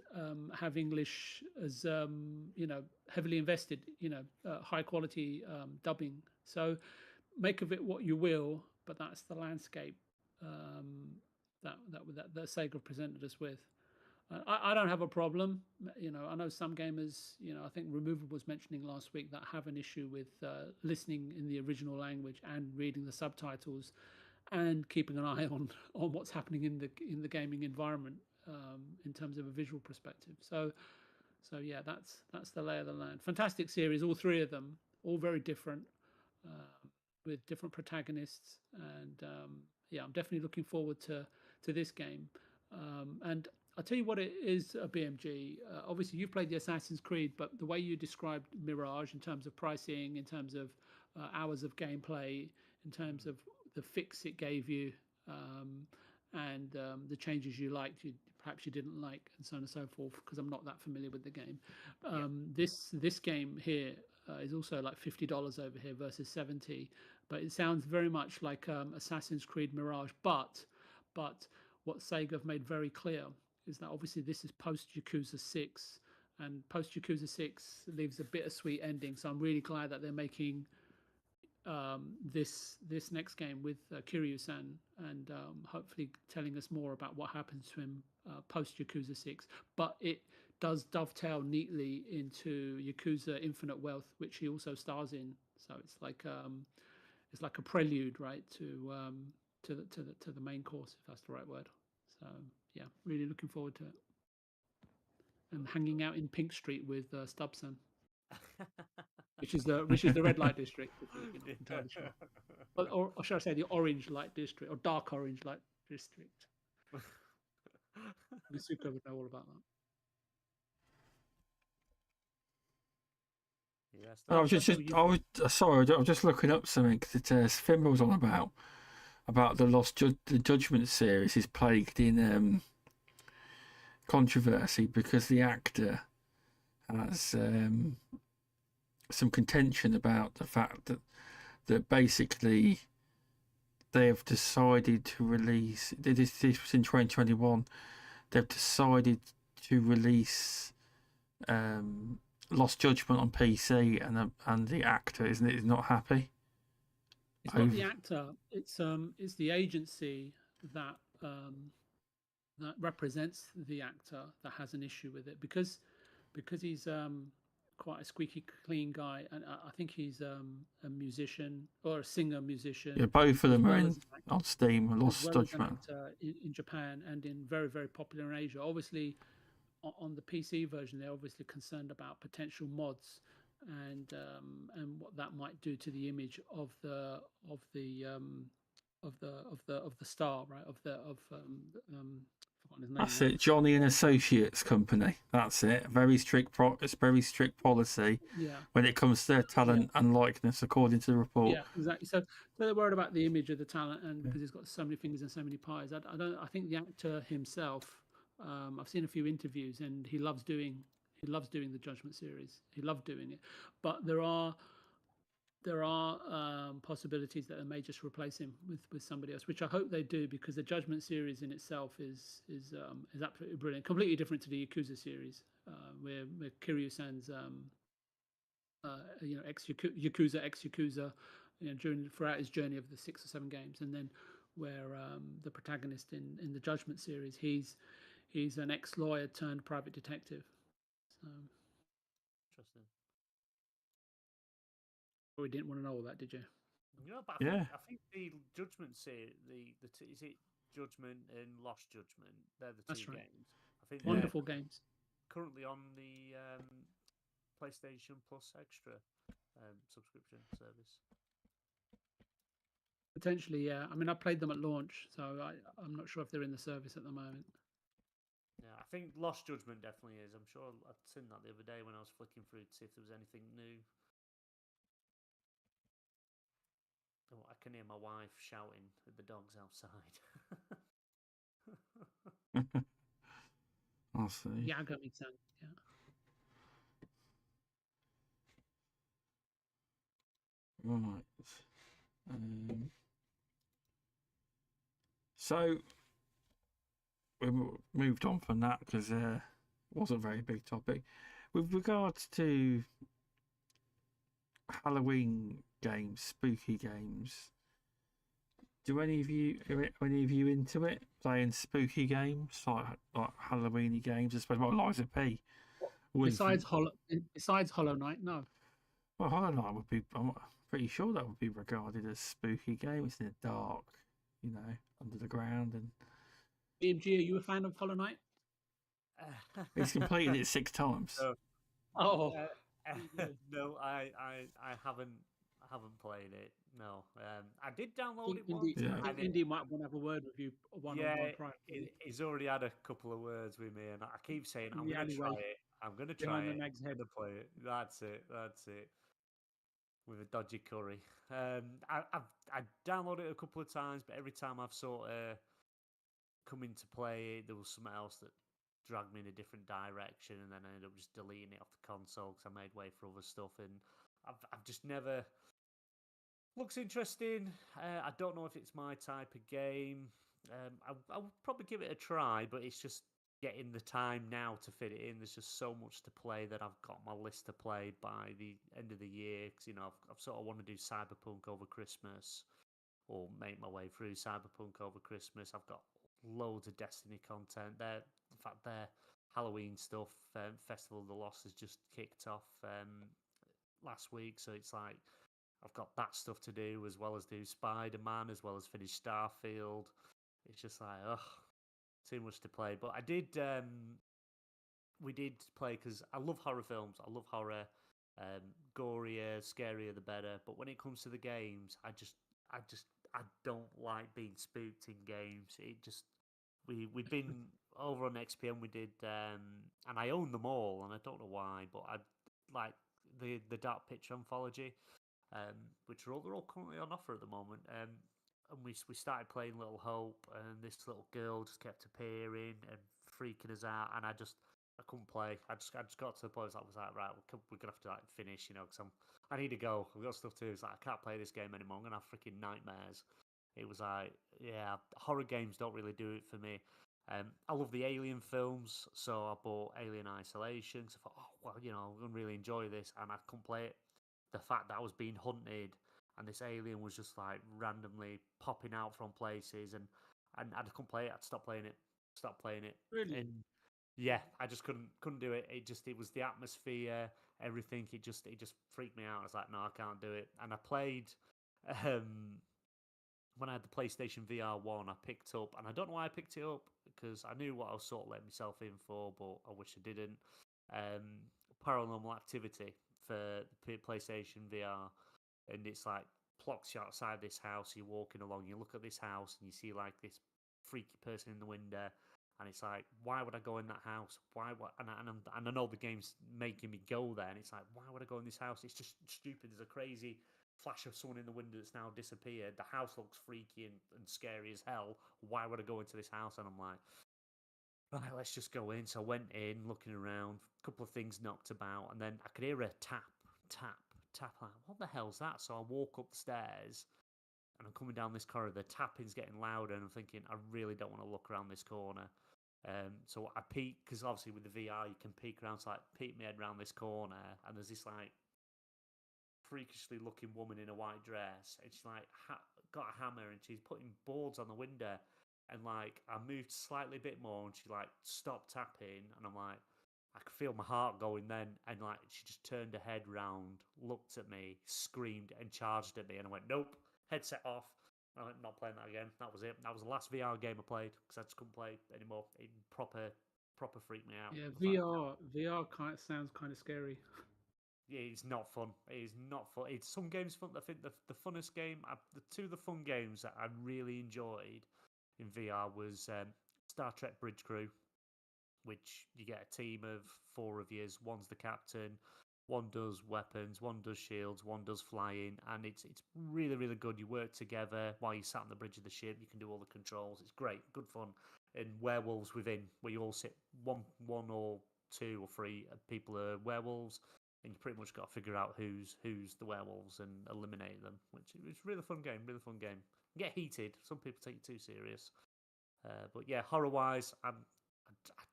[SPEAKER 3] have English as heavily invested, high quality dubbing. So, make of it what you will, but that's the landscape that Sega presented us with. I don't have a problem. I know some gamers. I think Removal was mentioning last week that have an issue with listening in the original language and reading the subtitles, and keeping an eye on what's happening in the gaming environment in terms of a visual perspective. So yeah, that's the lay of the land. Fantastic series, all three of them, all very different, with different protagonists, and I'm definitely looking forward to this game. And I'll tell you what it is, BMG. Obviously, you've played the Assassin's Creed, but the way you described Mirage in terms of pricing, in terms of hours of gameplay, in terms of the fix it gave you, and the changes you liked, perhaps you didn't like, and so on and so forth, because I'm not that familiar with the game. This game here is also like $50 over here versus $70, but it sounds very much like Assassin's Creed Mirage. But what Sega have made very clear is that obviously this is post Yakuza 6, and post Yakuza 6 leaves a bittersweet ending. So I'm really glad that they're making this next game with Kiryu-san, and hopefully telling us more about what happens to him post Yakuza 6. But it does dovetail neatly into Yakuza Infinite Wealth, which he also stars in. So it's like a prelude, right, to the main course, if that's the right word. So yeah, really looking forward to it. And hanging out in Pink Street with Stubson, which is the red light district. If you're entirely sure. Or should I say the orange light district, or dark orange light district? Masuka would know all about that.
[SPEAKER 1] Yes, I was just looking up something that Fimble's on about. about the Judgment series is plagued in controversy because the actor has some contention about the fact that basically they have decided to release this was in 2021. They've decided to release Lost Judgment on PC, and the actor is not happy.
[SPEAKER 3] It's not the actor. It's the agency that that represents the actor that has an issue with it because he's quite a squeaky clean guy, and I think he's a musician or a singer musician.
[SPEAKER 1] Yeah, both of them are on Steam. Lost Judgment
[SPEAKER 3] in Japan and in very popular in Asia. Obviously, on the PC version, they're obviously concerned about potential mods and what that might do to the image of the star, right? Forgotten his name.
[SPEAKER 1] That's it, Johnny and Associates Company. That's it. Very strict. It's very strict policy.
[SPEAKER 3] Yeah.
[SPEAKER 1] When it comes to their talent and likeness, according to the report.
[SPEAKER 3] Yeah, exactly. So they're worried about the image of the talent, and because he's got so many fingers and so many pies. I think the actor himself. I've seen a few interviews, and he loves doing the Judgment series. He loved doing it, but there are possibilities that they may just replace him with somebody else, which I hope they do, because the Judgment series in itself is absolutely brilliant. Completely different to the Yakuza series, where Kiryu-san's Yakuza ex Yakuza, throughout his journey of the 6 or 7 games, and then where the protagonist in the Judgment series, he's an ex-lawyer turned private detective. So
[SPEAKER 4] interesting.
[SPEAKER 3] We didn't want to know all that, did you?
[SPEAKER 4] No, but I think the Judgment series, is it Judgment and Lost Judgment? They're the two games. I think
[SPEAKER 3] wonderful games.
[SPEAKER 4] Currently on the PlayStation Plus Extra subscription service.
[SPEAKER 3] Potentially, yeah. I mean, I played them at launch, so I'm not sure if they're in the service at the moment.
[SPEAKER 4] Yeah, I think Lost Judgment definitely is. I'm sure I'd seen that the other day when I was flicking through to see if there was anything new. Oh, I can hear my wife shouting at the dogs outside.
[SPEAKER 1] I'll see.
[SPEAKER 3] Yagami-san, yeah.
[SPEAKER 1] Right. So we moved on from that because it wasn't a very big topic. With regards to Halloween games, spooky games, are any of you into it? Playing spooky games like Halloweeny games, I suppose. Well, Liza P.
[SPEAKER 3] Besides Hollow Knight, no.
[SPEAKER 1] Well, Hollow Knight would be. I'm pretty sure that would be regarded as spooky game. It's in the dark, under the ground. And
[SPEAKER 3] BMG, are you a fan of Hollow Knight?
[SPEAKER 1] He's completed it 6 times.
[SPEAKER 3] No,
[SPEAKER 4] I haven't played it. No, I did download it once.
[SPEAKER 3] I think Indy might want to have a word with you one-on-one privately.
[SPEAKER 4] He's already had a couple of words with me, and I keep saying I'm going to try it. I'm going to try it. I'm going to play it. That's it. With a dodgy curry. I downloaded it a couple of times, but every time I've sort of come in to play it, there was something else that dragged me in a different direction, and then I ended up just deleting it off the console because I made way for other stuff, and I've just never. Looks interesting. I don't know if it's my type of game. I would probably give it a try, but it's just getting the time now to fit it in. There's just so much to play that I've got my list to play by the end of the year. Because I've sort of want to do Cyberpunk over Christmas, or make my way through Cyberpunk over Christmas. I've got loads of Destiny content there. In fact, their Halloween stuff, Festival of the Lost, has just kicked off last week. So it's like I've got that stuff to do, as well as do Spiderman, as well as finish Starfield. It's just like, too much to play. But I did, we did play, because I love horror films. I love horror. Gorier, scarier the better. But when it comes to the games, I don't like being spooked in games. It just, we'd been over on XPN, we did, and I own them all, and I don't know why, but I like the Dark Picture Anthology, which they're all currently on offer at the moment. we started playing Little Hope, and this little girl just kept appearing and freaking us out, and I couldn't play. I just got to the point where I was like, right, we're gonna have to like finish, because I need to go. We've got stuff to do. It's like I can't play this game anymore. I'm gonna have freaking nightmares. It was like, yeah, horror games don't really do it for me. I love the Alien films, so I bought Alien Isolation. So I thought, oh well, I'm gonna really enjoy this, and I couldn't play it. The fact that I was being hunted and this alien was just like randomly popping out from places, and I just couldn't play it. I'd stop playing it.
[SPEAKER 3] Really?
[SPEAKER 4] And yeah, I just couldn't do it. It was the atmosphere, everything. It just freaked me out. I was like, no, I can't do it. And I played when I had the PlayStation VR 1. I picked up, and I don't know why I picked it up because I knew what I was sort of letting myself in for, but I wish I didn't. Paranormal Activity for the PlayStation VR, and it's like plots you outside this house. You're walking along, you look at this house, and you see like this freaky person in the window, and it's like, why would I go in that house? Why? And I know the game's making me go there, and it's like, why would I go in this house? It's just stupid. There's a crazy flash of someone in the window that's now disappeared. The house looks freaky and scary as hell. Why would I go into this house? And I'm like, right, let's just go in. So I went in, looking around, a couple of things knocked about, and then I could hear a tap. Like, what the hell's that? So I walk up the stairs, and I'm coming down this corridor. The tapping's getting louder, and I'm thinking, I really don't want to look around this corner. So I peek, because obviously with the VR, you can peek around, so I peek my head around this corner, and there's this like freakishly looking woman in a white dress, and she's like got a hammer, and she's putting boards on the window, and like I moved slightly a bit more, and she like stopped tapping, and I'm like, I could feel my heart going then, and like she just turned her head round, looked at me, screamed, and charged at me, and I went, nope, headset off. I went, not playing that again. That was it. That was the last VR game I played because I just couldn't play anymore. It proper freaked me out.
[SPEAKER 3] Yeah,
[SPEAKER 4] VR
[SPEAKER 3] VR sounds kind of scary.
[SPEAKER 4] Yeah, it's not fun. It is not fun. It's some games fun. I think the funnest game, the two of the fun games that I really enjoyed in VR was Star Trek Bridge Crew, which you get a team of 4 of you. One's the captain, one does weapons, one does shields, one does flying, and it's really, really good. You work together while you sat on the bridge of the ship. You can do all the controls. It's great, good fun. And Werewolves Within, where you all sit one or 2 or 3 people are werewolves, and you pretty much got to figure out who's the werewolves and eliminate them, which is really fun game, really fun game. Get heated. Some people take it too serious. But yeah, horror-wise, I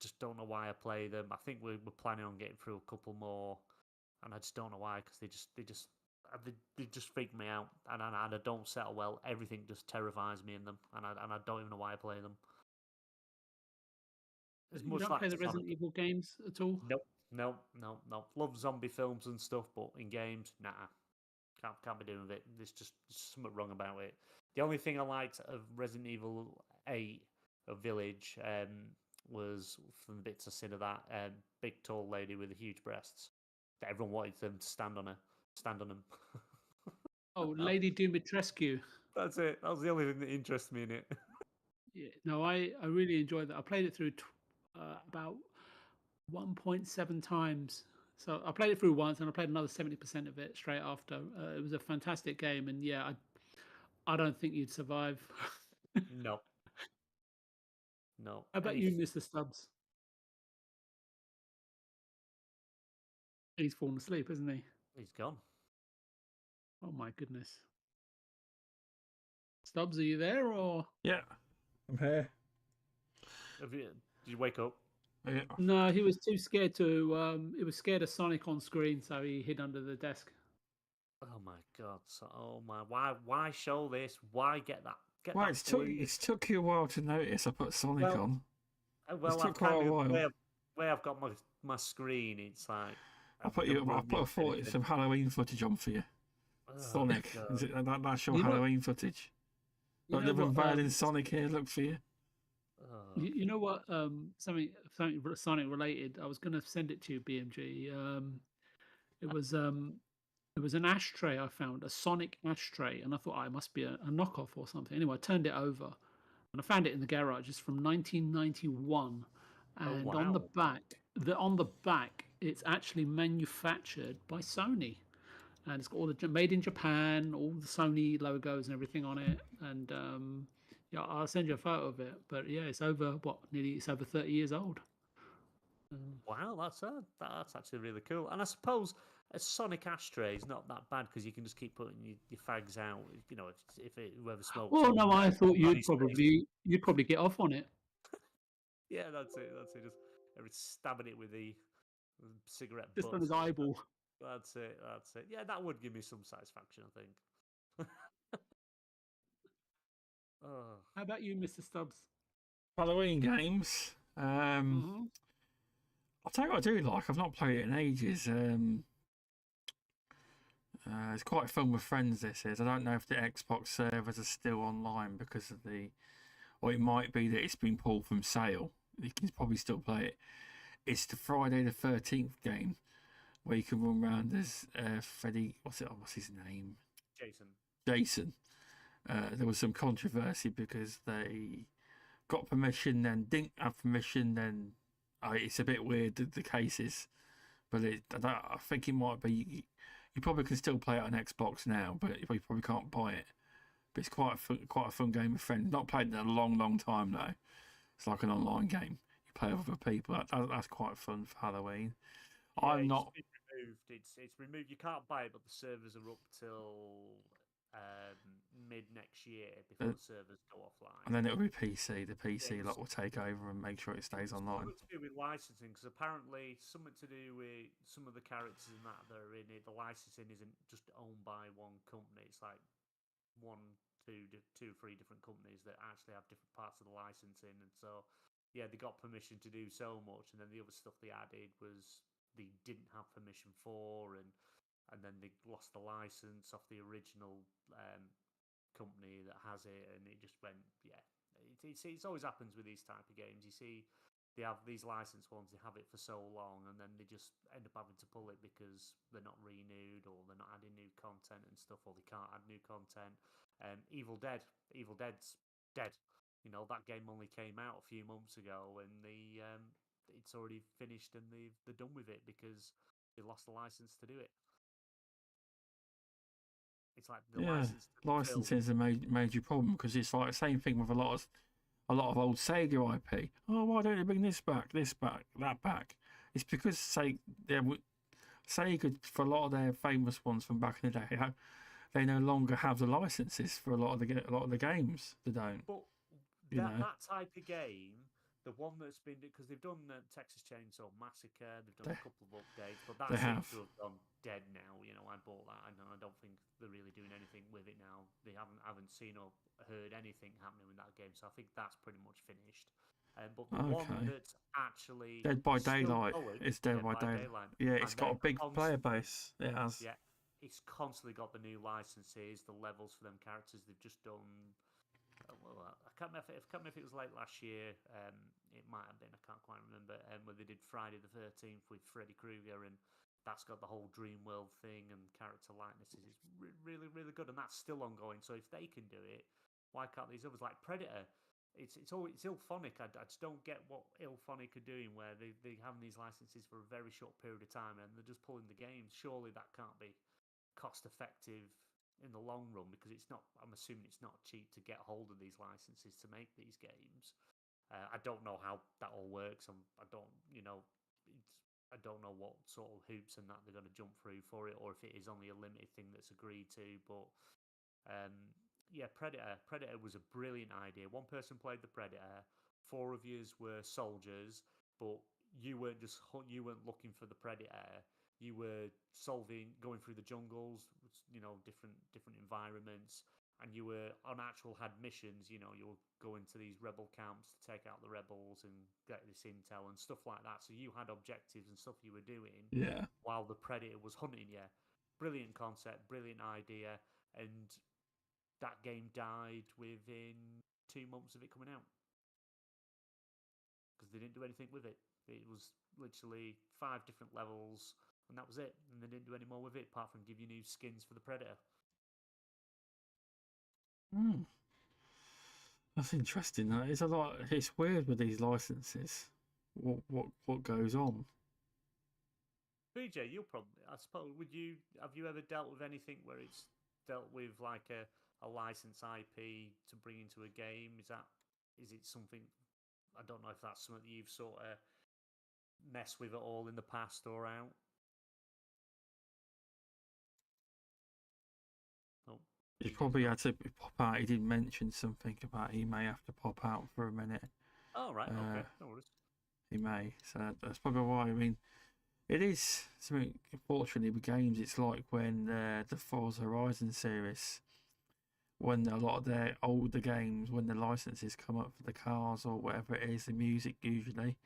[SPEAKER 4] just don't know why I play them. I think we're planning on getting through a couple more, and I just don't know why, because they just freak me out, and I don't settle well. Everything just terrifies me in them, and I don't even know why I play them.
[SPEAKER 3] You don't play the Resident Evil games at all?
[SPEAKER 4] Nope. Love zombie films and stuff, but in games, nah. Can't be doing it. There's just something wrong about it. The only thing I liked of Resident Evil 8, a Village, was from the bits I've seen of that big tall lady with the huge breasts that everyone wanted them to stand on them.
[SPEAKER 3] Oh, Lady Dimitrescu.
[SPEAKER 4] That's it. That was the only thing that interested me in it.
[SPEAKER 3] Yeah, no, I really enjoyed that. I played it through about 1.7 times. So I played it through once, and I played another 70% of it straight after. It was a fantastic game, and yeah, I don't think you'd survive.
[SPEAKER 4] No.
[SPEAKER 3] How about you, Mr. Stubbs? He's fallen asleep, isn't he?
[SPEAKER 4] He's gone.
[SPEAKER 3] Oh my goodness. Stubbs, are you there or?
[SPEAKER 1] Yeah, I'm here.
[SPEAKER 4] Did you wake up?
[SPEAKER 1] Yeah.
[SPEAKER 3] No, he was too scared to. He was scared of Sonic on screen, so he hid under the desk.
[SPEAKER 4] Oh my god! Why show this? Why get that?
[SPEAKER 1] Well, it's took you a while to notice. I put Sonic on.
[SPEAKER 4] Well,
[SPEAKER 1] it took quite a while.
[SPEAKER 4] Where I've got my screen, it's like
[SPEAKER 1] I put some Halloween footage on for you. Sonic, that's your Halloween footage. Like the violin Sonic here, look for you.
[SPEAKER 3] You know what? Something Sonic related. I was going to send it to you, BMG. It was an ashtray I found, a Sonic ashtray, and I thought it must be a knockoff or something. Anyway, I turned it over, and I found it in the garage. It's from 1991, and on the back, it's actually manufactured by Sony. and it's got all the made in Japan, all the Sony logos and everything on it. And yeah, I'll send you a photo of it. But yeah, it's over it's over 30 years old.
[SPEAKER 4] Wow, that's actually really cool. And I suppose a sonic ashtray is not that bad because you can just keep putting your fags out. You know, if whoever smokes.
[SPEAKER 3] Well, no, I thought you'd probably get off on it.
[SPEAKER 4] Yeah, that's it. Just stabbing it with the cigarette
[SPEAKER 3] just
[SPEAKER 4] butts.
[SPEAKER 3] on his eyeball.
[SPEAKER 4] That's it. Yeah, that would give me some satisfaction, I think. Oh.
[SPEAKER 3] How about you, Mr. Stubbs?
[SPEAKER 1] Halloween games. I'll tell you what I do like. I've not played it in ages. It's quite fun with friends. This is. I don't know if the Xbox servers are still online because of or it might be that it's been pulled from sale. You can probably still play it. It's the Friday the 13th game where you can run around as Freddy. What's his name? Jason. There was some controversy because they got permission, then didn't have permission. Then it's a bit weird the cases, but I think it might be. You probably can still play it on Xbox now, but you probably can't buy it. But it's quite a fun game with friends. Not played it in a long time though. It's like an online game. You play with other people. That's quite fun for Halloween.
[SPEAKER 4] Yeah, it's removed. It's removed. You can't buy it, but the servers are up till mid next year before the servers go offline.
[SPEAKER 1] And then it'll be PC. The PC lot will take over and make sure it stays online.
[SPEAKER 4] Something to do with licensing, because apparently something to do with some of the characters in that are in it. The licensing isn't just owned by one company. It's like two, 3 different companies that actually have different parts of the licensing, and so yeah, they got permission to do so much, and then the other stuff they added was they didn't have permission for, and then they lost the license off the original company that has it, and it just went, yeah. It always happens with these type of games. You see, they have these licensed ones, they have it for so long, and then they just end up having to pull it because they're not renewed, or they're not adding new content and stuff, or they can't add new content. Evil Dead's dead. You know, that game only came out a few months ago, and it's already finished, and they're done with it because they lost the license to do it. It's like the
[SPEAKER 1] licensing is a major problem, because it's like the same thing with a lot of old Sega IP. Oh, why don't they bring this back, that back? It's because Sega, for a lot of their famous ones from back in the day, they no longer have the licenses for a lot of the games. They don't.
[SPEAKER 4] But that type of game, the one that's been, because they've done Texas Chainsaw Massacre, they've done a couple of updates, but that seems to have gone dead now. You know, I bought that, and I don't think they're really doing anything with it now. They haven't seen or heard anything happening with that game, so I think that's pretty much finished. But the one that's actually
[SPEAKER 1] Dead by Daylight, it's Dead by Daylight. Yeah, it's got a big player base. It has.
[SPEAKER 4] Yeah, it's constantly got the new licenses, the levels for them characters. They've just done. Well, I can't remember if it was late last year. It might have been. I can't quite remember. Where they did Friday the 13th with Freddy Krueger, and that's got the whole dream world thing and character likenesses. It's really, really good, and that's still ongoing. So if they can do it, why can't these others? Like Predator, it's Ilphonic. I just don't get what Ilphonic are doing, where they have these licenses for a very short period of time, and they're just pulling the games. Surely that can't be cost effective in the long run, because it's not. I'm assuming it's not cheap to get hold of these licenses to make these games. I don't know how that all works. I don't know what sort of hoops and that they're going to jump through for it, or if it is only a limited thing that's agreed to. But yeah, Predator was a brilliant idea. One person played the Predator. 4 of yous were soldiers, but you weren't looking for the Predator. You were going through the jungles, different environments, and you were had missions. You were going to these rebel camps to take out the rebels and get this intel and stuff like that. So you had objectives and stuff you were doing.
[SPEAKER 1] Yeah.
[SPEAKER 4] While the Predator was hunting you. Brilliant concept, brilliant idea, and that game died within 2 months of it coming out because they didn't do anything with it. It was literally 5 different levels. And that was it. And they didn't do any more with it, apart from give you new skins for the Predator.
[SPEAKER 1] That's interesting. It's a lot. It's weird with these licenses. What goes on?
[SPEAKER 4] BJ, you'll probably, I suppose, have you ever dealt with anything where it's dealt with like a licensed IP to bring into a game? Is it something? I don't know if that's something that you've sort of messed with at all in the past or out. Oh,
[SPEAKER 1] he probably had to pop out. He did mention something about he may have to pop out for a minute.
[SPEAKER 4] oh right, okay, no worries.
[SPEAKER 1] He may, so that's probably why. I mean, it is something. Unfortunately, with games, it's like when the Forza Horizon series, when a lot of their older games, when the licenses come up for the cars or whatever it is, the music usually,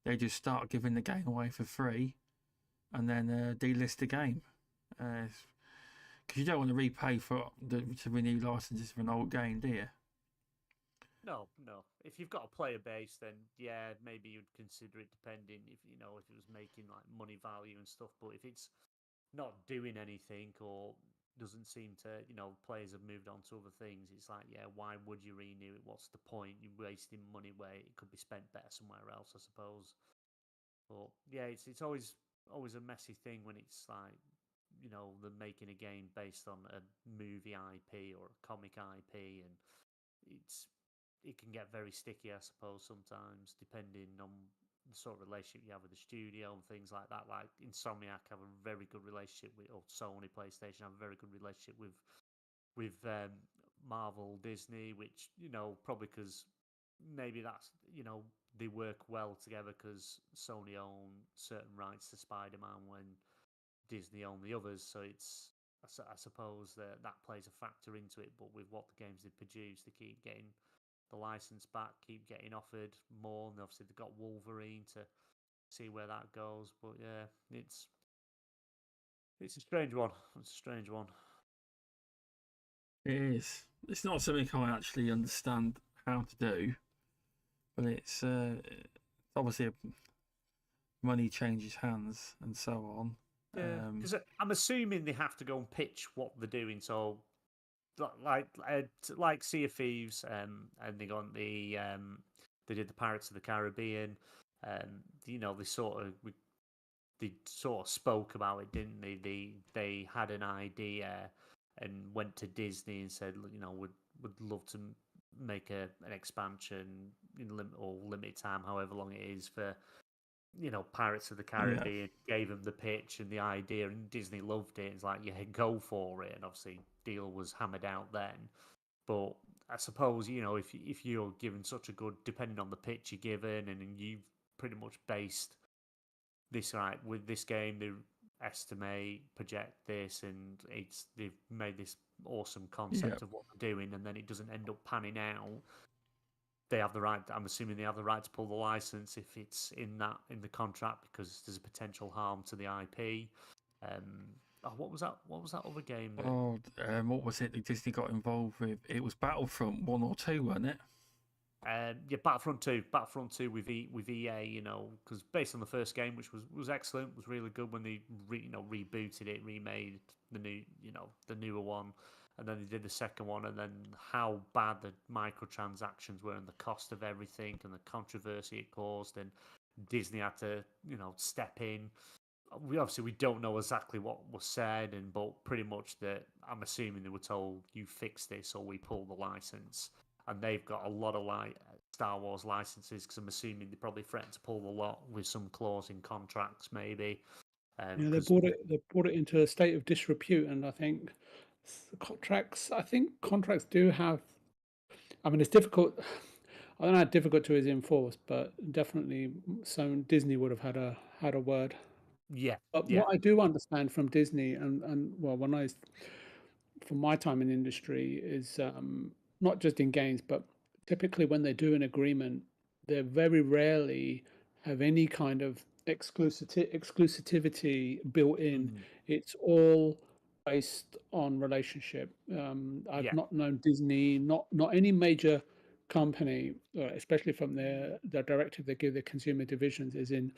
[SPEAKER 1] they just start giving the game away for free, and then delist the game. Because you don't want to repay to renew licenses for an old game, do you?
[SPEAKER 4] No. If you've got a player base, then yeah, maybe you'd consider it, depending if if it was making like money value and stuff. But if it's not doing anything or doesn't seem to, players have moved on to other things, it's like, yeah, why would you renew it? What's the point? You're wasting money where it could be spent better somewhere else, I suppose. But yeah, it's always a messy thing when it's like, they're making a game based on a movie IP or a comic IP, and it can get very sticky, I suppose, sometimes, depending on the sort of relationship you have with the studio and things like that. Like Insomniac have a very good relationship with, or Sony PlayStation have a very good relationship with Marvel, Disney, which probably because maybe that's they work well together because Sony own certain rights to Spiderman when Disney own the others. So I suppose that plays a factor into it. But with what the games they produce, they keep getting the license back, keep getting offered more, and obviously they've got Wolverine to see where that goes. But yeah, it's a strange one. It's a strange one.
[SPEAKER 1] It is. It's not something I actually understand how to do, but it's obviously money changes hands and so on.
[SPEAKER 4] Yeah, because I'm assuming they have to go and pitch what they're doing. So, like Sea of Thieves, and they got they did the Pirates of the Caribbean. They sort of spoke about it, didn't they? They had an idea and went to Disney and said, would love to make an expansion in limited time, however long it is, for Pirates of the Caribbean. Gave them the pitch and the idea, and Disney loved it. It's like, yeah, go for it. And obviously, deal was hammered out then. But I suppose if you're given such a good, depending on the pitch you're given, and you've pretty much based this right with this game, they estimate, project this, and they've made this awesome concept of what they're doing, and then it doesn't end up panning out. They have the right. I'm assuming they have the right to pull the license if it's in the contract, because there's a potential harm to the IP. What was that? What was that other game?
[SPEAKER 1] What was it that Disney got involved with? It was Battlefront 1 or 2, wasn't it?
[SPEAKER 4] Yeah, Battlefront 2 with EA. Because based on the first game, which was excellent, was really good when they rebooted it, remade the newer one. And then they did the second one, and then how bad the microtransactions were and the cost of everything and the controversy it caused, and Disney had to, step in. We don't know exactly what was said, but pretty much that I'm assuming they were told, you fix this or we pull the license. And they've got a lot of Star Wars licenses, because I'm assuming they probably threatened to pull the lot with some clause in contracts, maybe.
[SPEAKER 3] They brought it into a state of disrepute, and I think contracts do have. I mean, it's difficult. I don't know how difficult it is to enforce, but definitely some Disney would have had a word.
[SPEAKER 4] Yeah.
[SPEAKER 3] But what I do understand from Disney, and well, from my time in the industry, is not just in games, but typically when they do an agreement, they very rarely have any kind of exclusivity built in. It's all based on relationship. I've not known Disney, not any major company, especially from the directive they give their consumer divisions, is in,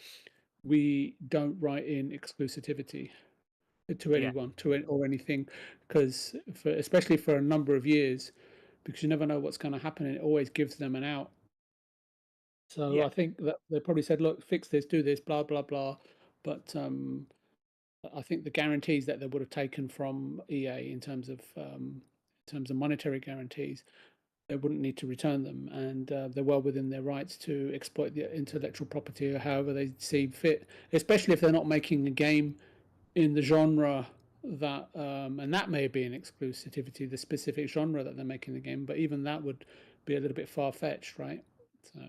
[SPEAKER 3] we don't write in exclusivity to anyone, or anything, because especially for a number of years, because you never know what's going to happen, and it always gives them an out. So I think that they probably said, look, fix this, do this, blah blah blah. But I think the guarantees that they would have taken from EA in terms of monetary guarantees, they wouldn't need to return them, and they're well within their rights to exploit the intellectual property however they see fit, especially if they're not making a game in the genre that, and that may be an exclusivity, the specific genre that they're making the game, but even that would be a little bit far-fetched, right? So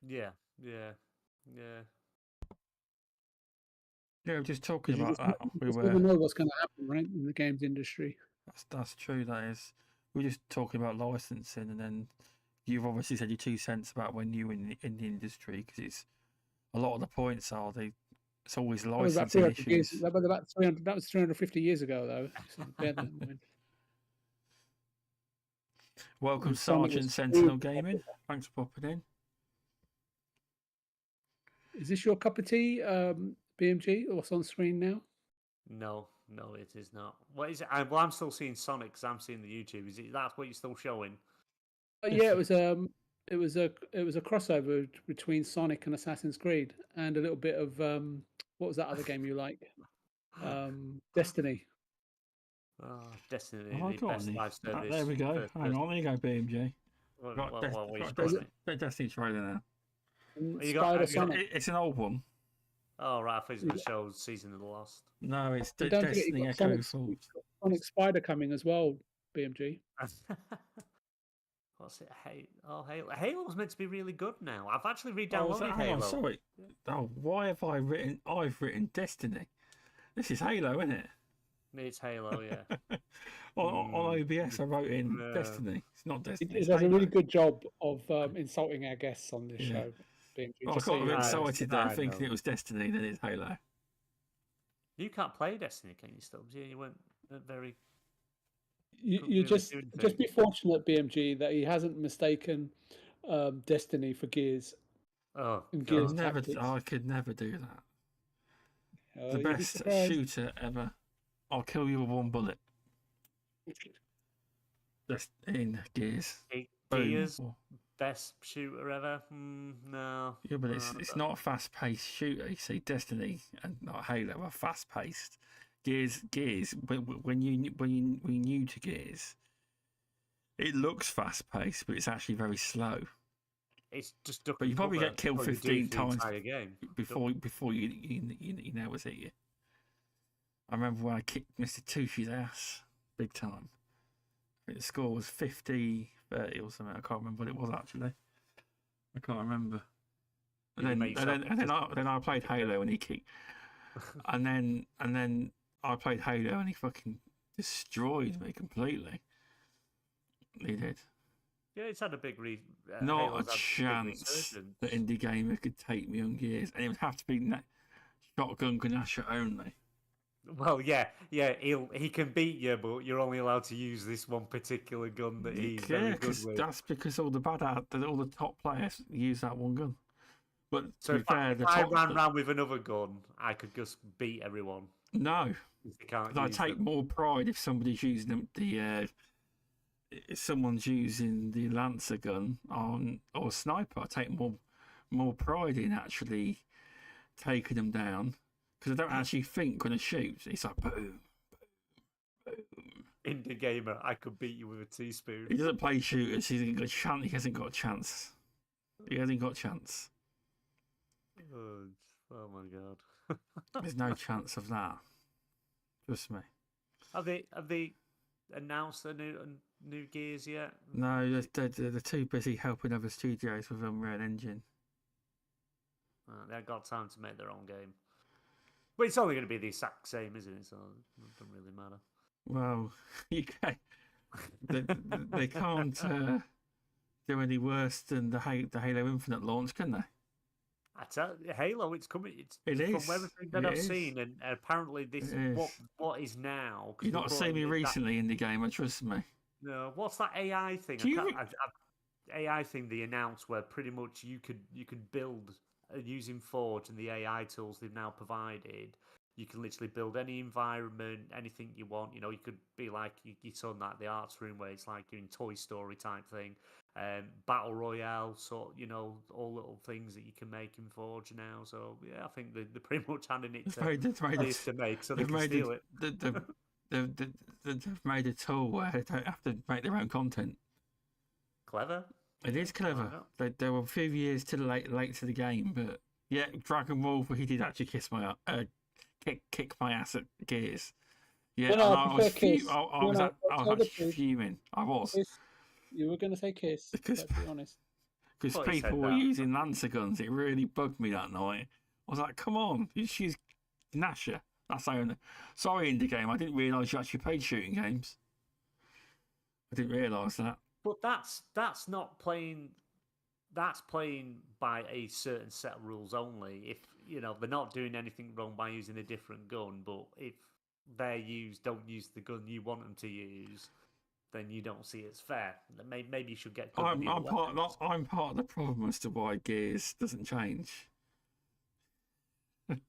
[SPEAKER 4] Yeah.
[SPEAKER 1] Yeah, we're just talking about that.
[SPEAKER 3] You never know what's going to happen, right, in the games industry.
[SPEAKER 1] That's true. That is. We're just talking about licensing, and then you've obviously said your 2 cents about when you were in the industry, because it's a lot of the points are it's always licensing issues.
[SPEAKER 3] That was about 300. That was 350 years ago, though. So bear that in mind.
[SPEAKER 1] Welcome, Sergeant Sentinel Gaming. Thanks for popping in.
[SPEAKER 3] Is this your cup of tea, BMG? Or what's on screen now?
[SPEAKER 4] No, it is not. What is it? Well, I'm still seeing Sonic because I'm seeing the YouTube. Is it that's what you're still showing?
[SPEAKER 3] Yeah, it was a crossover between Sonic and Assassin's Creed, and a little bit of what was that other game you like? Destiny.
[SPEAKER 4] Oh, Destiny,
[SPEAKER 1] the best live service. There we go. Hang on, there you go, BMJ. Got Destiny trailer now. It's an old one.
[SPEAKER 4] Oh, right. I thought it was going to show Season of the Lost.
[SPEAKER 1] No, it's Destiny Echo Assault.
[SPEAKER 3] Sonic Spider coming as well, BMG.
[SPEAKER 4] What's it? Halo. Halo was meant to be really good now. I've actually re-downloaded Halo.
[SPEAKER 1] Oh, sorry. Oh, why have I written? I've written Destiny. This is Halo, isn't it?
[SPEAKER 4] It's Halo, yeah.
[SPEAKER 1] on OBS, I wrote in Destiny. It's not Destiny.
[SPEAKER 3] It does a really good job of insulting our guests on this show.
[SPEAKER 1] I got a bit excited there, thinking it was Destiny, then it's Halo.
[SPEAKER 4] You can't play Destiny, can you, Stubbs? Yeah, you weren't very.
[SPEAKER 3] You just be fortunate, BMG, that he hasn't mistaken Destiny for Gears.
[SPEAKER 4] Oh,
[SPEAKER 3] Gears
[SPEAKER 1] I could never do that. The best shooter ever. I'll kill you with one bullet. Just in Gears.
[SPEAKER 4] Gears, best shooter ever? No.
[SPEAKER 1] Yeah, but it's not a fast-paced shooter. You see, Destiny and not Halo are fast-paced. Gears. When you're new to Gears, it looks fast-paced, but it's actually very slow.
[SPEAKER 4] It's just. But
[SPEAKER 1] you probably get killed 15 times before you know what's hit you. I remember when I kicked Mr. Tushi's ass big time. I think the score was 50-30 or something. I can't remember what it was actually. I can't remember. And then I played Halo and he kicked. and then I played Halo and he fucking destroyed me completely. He did.
[SPEAKER 4] Yeah, it's had a big
[SPEAKER 1] not Halo's a chance that Indie Gamer could take me on Gears, and it would have to be shotgun Ganasha only.
[SPEAKER 4] Well, yeah, he can beat you, but you're only allowed to use this one particular gun that he's very good with.
[SPEAKER 1] That's because all the top players use that one gun. But
[SPEAKER 4] so if I ran around with another gun, I could just beat everyone.
[SPEAKER 1] No, I take more pride if somebody's using if someone's using the Lancer gun or sniper. I take more pride in actually taking them down. Because I don't actually think when I shoot, it's like boom, boom, boom.
[SPEAKER 4] Indie Gamer, I could beat you with a teaspoon.
[SPEAKER 1] He doesn't play shooters. He hasn't got a chance. He hasn't got a chance.
[SPEAKER 4] Oh my god!
[SPEAKER 1] There's no chance of that. Trust me.
[SPEAKER 4] Have they announced a new Gears yet?
[SPEAKER 1] No, they're too busy helping other studios with Unreal Engine.
[SPEAKER 4] They haven't got time to make their own game. But it's only going to be the exact same, isn't it? So it doesn't really matter.
[SPEAKER 1] Well, they can't do any worse than the Halo Infinite launch, can they?
[SPEAKER 4] I tell you, Halo, it's coming.
[SPEAKER 1] It is.
[SPEAKER 4] From everything that I've seen, and apparently this is what is now.
[SPEAKER 1] You've not seen me recently in the game, trust me.
[SPEAKER 4] No, what's that AI thing? AI thing they announced where pretty much you could build using Forge and the AI tools they've now provided. You can literally build any environment, anything you want. You know, you could be like you saw in like the arts room where it's like you're in Toy Story type thing. Battle Royale, sort you know, all little things that you can make in Forge now. So yeah, I think they're pretty much handing it to players to make, so they can steal it.
[SPEAKER 1] They've made a tool where they don't have to make their own content.
[SPEAKER 4] Clever.
[SPEAKER 1] It is clever. They were a few years too late to the game, but yeah, Dragon Wolf, he did actually kick my ass at Gears. Yeah,
[SPEAKER 3] well, no,
[SPEAKER 1] I was fuming. I was.
[SPEAKER 3] Kiss. You were going to say Kiss, let's be honest.
[SPEAKER 1] Because people were using Lancer guns. It really bugged me that night. I was like, come on, she's Nasher. That's only. Sorry, indie game. I didn't realise you actually played shooting games. I didn't realise that.
[SPEAKER 4] But that's not playing. That's playing by a certain set of rules only. If you know they're not doing anything wrong by using a different gun, but if they don't use the gun you want them to use, then you don't see it's fair. Maybe you should get.
[SPEAKER 1] I'm part of the problem as to why Gears doesn't change.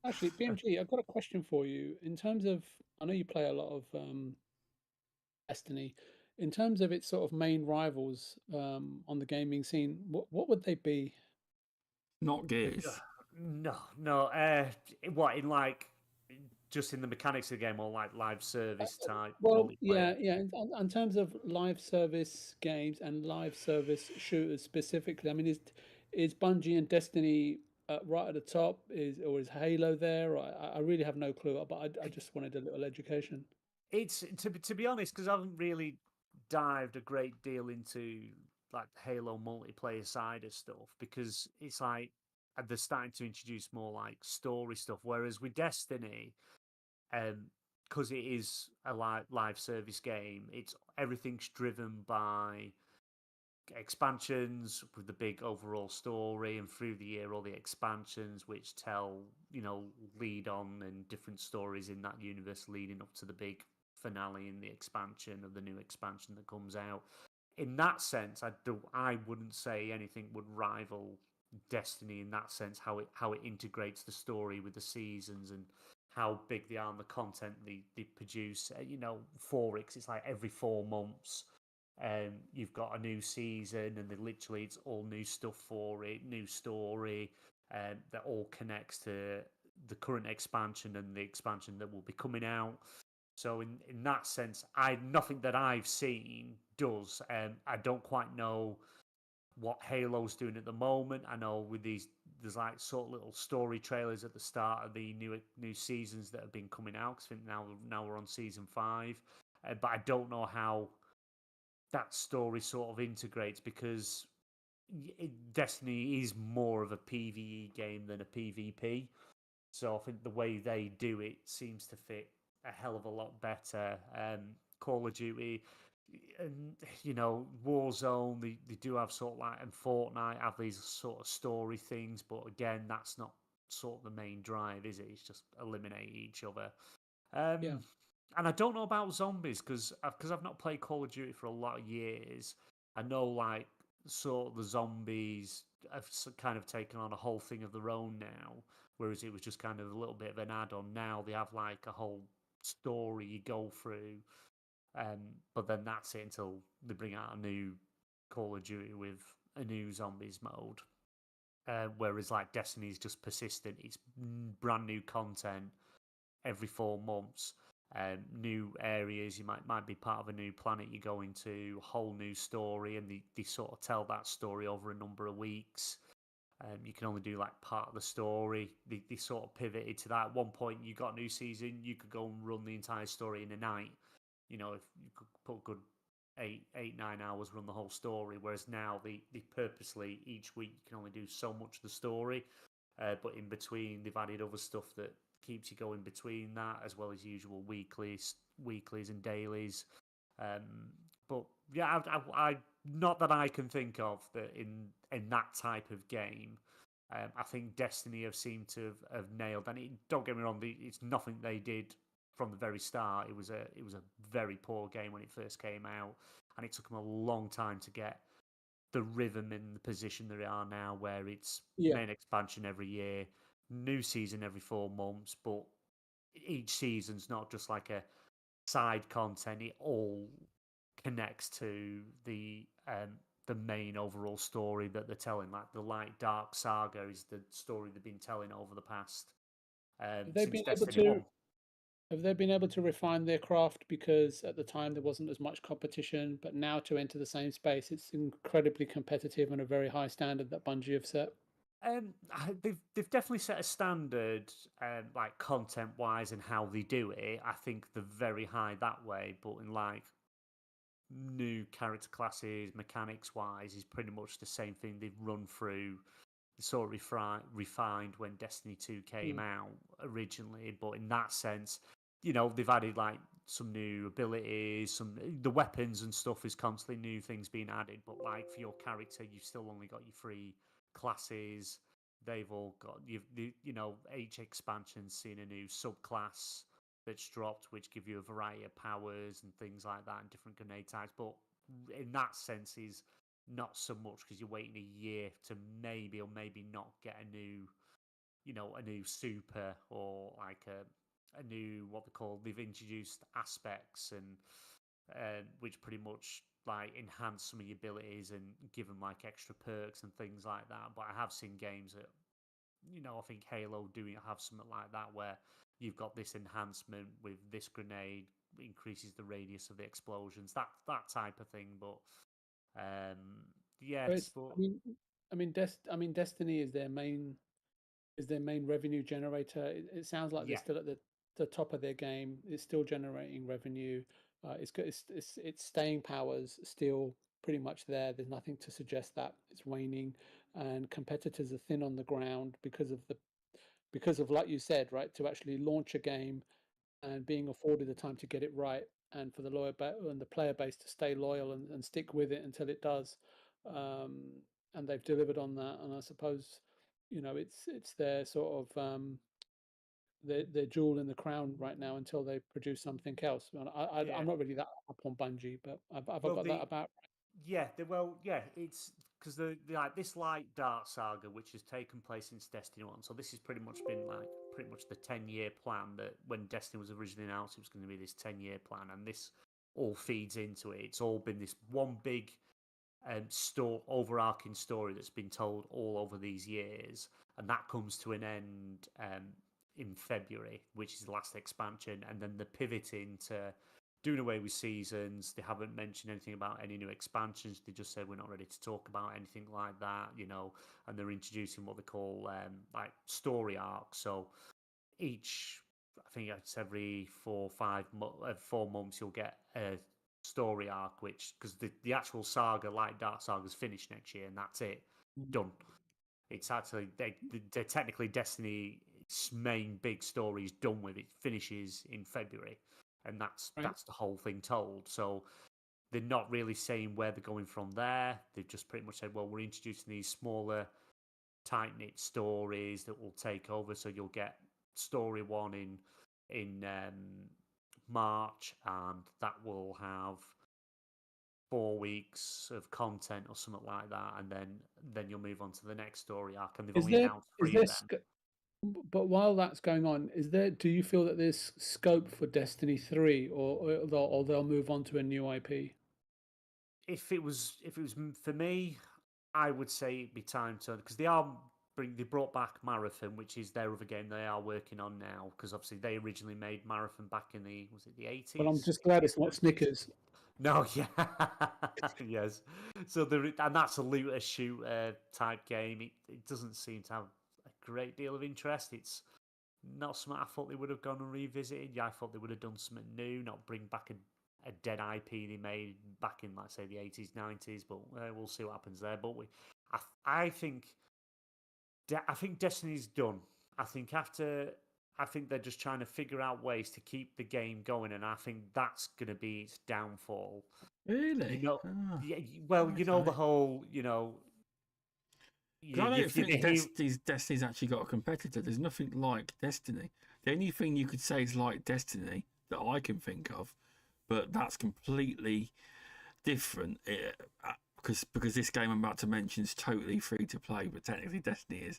[SPEAKER 3] Actually, BMG, I've got a question for you. In terms of, I know you play a lot of Destiny. In terms of its sort of main rivals on the gaming scene, what would they be?
[SPEAKER 1] Not Gears.
[SPEAKER 4] No. What in like just in the mechanics of the game, or like live service type?
[SPEAKER 3] Well, yeah. In terms of live service games and live service shooters specifically, I mean, is Bungie and Destiny right at the top? Is Halo there? I really have no clue, but I just wanted a little education.
[SPEAKER 4] It's to be honest, because I haven't really dived a great deal into like the Halo multiplayer side of stuff, because it's like they're starting to introduce more like story stuff, whereas with Destiny, because it is a live service game, everything's driven by expansions with the big overall story, and through the year all the expansions which tell, you know, lead on and different stories in that universe leading up to the big finale in the expansion of the new expansion that comes out. In that sense, I wouldn't say anything would rival Destiny in that sense, how it integrates the story with the seasons and how big they are and the content they produce. You know, 4X, it's like every 4 months you've got a new season, and it's all new stuff for it, new story that all connects to the current expansion and the expansion that will be coming out. So in that sense, nothing that I've seen does. I don't quite know what Halo's doing at the moment. I know with there's like sort of little story trailers at the start of the new seasons that have been coming out. Cause I think now we're on season 5, but I don't know how that story sort of integrates, because Destiny is more of a PvE game than a PvP. So I think the way they do it seems to fit a hell of a lot better. Call of Duty, and you know, Warzone, they do have sort of like, and Fortnite have these sort of story things, but again, that's not sort of the main drive, is it? It's just eliminate each other.
[SPEAKER 3] Yeah.
[SPEAKER 4] And I don't know about zombies, because I've not played Call of Duty for a lot of years. I know like sort of the zombies have kind of taken on a whole thing of their own now, whereas it was just kind of a little bit of an add-on. Now they have like a whole story you go through, but then that's it until they bring out a new Call of Duty with a new zombies mode. Whereas like Destiny's just persistent. It's brand new content every 4 months. New areas, you might be part of a new planet you go into, whole new story, and they sort of tell that story over a number of weeks. You can only do like part of the story. They sort of pivoted to that. At one point, you got a new season, you could go and run the entire story in a night. You know, if you could put a good 8-9 hours, run the whole story. Whereas now they purposely each week you can only do so much of the story, but in between they've added other stuff that keeps you going between that, as well as usual weeklies and dailies. But yeah, I not that I can think of that in that type of game. I think Destiny have seemed to have nailed, and don't get me wrong, it's nothing they did from the very start. It was a very poor game when it first came out, and it took them a long time to get the rhythm and the position they are now, where it's main expansion every year, new season every 4 months, but each season's not just like a side content; it all connects to the main overall story that they're telling. Like the Light Dark Saga is the story they've been telling over the past since Destiny 1.
[SPEAKER 3] Have they been able to refine their craft? Because at the time there wasn't as much competition, but now to enter the same space, it's incredibly competitive and a very high standard that Bungie have set.
[SPEAKER 4] They've definitely set a standard, like content wise, and how they do it. I think they're very high that way, but in like new character classes, mechanics wise, is pretty much the same thing they've run through. Sort of refined when Destiny 2 came out originally, but in that sense, they've added like some new abilities, the weapons and stuff is constantly new things being added. But like for your character, you've still only got your 3 classes. They've all got each expansion's seen a new subclass that's dropped, which give you a variety of powers and things like that, and different grenade types. But in that sense, is not so much because you're waiting a year to maybe or maybe not get a new super or like a new what they've introduced aspects and which pretty much like enhance some of your abilities and give them like extra perks and things like that. But I have seen games that I think Halo doing have something like that where you've got this enhancement with this grenade increases the radius of the explosions, that type of thing. But yes, but
[SPEAKER 3] Destiny is their main revenue generator. It sounds like they're still at the top of their game. It's still generating revenue. Its staying power's still pretty much there. There's nothing to suggest that it's waning, and competitors are thin on the ground because of like you said, right, to actually launch a game and being afforded the time to get it right, and for the and the player base to stay loyal and stick with it until it does. And they've delivered on that. And I suppose, it's their sort of their jewel in the crown right now until they produce something else. And I'm not really that up on Bungie, but have I got that about?
[SPEAKER 4] Yeah, it's because the like this Light Dark Saga, which has taken place since Destiny 1. So this has pretty much been like the 10-year plan that when Destiny was originally announced, it was going to be this 10-year plan, and this all feeds into it. It's all been this one big overarching story that's been told all over these years, and that comes to an end in February, which is the last expansion, and then the pivot into doing away with seasons. They haven't mentioned anything about any new expansions. They just said we're not ready to talk about anything like that, and they're introducing what they call like story arcs. So I think it's every 4 months you'll get a story arc, which because the actual saga, Light Dark Saga, is finished next year, and that's it, done. It's actually they're technically Destiny's main big story is done with. It finishes in February, and that's the whole thing told. So they're not really saying where they're going from there. They've just pretty much said, well, we're introducing these smaller, tight-knit stories that will take over. So you'll get story 1 in March, and that will have 4 weeks of content or something like that, and then you'll move on to the next story arc. And they've only announced 3 of them.
[SPEAKER 3] But while that's going on, do you feel that there's scope for Destiny 3, or they'll move on to a new IP?
[SPEAKER 4] If it was for me, I would say it'd be time to, because they brought back Marathon, which is their other game they are working on now, because obviously they originally made Marathon back in the 80s.
[SPEAKER 3] Well, I'm just glad it's not Snickers.
[SPEAKER 4] No, yeah, yes. So and that's a looter shooter type game. It doesn't seem to have a great deal of interest. It's not something I thought they would have gone and revisited. Yeah, I thought they would have done something new, not bring back a dead IP they made back in, let's say, the 80s, 90s. But we'll see what happens there. But I think Destiny's done. I think they're just trying to figure out ways to keep the game going, and I think that's going to be its downfall.
[SPEAKER 1] Really?
[SPEAKER 4] The whole,
[SPEAKER 1] I don't think Destiny's actually got a competitor. There's nothing like Destiny. The only thing you could say is like Destiny that I can think of, but that's completely different. Because this game I'm about to mention is totally free to play, but technically Destiny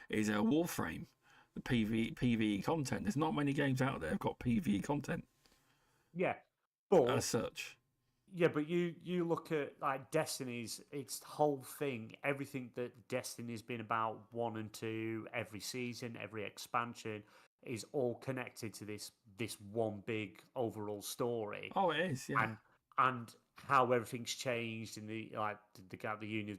[SPEAKER 1] is a Warframe. PvE content. There's not many games out there have got PvE content.
[SPEAKER 4] Yeah, but
[SPEAKER 1] as such.
[SPEAKER 4] Yeah, but you look at like Destiny's its whole thing, everything that Destiny's been about 1 and 2, every season, every expansion is all connected to this one big overall story.
[SPEAKER 1] Oh, it is, yeah.
[SPEAKER 4] And how everything's changed in the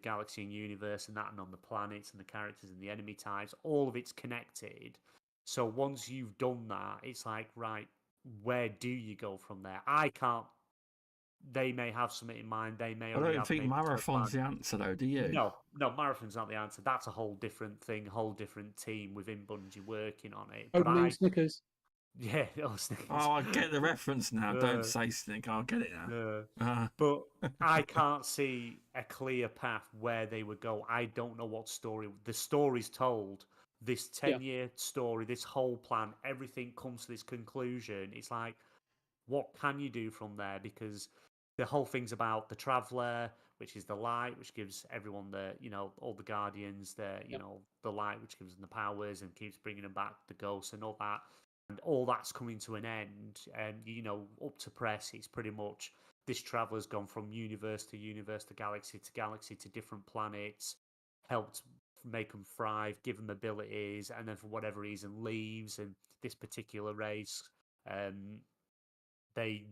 [SPEAKER 4] galaxy and universe and that, and on the planets and the characters and the enemy types, all of it's connected. So once you've done that, it's like, right, where do you go from there? I can't. They may have something in mind. They may.
[SPEAKER 1] I don't think Marathon's the answer, though. Do you?
[SPEAKER 4] No, Marathon's not the answer. That's a whole different thing, a whole different team within Bungie working on it.
[SPEAKER 3] But Snickers.
[SPEAKER 4] Yeah, Snickers.
[SPEAKER 1] Oh, I get the reference now. Don't say Snick. I'll get it now.
[SPEAKER 4] But I can't see a clear path where they would go. I don't know what story. The story's told. This 10-year story, this whole plan, everything comes to this conclusion. It's like, what can you do from there? Because the whole thing's about the Traveler, which is the light, which gives everyone all the Guardians, the light, which gives them the powers and keeps bringing them back, the ghosts and all that. And all that's coming to an end. And, up to press, it's pretty much this Traveler's gone from universe to universe to galaxy to different planets, helped make them thrive, give them abilities, and then for whatever reason leaves. And this particular race, they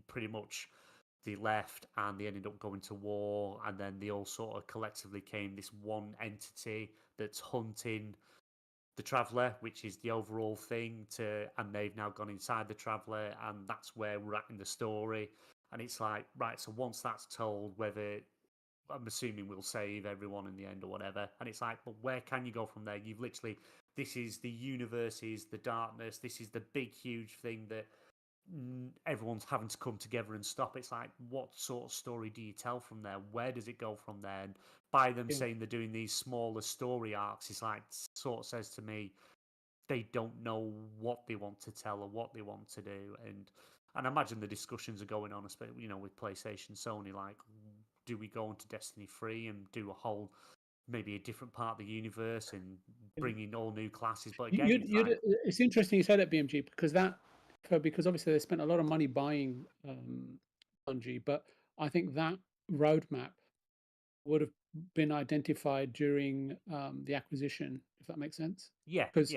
[SPEAKER 4] left and they ended up going to war, and then they all sort of collectively came this one entity that's hunting the Traveler, which is the overall thing, and they've now gone inside the Traveler, and that's where we're at in the story. And it's like, right, so once that's told, whether I'm assuming we'll save everyone in the end or whatever, and it's like, but where can you go from there? You've literally, this is the universes, the darkness, this is the big huge thing that everyone's having to come together and stop. It's like, what sort of story do you tell from there? Where does it go from there? And by them saying they're doing these smaller story arcs, it's like, sort of says to me, they don't know what they want to tell or what they want to do. And I imagine the discussions are going on, especially, with PlayStation, Sony, like, do we go into Destiny 3 and do a whole, maybe a different part of the universe and bring in all new classes? But again,
[SPEAKER 3] it's interesting you say that, BMG, because obviously they spent a lot of money buying Bungie, but I think that roadmap would have been identified during the acquisition, if that makes sense.
[SPEAKER 4] Yeah,
[SPEAKER 3] because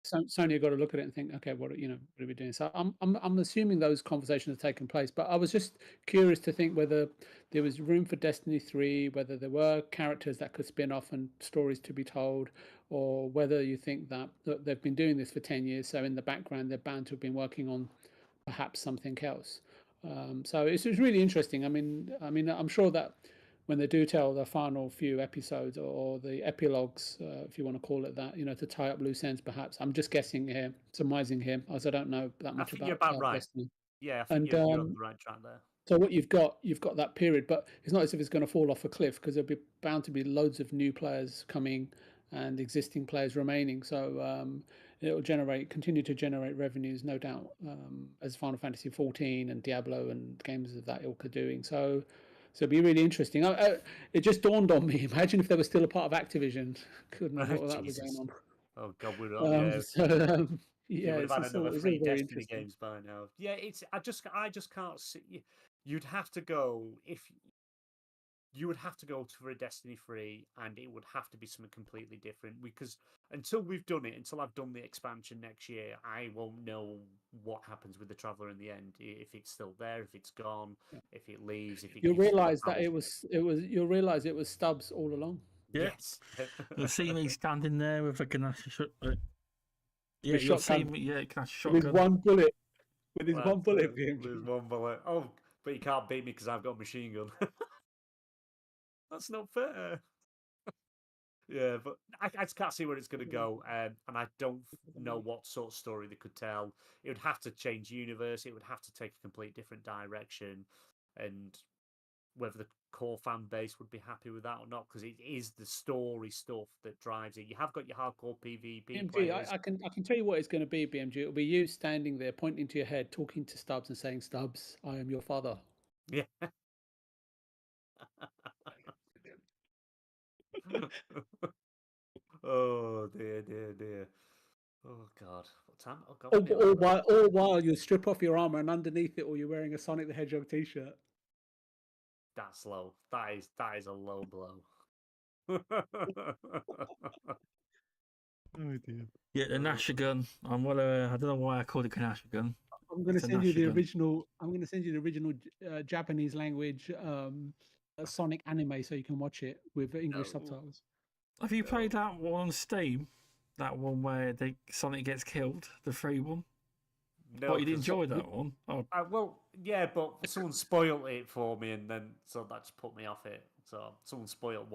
[SPEAKER 3] Sony got to look at it and think, okay, what are we doing? So I'm assuming those conversations have taken place, but I was just curious to think whether there was room for Destiny 3, whether there were characters that could spin off and stories to be told, or whether you think that they've been doing this for 10 years, so in the background they're bound to have been working on perhaps something else. So it's really interesting. I mean, I'm sure that when they do tell the final few episodes or the epilogues, if you want to call it that, to tie up loose ends, perhaps. I'm just guessing here, surmising here, as I don't know that much about
[SPEAKER 4] right.
[SPEAKER 3] Destiny.
[SPEAKER 4] Yeah, I think you're on the right track there.
[SPEAKER 3] So what you've got that period, but it's not as if it's going to fall off a cliff, because there'll be bound to be loads of new players coming and existing players remaining. So it'll continue to generate revenues, no doubt, as Final Fantasy 14 and Diablo and games of that ilk are doing. So it'd be really interesting. It just dawned on me. Imagine if they were still a part of Activision. Couldn't have thought that was going on.
[SPEAKER 4] Oh God, we're not.
[SPEAKER 3] Yeah,
[SPEAKER 4] we've had another 3 Destiny
[SPEAKER 3] interesting
[SPEAKER 4] games by now. Yeah, I just can't see. You'd have to go for a Destiny 3, and it would have to be something completely different, because until I've done the expansion next year, I won't know what happens with the Traveler in the end. If it's still there, if it's gone, if it leaves,
[SPEAKER 3] you'll realize that you'll realize it was Stubbs all along.
[SPEAKER 4] Yes.
[SPEAKER 1] You'll see me standing there with a Ganassi shotgun. Yeah, you'll see me. Yeah, Ganassi shotgun.
[SPEAKER 3] With one bullet. With his one bullet.
[SPEAKER 4] With one bullet. Oh, but you can't beat me because I've got a machine gun. That's not fair. Yeah, but I just can't see where it's going to go, and I don't know what sort of story they could tell. It would have to change universe. It would have to take a complete different direction, and whether the core fan base would be happy with that or not, because it is the story stuff that drives it. You have got your hardcore PvP
[SPEAKER 3] BMG,
[SPEAKER 4] players.
[SPEAKER 3] I can tell you what it's going to be, BMG. It'll be you standing there, pointing to your head, talking to Stubbs and saying, "Stubbs, I am your father."
[SPEAKER 4] Yeah. Oh dear. Oh God, what time? Oh God,
[SPEAKER 3] All while you strip off your armor and underneath it, or you're wearing a Sonic the Hedgehog t-shirt.
[SPEAKER 4] That's low. That is a low blow. Oh dear.
[SPEAKER 1] Yeah, the Nasher gun. I don't know why I called it a Nasher gun.
[SPEAKER 3] I'm going to send you the original. I'm going to send you the original Japanese language Sonic anime so you can watch it with English subtitles.
[SPEAKER 1] Have you played that one on Steam? That one where Sonic gets killed, the free one? No, you didn't enjoy that one? Oh.
[SPEAKER 4] Well, yeah, but someone spoiled it for me, and then so that just put me off it. So someone spoiled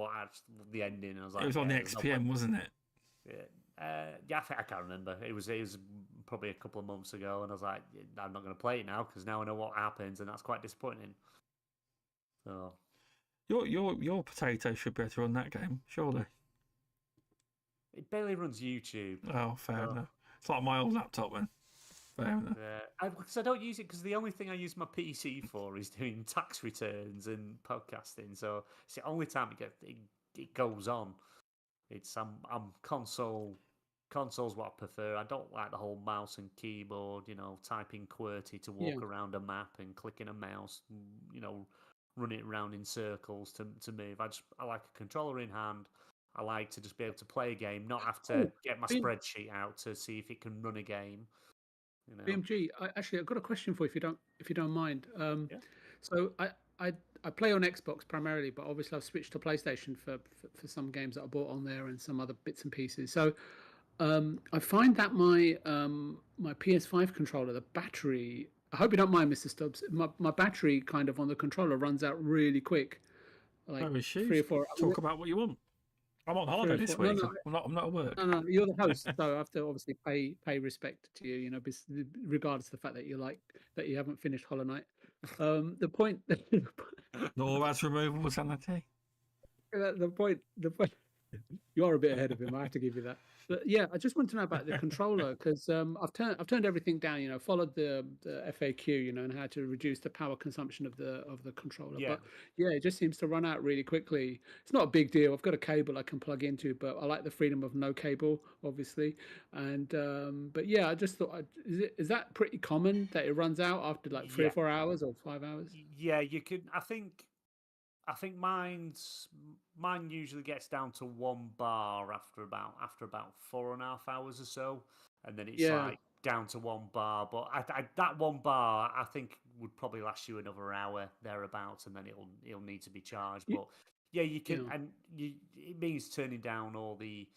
[SPEAKER 4] the ending. I was like,
[SPEAKER 1] it was on the XPN, wasn't it?
[SPEAKER 4] Yeah, I can't remember. It was probably a couple of months ago, and I was like, I'm not going to play it now because now I know what happens, and that's quite disappointing. So
[SPEAKER 1] your potato should be better on that game, surely.
[SPEAKER 4] It barely runs YouTube.
[SPEAKER 1] Oh, fair enough. It's like my old laptop, then. Fair enough.
[SPEAKER 4] Because I don't use it because the only thing I use my PC for is doing tax returns and podcasting. So it's the only time it goes on. I'm console. Console's what I prefer. I don't like the whole mouse and keyboard, typing QWERTY to walk around a map and clicking a mouse, run it around in circles to move. I like a controller in hand. I like to just be able to play a game, not have to get my spreadsheet out to see if it can run a game.
[SPEAKER 3] BMG, I've got a question for you if you don't mind. So I play on Xbox primarily, but obviously I've switched to PlayStation for some games that I bought on there and some other bits and pieces. So I find that my PS5 controller, the battery. I hope you don't mind, Mr. Stubbs. My battery kind of on the controller runs out really quick.
[SPEAKER 1] Like 3 or 4 hours. Talk about what you want. I'm on holiday this week. No. I'm not at work.
[SPEAKER 3] No, you're the host, so I have to obviously pay respect to you. Regardless of the fact that you haven't finished Hollow Knight. The point.
[SPEAKER 1] No, that's removable sanity.
[SPEAKER 3] The point. You are a bit ahead of him. I have to give you that. But yeah, I just want to know about the controller because I've turned everything down. Followed the FAQ, and how to reduce the power consumption of the controller. Yeah. But yeah, it just seems to run out really quickly. It's not a big deal. I've got a cable I can plug into, but I like the freedom of no cable, obviously. And but yeah, I just thought, is that pretty common that it runs out after like 3 or 4 hours or 5 hours?
[SPEAKER 4] Yeah, you could. I think mine usually gets down to 1 bar after about 4.5 hours or so, and then it's like down to 1 bar. But that 1 bar I think would probably last you another hour thereabouts, and then it'll need to be charged. But yeah, you can, and it means turning down all the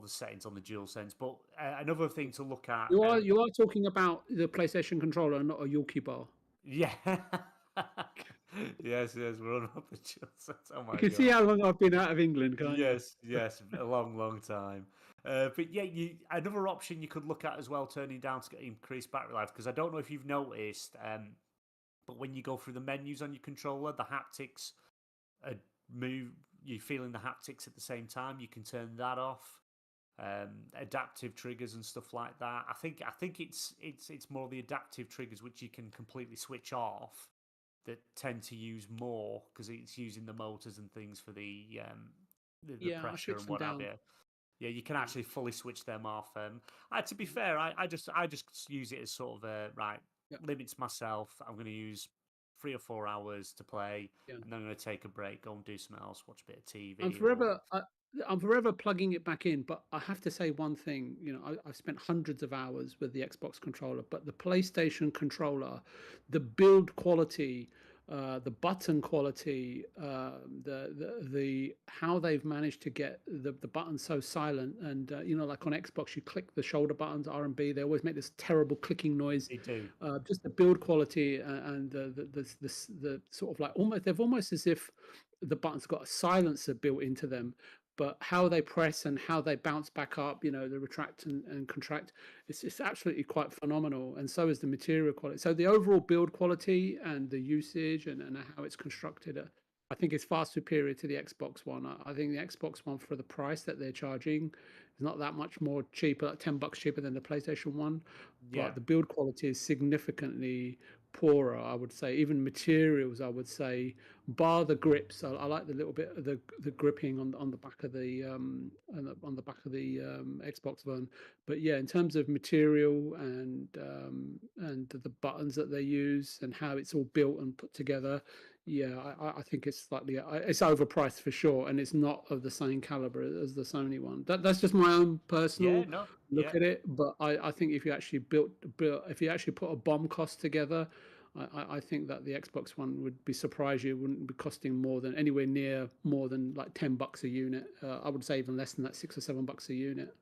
[SPEAKER 4] settings on the DualSense. But another thing to look at.
[SPEAKER 3] You are talking about the PlayStation controller, not a Yorkie bar.
[SPEAKER 4] Yeah. yes, we're on up the DualSense. Oh my
[SPEAKER 3] you can see how long I've been out of England, can't you?
[SPEAKER 4] Yes, a long time. But yeah, another option you could look at as well, turning down to get increased battery life, because I don't know if you've noticed, but when you go through the menus on your controller, the haptics move. You're feeling the haptics at the same time. You can turn that off. Adaptive triggers and stuff like that. I think it's more the adaptive triggers which you can completely switch off that tend to use more because it's using the motors and things for the pressure and what have you. Yeah, you can actually fully switch them off. To be fair, I just use it as sort of limits myself. I'm going to use 3 or 4 hours to play, and then I'm going to take a break, go and do something else, watch a bit of TV.
[SPEAKER 3] I'm forever plugging it back in, but I have to say one thing. I've spent hundreds of hours with the Xbox controller, but the PlayStation controller, the build quality, the button quality, the how they've managed to get the buttons so silent, and like on Xbox, you click the shoulder buttons R and B, they always make this terrible clicking noise.
[SPEAKER 4] They do.
[SPEAKER 3] Just the build quality and the sort of like almost as if the buttons got a silencer built into them. But how they press and how they bounce back up, the retract and contract, it's absolutely quite phenomenal. And so is the material quality. So the overall build quality and the usage and how it's constructed, I think it's far superior to the Xbox One. I think the Xbox One, for the price that they're charging, is not that much more cheaper, like $10 cheaper than the PlayStation One.
[SPEAKER 4] Yeah.
[SPEAKER 3] But the build quality is significantly poorer, I would say. Even materials, I would say, bar the grips. I like the little bit of the gripping on the back of the on the back of the Xbox One. But yeah, in terms of material and the buttons that they use and how it's all built and put together, yeah, I think it's slightly it's overpriced for sure, and it's not of the same caliber as the Sony one. That's just my own personal look at it. But I think if you actually if you actually put a BOM cost together, I think that the Xbox One would be surprised you wouldn't be costing more than anywhere near more than like $10 a unit. I would say even less than that, $6 or $7 a unit.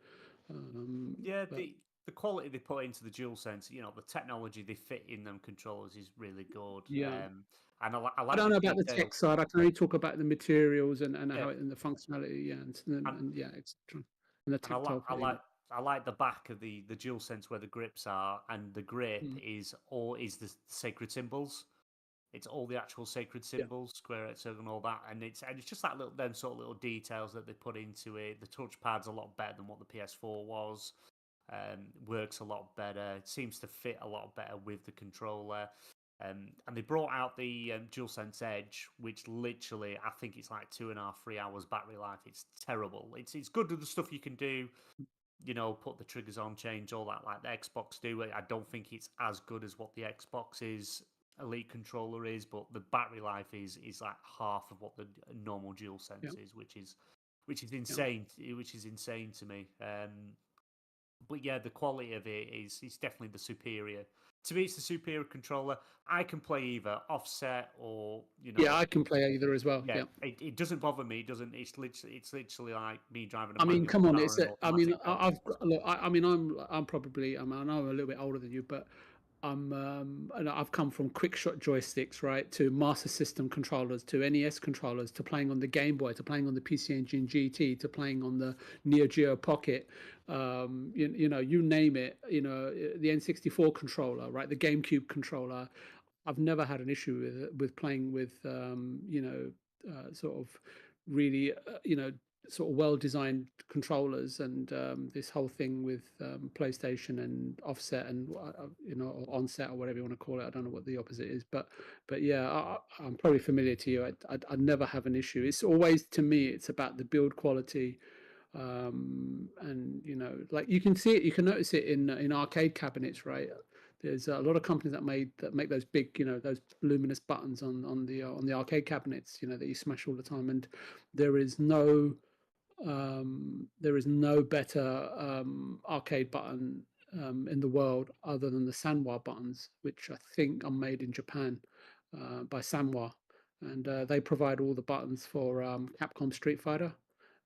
[SPEAKER 4] Yeah, the quality they put into the DualSense, you know, the technology they fit in them controllers is really good.
[SPEAKER 3] Yeah.
[SPEAKER 4] And I like
[SPEAKER 3] I don't know about the tech side. I can only talk about the materials and how it, and the functionality. Yeah, and yeah, it's and the tactile.
[SPEAKER 4] I like the back of the DualSense where the grips are, and the grip is the sacred symbols. It's all the actual sacred symbols, square, circle, and all that, and it's just that them sort of little details that they put into it. The touchpad's a lot better than what the PS4 was. Works a lot better. It seems to fit a lot better with the controller. And they brought out the DualSense Edge, which literally, I think it's like 2.5, 3 hours battery life. It's terrible. It's good with the stuff you can do, you know, put the triggers on, change all that like the Xbox do. I don't think it's as good as what the Xbox's Elite controller is, but the battery life is like half of what the normal DualSense is, which is insane. Which is insane to me. But yeah, the quality of it is definitely the superior. To me, it's the superior controller. I can play either offset or, you know.
[SPEAKER 3] Yeah, I can play either as well. Yeah,
[SPEAKER 4] it doesn't bother me. It doesn't. It's literally like me driving.
[SPEAKER 3] I mean, come on. I mean, I'm probably. I know I'm a little bit older than you, but and I've come from quick shot joysticks, right, to Master System controllers, to NES controllers, to playing on the Game Boy, to playing on the PC Engine GT, to playing on the Neo Geo Pocket. You know, you name it. You know, the N64 controller, right, the GameCube controller. I've never had an issue with playing with you know, sort of really you know, sort of well-designed controllers, and this whole thing with PlayStation and offset and you know, or onset or whatever you want to call it. I don't know what the opposite is, but yeah, I'm probably familiar to you. I never have an issue. It's always, to me, it's about the build quality. And you know, like you can see it, you can notice it in arcade cabinets, right? There's a lot of companies that make those big, you know, those luminous buttons on the arcade cabinets, you know, that you smash all the time, and there is no better arcade button in the world other than the Sanwa buttons, which I think are made in Japan by Sanwa, and they provide all the buttons for Capcom Street Fighter,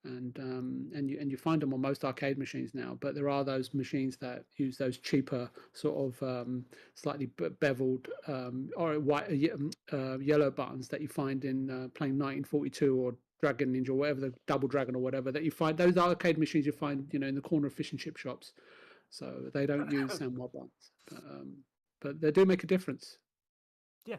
[SPEAKER 3] and you find them on most arcade machines now. But there are those machines that use those cheaper sort of slightly beveled or white yellow buttons that you find in playing 1942 or Dragon Ninja or whatever, the Double Dragon or whatever, that you find. Those arcade machines you find, you know, in the corner of fish and chip shops. So they don't use Sanwa buttons, but they do make a difference.
[SPEAKER 4] Yeah.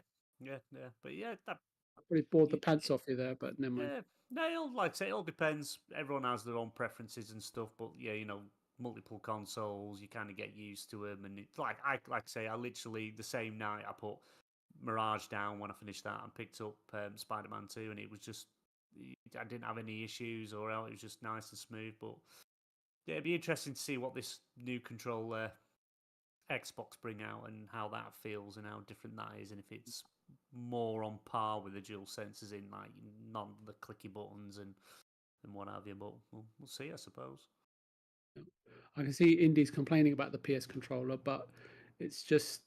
[SPEAKER 4] But yeah, that
[SPEAKER 3] probably bored the pants off you there, but never mind.
[SPEAKER 4] Yeah, no, like I say, it all depends. Everyone has their own preferences and stuff, but yeah, you know, multiple consoles, you kind of get used to them. And it's like I say, I literally the same night I put Mirage down when I finished that and picked up Spiderman 2, and it was just, I didn't have any issues or else. It was just nice and smooth. But yeah, it'd be interesting to see what this new controller Xbox bring out and how that feels and how different that is, and if it's more on par with the dual sensors in like none of the clicky buttons and what have you. But we'll see, I suppose.
[SPEAKER 3] I can see indies complaining about the PS controller, but it's just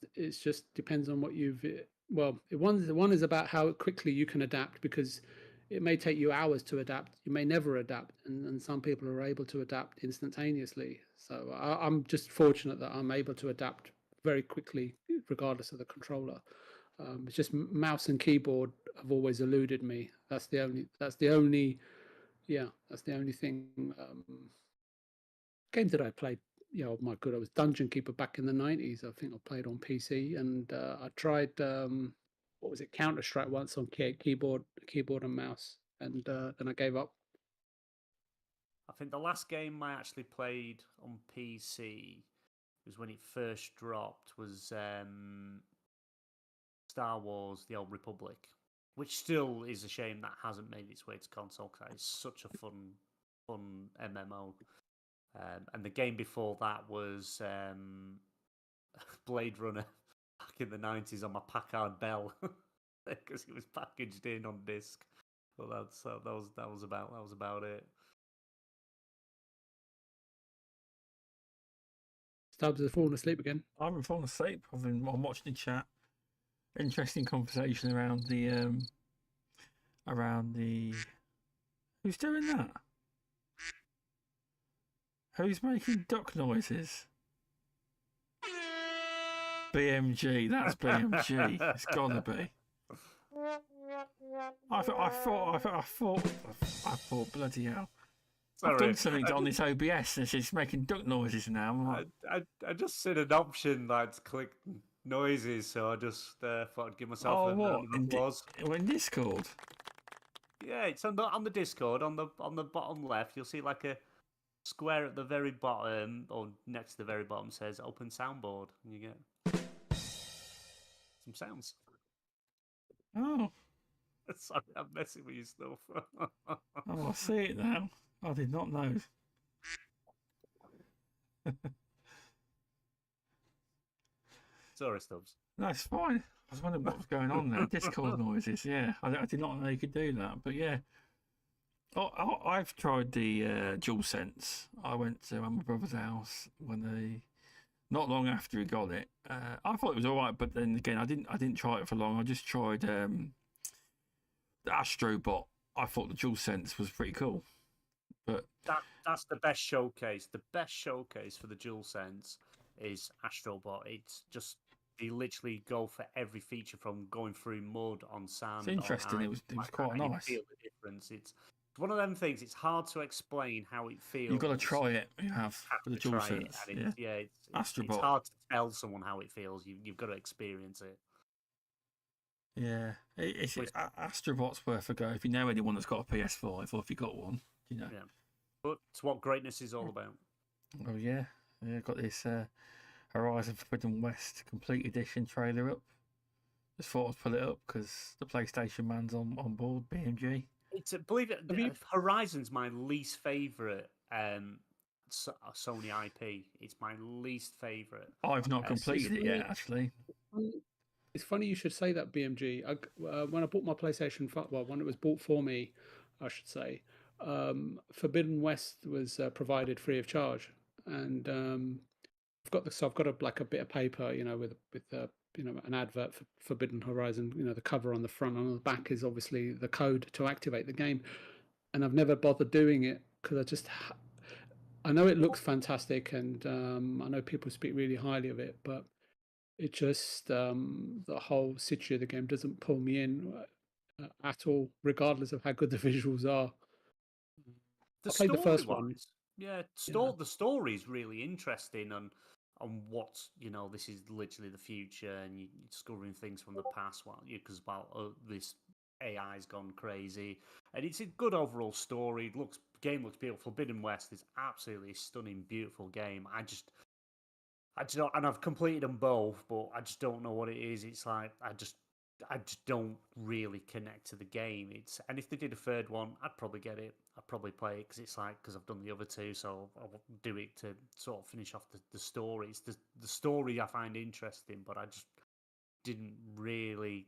[SPEAKER 3] depends on what you've. Well, one is about how quickly you can adapt, because it may take you hours to adapt. You may never adapt, and some people are able to adapt instantaneously. So I'm just fortunate that I'm able to adapt very quickly, regardless of the controller. It's just mouse and keyboard have always eluded me. That's the only thing. Games that I played, you know, my God, I was Dungeon Keeper back in the 90s. I think I played on PC, and I tried. What what was it, Counter-Strike once on keyboard and mouse, and then I gave up.
[SPEAKER 4] I think the last game I actually played on PC was when it first dropped, was Star Wars: The Old Republic, which still is a shame that hasn't made its way to console because it's such a fun MMO. And the game before that was Blade Runner back in the 90s on my Packard Bell because it was packaged in on disc. Well, that was about it.
[SPEAKER 3] Stubbs has fallen asleep again.
[SPEAKER 1] I haven't fallen asleep. I'm watching the chat. Interesting conversation around the who's doing that? Who's making duck noises? BMG. That's BMG. It's gotta be. I thought, bloody hell. Sorry. I've done something on this OBS and it's making duck noises now.
[SPEAKER 4] I just said an option to click noises, so I just thought I'd give myself an applause.
[SPEAKER 1] In Discord?
[SPEAKER 4] Yeah, it's on the Discord, on the bottom left, you'll see like a square at the very bottom, or next to the very bottom, says open soundboard, and you get some sounds.
[SPEAKER 1] Oh.
[SPEAKER 4] Sorry, I'm messing with your stuff.
[SPEAKER 1] Oh, I see it now. I did not know.
[SPEAKER 4] Sorry, Stubbs.
[SPEAKER 1] No, it's fine. I was wondering what was going on there. Discord noises, yeah. I did not know you could do that, but yeah. I've tried the DualSense. I went to my brother's house not long after he got it. I thought it was all right, but then again, I didn't try it for long. I just tried the Astrobot. I thought the DualSense was pretty cool. But
[SPEAKER 4] that's the best showcase. The best showcase for the DualSense is Astrobot. It's just they literally go for every feature from going through mud on sand.
[SPEAKER 1] It's interesting. It was quite nice.
[SPEAKER 4] You feel the difference. It's one of them things. It's hard to explain how it feels.
[SPEAKER 1] You've got to try it. You have with the DualSense.
[SPEAKER 4] It's hard to tell someone how it feels. You've got to experience it.
[SPEAKER 1] Yeah, Astrobot's worth a go if you know anyone that's got a PS5 or if you got one. You know.
[SPEAKER 4] Yeah, but it's what greatness is all about.
[SPEAKER 1] Oh yeah, got this Horizon Forbidden West Complete Edition trailer up. Just thought I'd pull it up because the PlayStation man's on board. BMG.
[SPEAKER 4] Believe it, Horizon's my least favourite Sony IP. It's my least favourite.
[SPEAKER 1] I've not completed it yet, actually.
[SPEAKER 3] It's funny you should say that, BMG. When I bought my PlayStation 5, well, when it was bought for me, I should say, Forbidden West was provided free of charge, and I've got a bit of paper, with an advert for Forbidden Horizon. The cover on the front, and on the back is obviously the code to activate the game. And I've never bothered doing it because I know it looks fantastic, and I know people speak really highly of it, but it just the whole situation of the game doesn't pull me in at all, regardless of how good the visuals are. I played the first one.
[SPEAKER 4] Yeah, the story is really interesting on what this is literally the future, and you're discovering things from the past. Because this AI's gone crazy, and it's a good overall story. Game looks beautiful. Forbidden West is absolutely a stunning, beautiful game. I just don't, and I've completed them both, but I just don't know what it is. It's like I just don't really connect to the game. And if they did a third one, I'd probably get it. I'd probably play it because I've done the other two, so I'll do it to sort of finish off the story. It's the story I find interesting, but I just didn't really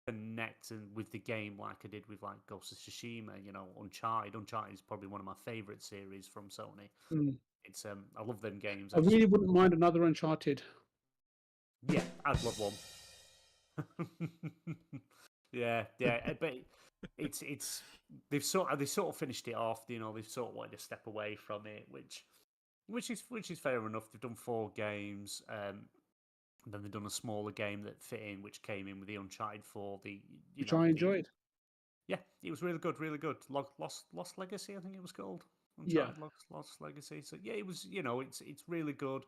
[SPEAKER 4] connect with the game like I did with like Ghost of Tsushima. Uncharted. Uncharted is probably one of my favourite series from Sony. It's I love them games.
[SPEAKER 3] I really wouldn't mind another Uncharted.
[SPEAKER 4] Yeah, I'd love one. yeah, but it's they've sort of finished it off. They've sort of wanted to step away from it, which is fair enough. They've done 4 games, then they've done a smaller game that fit in, which came in with the Uncharted 4.
[SPEAKER 3] Which I enjoyed.
[SPEAKER 4] Yeah, it was really good, really good. Lost Legacy, I think it was called. Uncharted Lost Legacy. So yeah, it was. It's really good.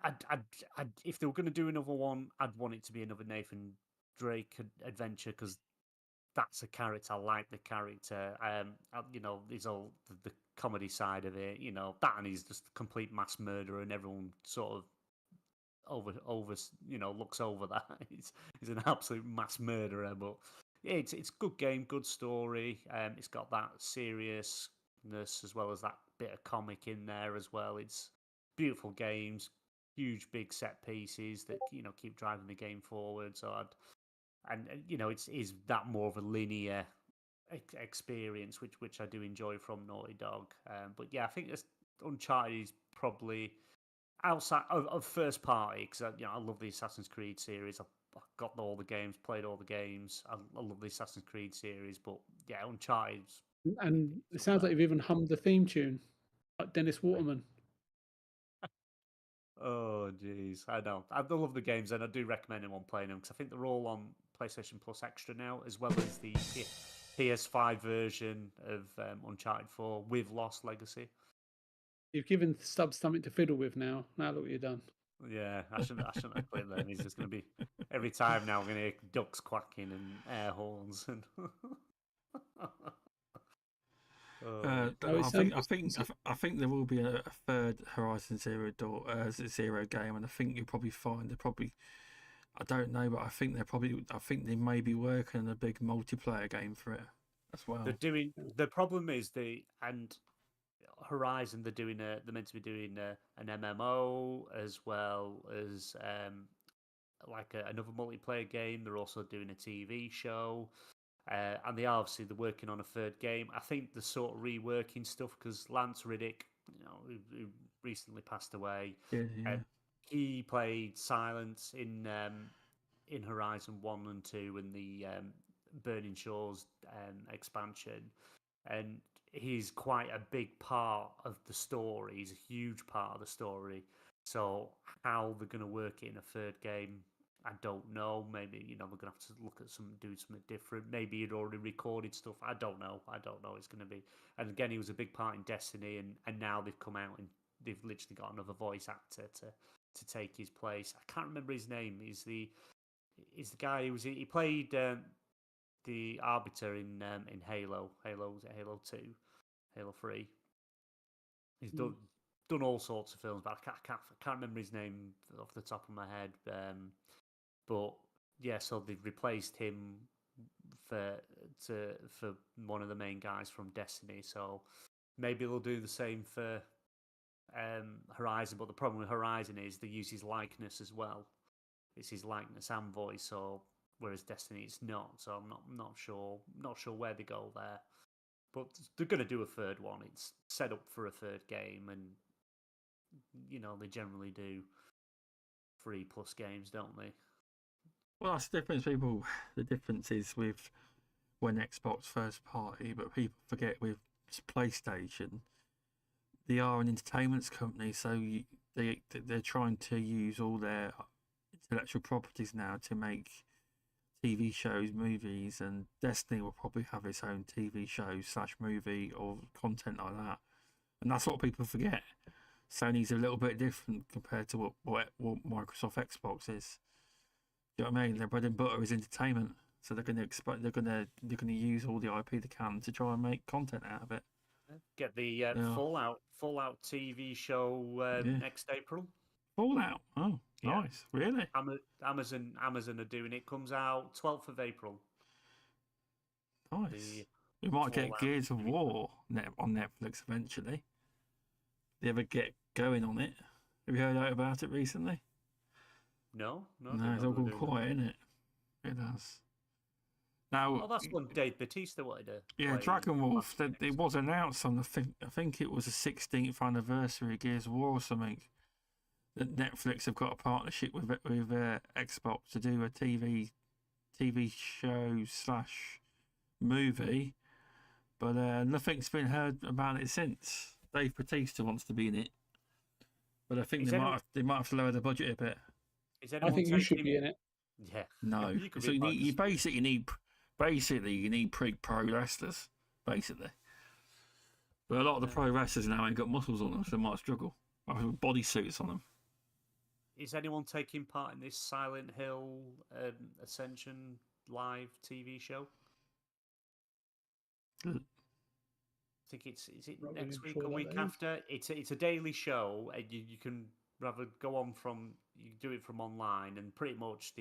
[SPEAKER 4] I'd if they were going to do another one, I'd want it to be another Nathan Drake adventure because that's a character. I like the character. You know, there's all the comedy side of it. You know, that and he's just a complete mass murderer, and everyone sort of over you know looks over that. He's an absolute mass murderer, but it's a good game, good story. It's got that seriousness as well as that bit of comic in there as well. It's beautiful games, huge big set pieces that you know keep driving the game forward. So and you know is that more of a linear experience, which I do enjoy from Naughty Dog. But yeah, I think Uncharted is probably outside of first party because you know I love the Assassin's Creed series. I've got all the games, played all the games. I love the Assassin's Creed series, but yeah, Uncharted's.
[SPEAKER 3] And it sounds like you've even hummed the theme tune, like Dennis Waterman.
[SPEAKER 4] Oh jeez, I know. I love the games, and I do recommend anyone playing them because I think they're all on PlayStation Plus Extra now, as well as the PS5 version of Uncharted 4 with Lost Legacy.
[SPEAKER 3] You've given Stubbs something to fiddle with now. Now look what you've done.
[SPEAKER 4] Yeah, I shouldn't have clicked them. He's just going to be every time now. I'm going to hear ducks quacking and air horns and.
[SPEAKER 1] I think there will be a third Horizon Zero game, and I think you'll probably find I don't know, but I think they may be working on a big multiplayer game for it as well.
[SPEAKER 4] The problem is Horizon they're meant to be doing an MMO as well as like another multiplayer game. They're also doing a TV show. And they're working on a third game. I think they're sort of reworking stuff because Lance Riddick, you know, who recently passed away, he played Silence in Horizon 1 and 2 and the Burning Shores expansion. And he's quite a big part of the story. He's a huge part of the story. So how they're going to work it in a third game, I don't know. Maybe, you know, we're going to have to look at doing something different. Maybe he'd already recorded stuff. I don't know. It's going to be. And again, he was a big part in Destiny, and now they've come out and they've literally got another voice actor to take his place. I can't remember his name. He's the guy he played the Arbiter in Halo. Halo 2, Halo 3. He's done all sorts of films, but I can't remember his name off the top of my head. But yeah, so they've replaced him for one of the main guys from Destiny. So maybe they'll do the same for Horizon. But the problem with Horizon is they use his likeness as well. It's his likeness and voice. So whereas Destiny it's not. So I'm not sure where they go there. But they're going to do a third one. It's set up for a third game, and you know they generally do 3+ games, don't they?
[SPEAKER 1] Well, that's the difference. The difference is with when Xbox first party, but people forget with PlayStation, they are an entertainment company, so they're trying to use all their intellectual properties now to make TV shows, movies, and Destiny will probably have its own TV show / movie or content like that, and that's what people forget. Sony's a little bit different compared to what Microsoft Xbox is. Do you know what I mean? Their bread and butter is entertainment, so they're going to use all the IP they can to try and make content out of it.
[SPEAKER 4] Get the Fallout TV show next April.
[SPEAKER 1] Fallout, oh yeah. Nice, really?
[SPEAKER 4] Amazon are doing it. Comes out 12th of April.
[SPEAKER 1] Nice. We might get Gears of War on Netflix eventually. They ever get going on it? Have you heard out about it recently?
[SPEAKER 4] No,
[SPEAKER 1] it's all gone quiet, isn't it? It has. Now,
[SPEAKER 4] that's one Dave Bautista wanted to.
[SPEAKER 1] Yeah, Dragon Wolf. It was announced on I think it was the 16th anniversary of Gears of War or something. That Netflix have got a partnership with Xbox to do a TV show / movie, but nothing's been heard about it since. Dave Bautista wants to be in it, but I think they might have to lower the budget a bit.
[SPEAKER 3] I think you should be in it.
[SPEAKER 4] Yeah.
[SPEAKER 1] No. So you basically need pro wrestlers, basically. But a lot of the pro wrestlers now ain't got muscles on them, so they might struggle. I have bodysuits on them.
[SPEAKER 4] is anyone taking part in this Silent Hill Ascension live TV show?
[SPEAKER 1] Mm.
[SPEAKER 4] I think is it
[SPEAKER 3] Not
[SPEAKER 4] next
[SPEAKER 3] really
[SPEAKER 4] week
[SPEAKER 3] sure
[SPEAKER 4] or
[SPEAKER 3] what
[SPEAKER 4] week
[SPEAKER 3] that is.
[SPEAKER 4] after? It's a daily show, and you can rather go on from you do it from online, and pretty much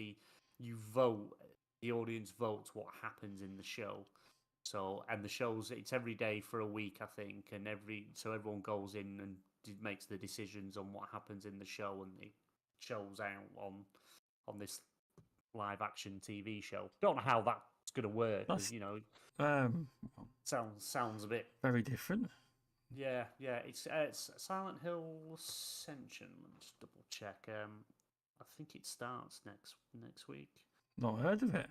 [SPEAKER 4] you vote, the audience votes what happens in the show. So and the shows it's every day for a week, I think, and so everyone goes in and makes the decisions on what happens in the show, and it shows out on this live action TV show. Don't know how that's going to work, because sounds a bit
[SPEAKER 1] very different.
[SPEAKER 4] Yeah. It's Silent Hill Ascension. Let's double check. I think it starts next week.
[SPEAKER 1] Not heard of it.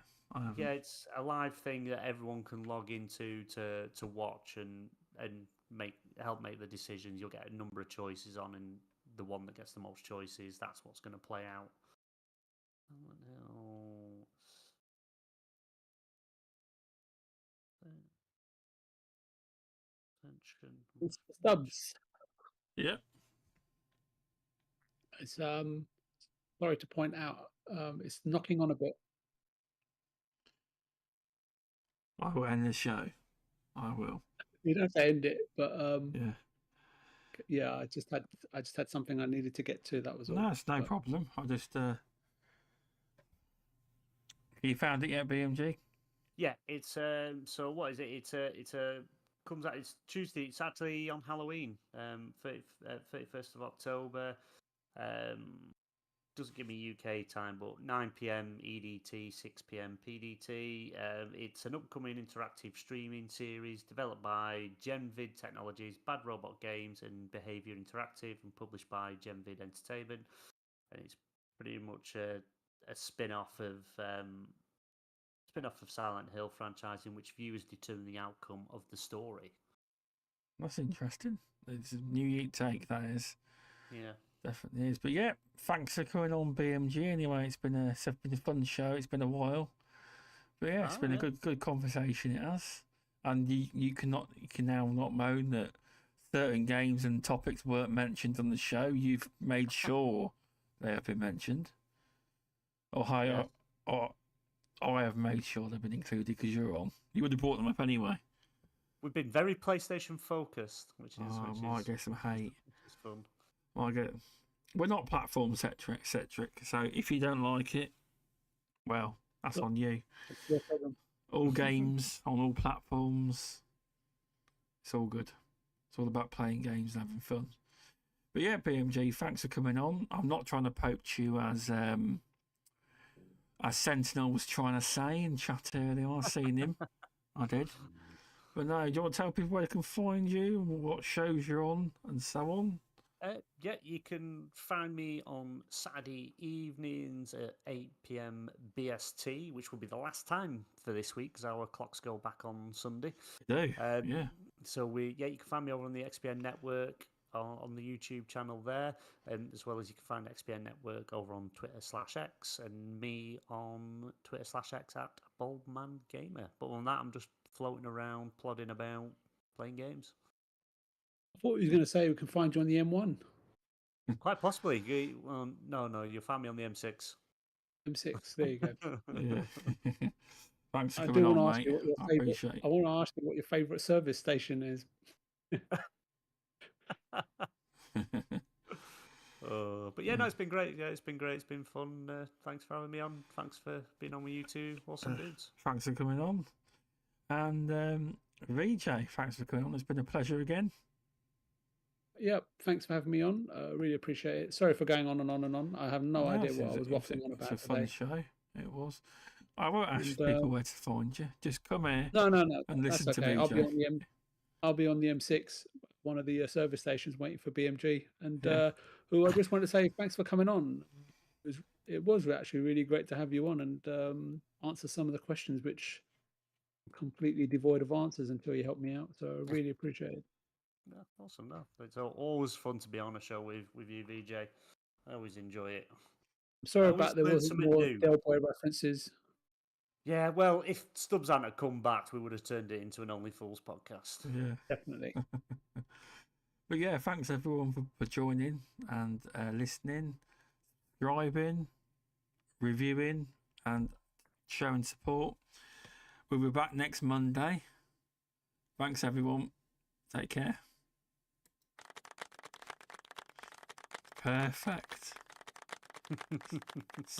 [SPEAKER 4] Yeah, it's a live thing that everyone can log into to watch and help make the decisions. You'll get a number of choices on, and the one that gets the most choices, that's what's going to play out.
[SPEAKER 3] It's Stubs.
[SPEAKER 1] Yeah.
[SPEAKER 3] It's sorry to point out, it's knocking on a bit.
[SPEAKER 1] I will end the show. I will.
[SPEAKER 3] You don't have to end it, but
[SPEAKER 1] yeah.
[SPEAKER 3] I just had something I needed to get to. That was all.
[SPEAKER 1] No, it's no problem. I just you found it yet, BMG?
[SPEAKER 4] Yeah, it's so what is it? It's comes out. It's Tuesday. It's actually on Halloween. 31st of October. Doesn't give me UK time, but 9 p.m. EDT, 6 p.m. PDT. It's an upcoming interactive streaming series developed by Genvid Technologies, Bad Robot Games, and Behaviour Interactive, and published by Genvid Entertainment. And it's pretty much a spin-off of Silent Hill franchise, in which viewers determine the outcome of the story.
[SPEAKER 1] That's interesting. It's a new take, that is.
[SPEAKER 4] Yeah.
[SPEAKER 1] Definitely is. But yeah, thanks for coming on, BMG. Anyway, it's been a fun show. It's been a while. But yeah, it's been a good conversation, it has. And you can now not moan that certain games and topics weren't mentioned on the show. You've made sure they have been mentioned. Or I have made sure they've been included because you're on. You would have brought them up anyway.
[SPEAKER 4] We've been very PlayStation focused, which is
[SPEAKER 1] might get some hate.
[SPEAKER 4] Which is fun.
[SPEAKER 1] We're not platform centric, so if you don't like it, well, that's on you. All games on all platforms, it's all good. It's all about playing games and having fun. But yeah, BMG, thanks for coming on. I'm not trying to poach you as Sentinel was trying to say in chat earlier. I've seen him. I did. But no, do you want to tell people where they can find you, what shows you're on, and so on?
[SPEAKER 4] Yeah, you can find me on Saturday evenings at 8 p.m. BST, which will be the last time for this week because our clocks go back on Sunday.
[SPEAKER 1] They do, yeah.
[SPEAKER 4] So you can find me over on the XPN Network on the YouTube channel there, as well as you can find XPN Network over on Twitter/X and me on Twitter/X at BoldmanGamer. But on that, I'm just floating around, plodding about, playing games.
[SPEAKER 3] I thought you were going to say we can find you on the M1.
[SPEAKER 4] Quite possibly. No, you'll find me on the M6.
[SPEAKER 3] M6, there you go.
[SPEAKER 1] Yeah. Thanks for coming on, mate. I appreciate it.
[SPEAKER 3] I want to ask you what your favourite service station is.
[SPEAKER 4] But yeah, no, it's been great. Yeah, it's been great. It's been fun. Thanks for having me on. Thanks for being on with you two. Awesome dudes.
[SPEAKER 1] Thanks for coming on. And VJ, thanks for coming on. It's been a pleasure again.
[SPEAKER 3] Yeah, thanks for having me on. Really appreciate it. Sorry for going on and on and on. I have no idea what I was waffling on about today.
[SPEAKER 1] It's a fun show. It was. I won't ask people where to find you. Just come here.
[SPEAKER 3] No.
[SPEAKER 1] And listen to
[SPEAKER 3] VJ.
[SPEAKER 1] VJ.
[SPEAKER 3] I'll be on the M6, one of the service stations, waiting for BMG. And who I just want to say thanks for coming on. It was actually really great to have you on and answer some of the questions which are completely devoid of answers until you helped me out. So I really appreciate it.
[SPEAKER 4] No, awesome. No, it's always fun to be on a show with you, VJ. I always enjoy it.
[SPEAKER 3] I'm sorry about there wasn't more Del Boy references.
[SPEAKER 4] Yeah, well, if Stubbs hadn't come back, we would have turned it into an Only Fools podcast.
[SPEAKER 1] Yeah,
[SPEAKER 3] definitely.
[SPEAKER 1] But yeah, thanks everyone for joining and listening. subscribing, reviewing, and showing support. We'll be back next Monday. Thanks, everyone. Take care. Perfect.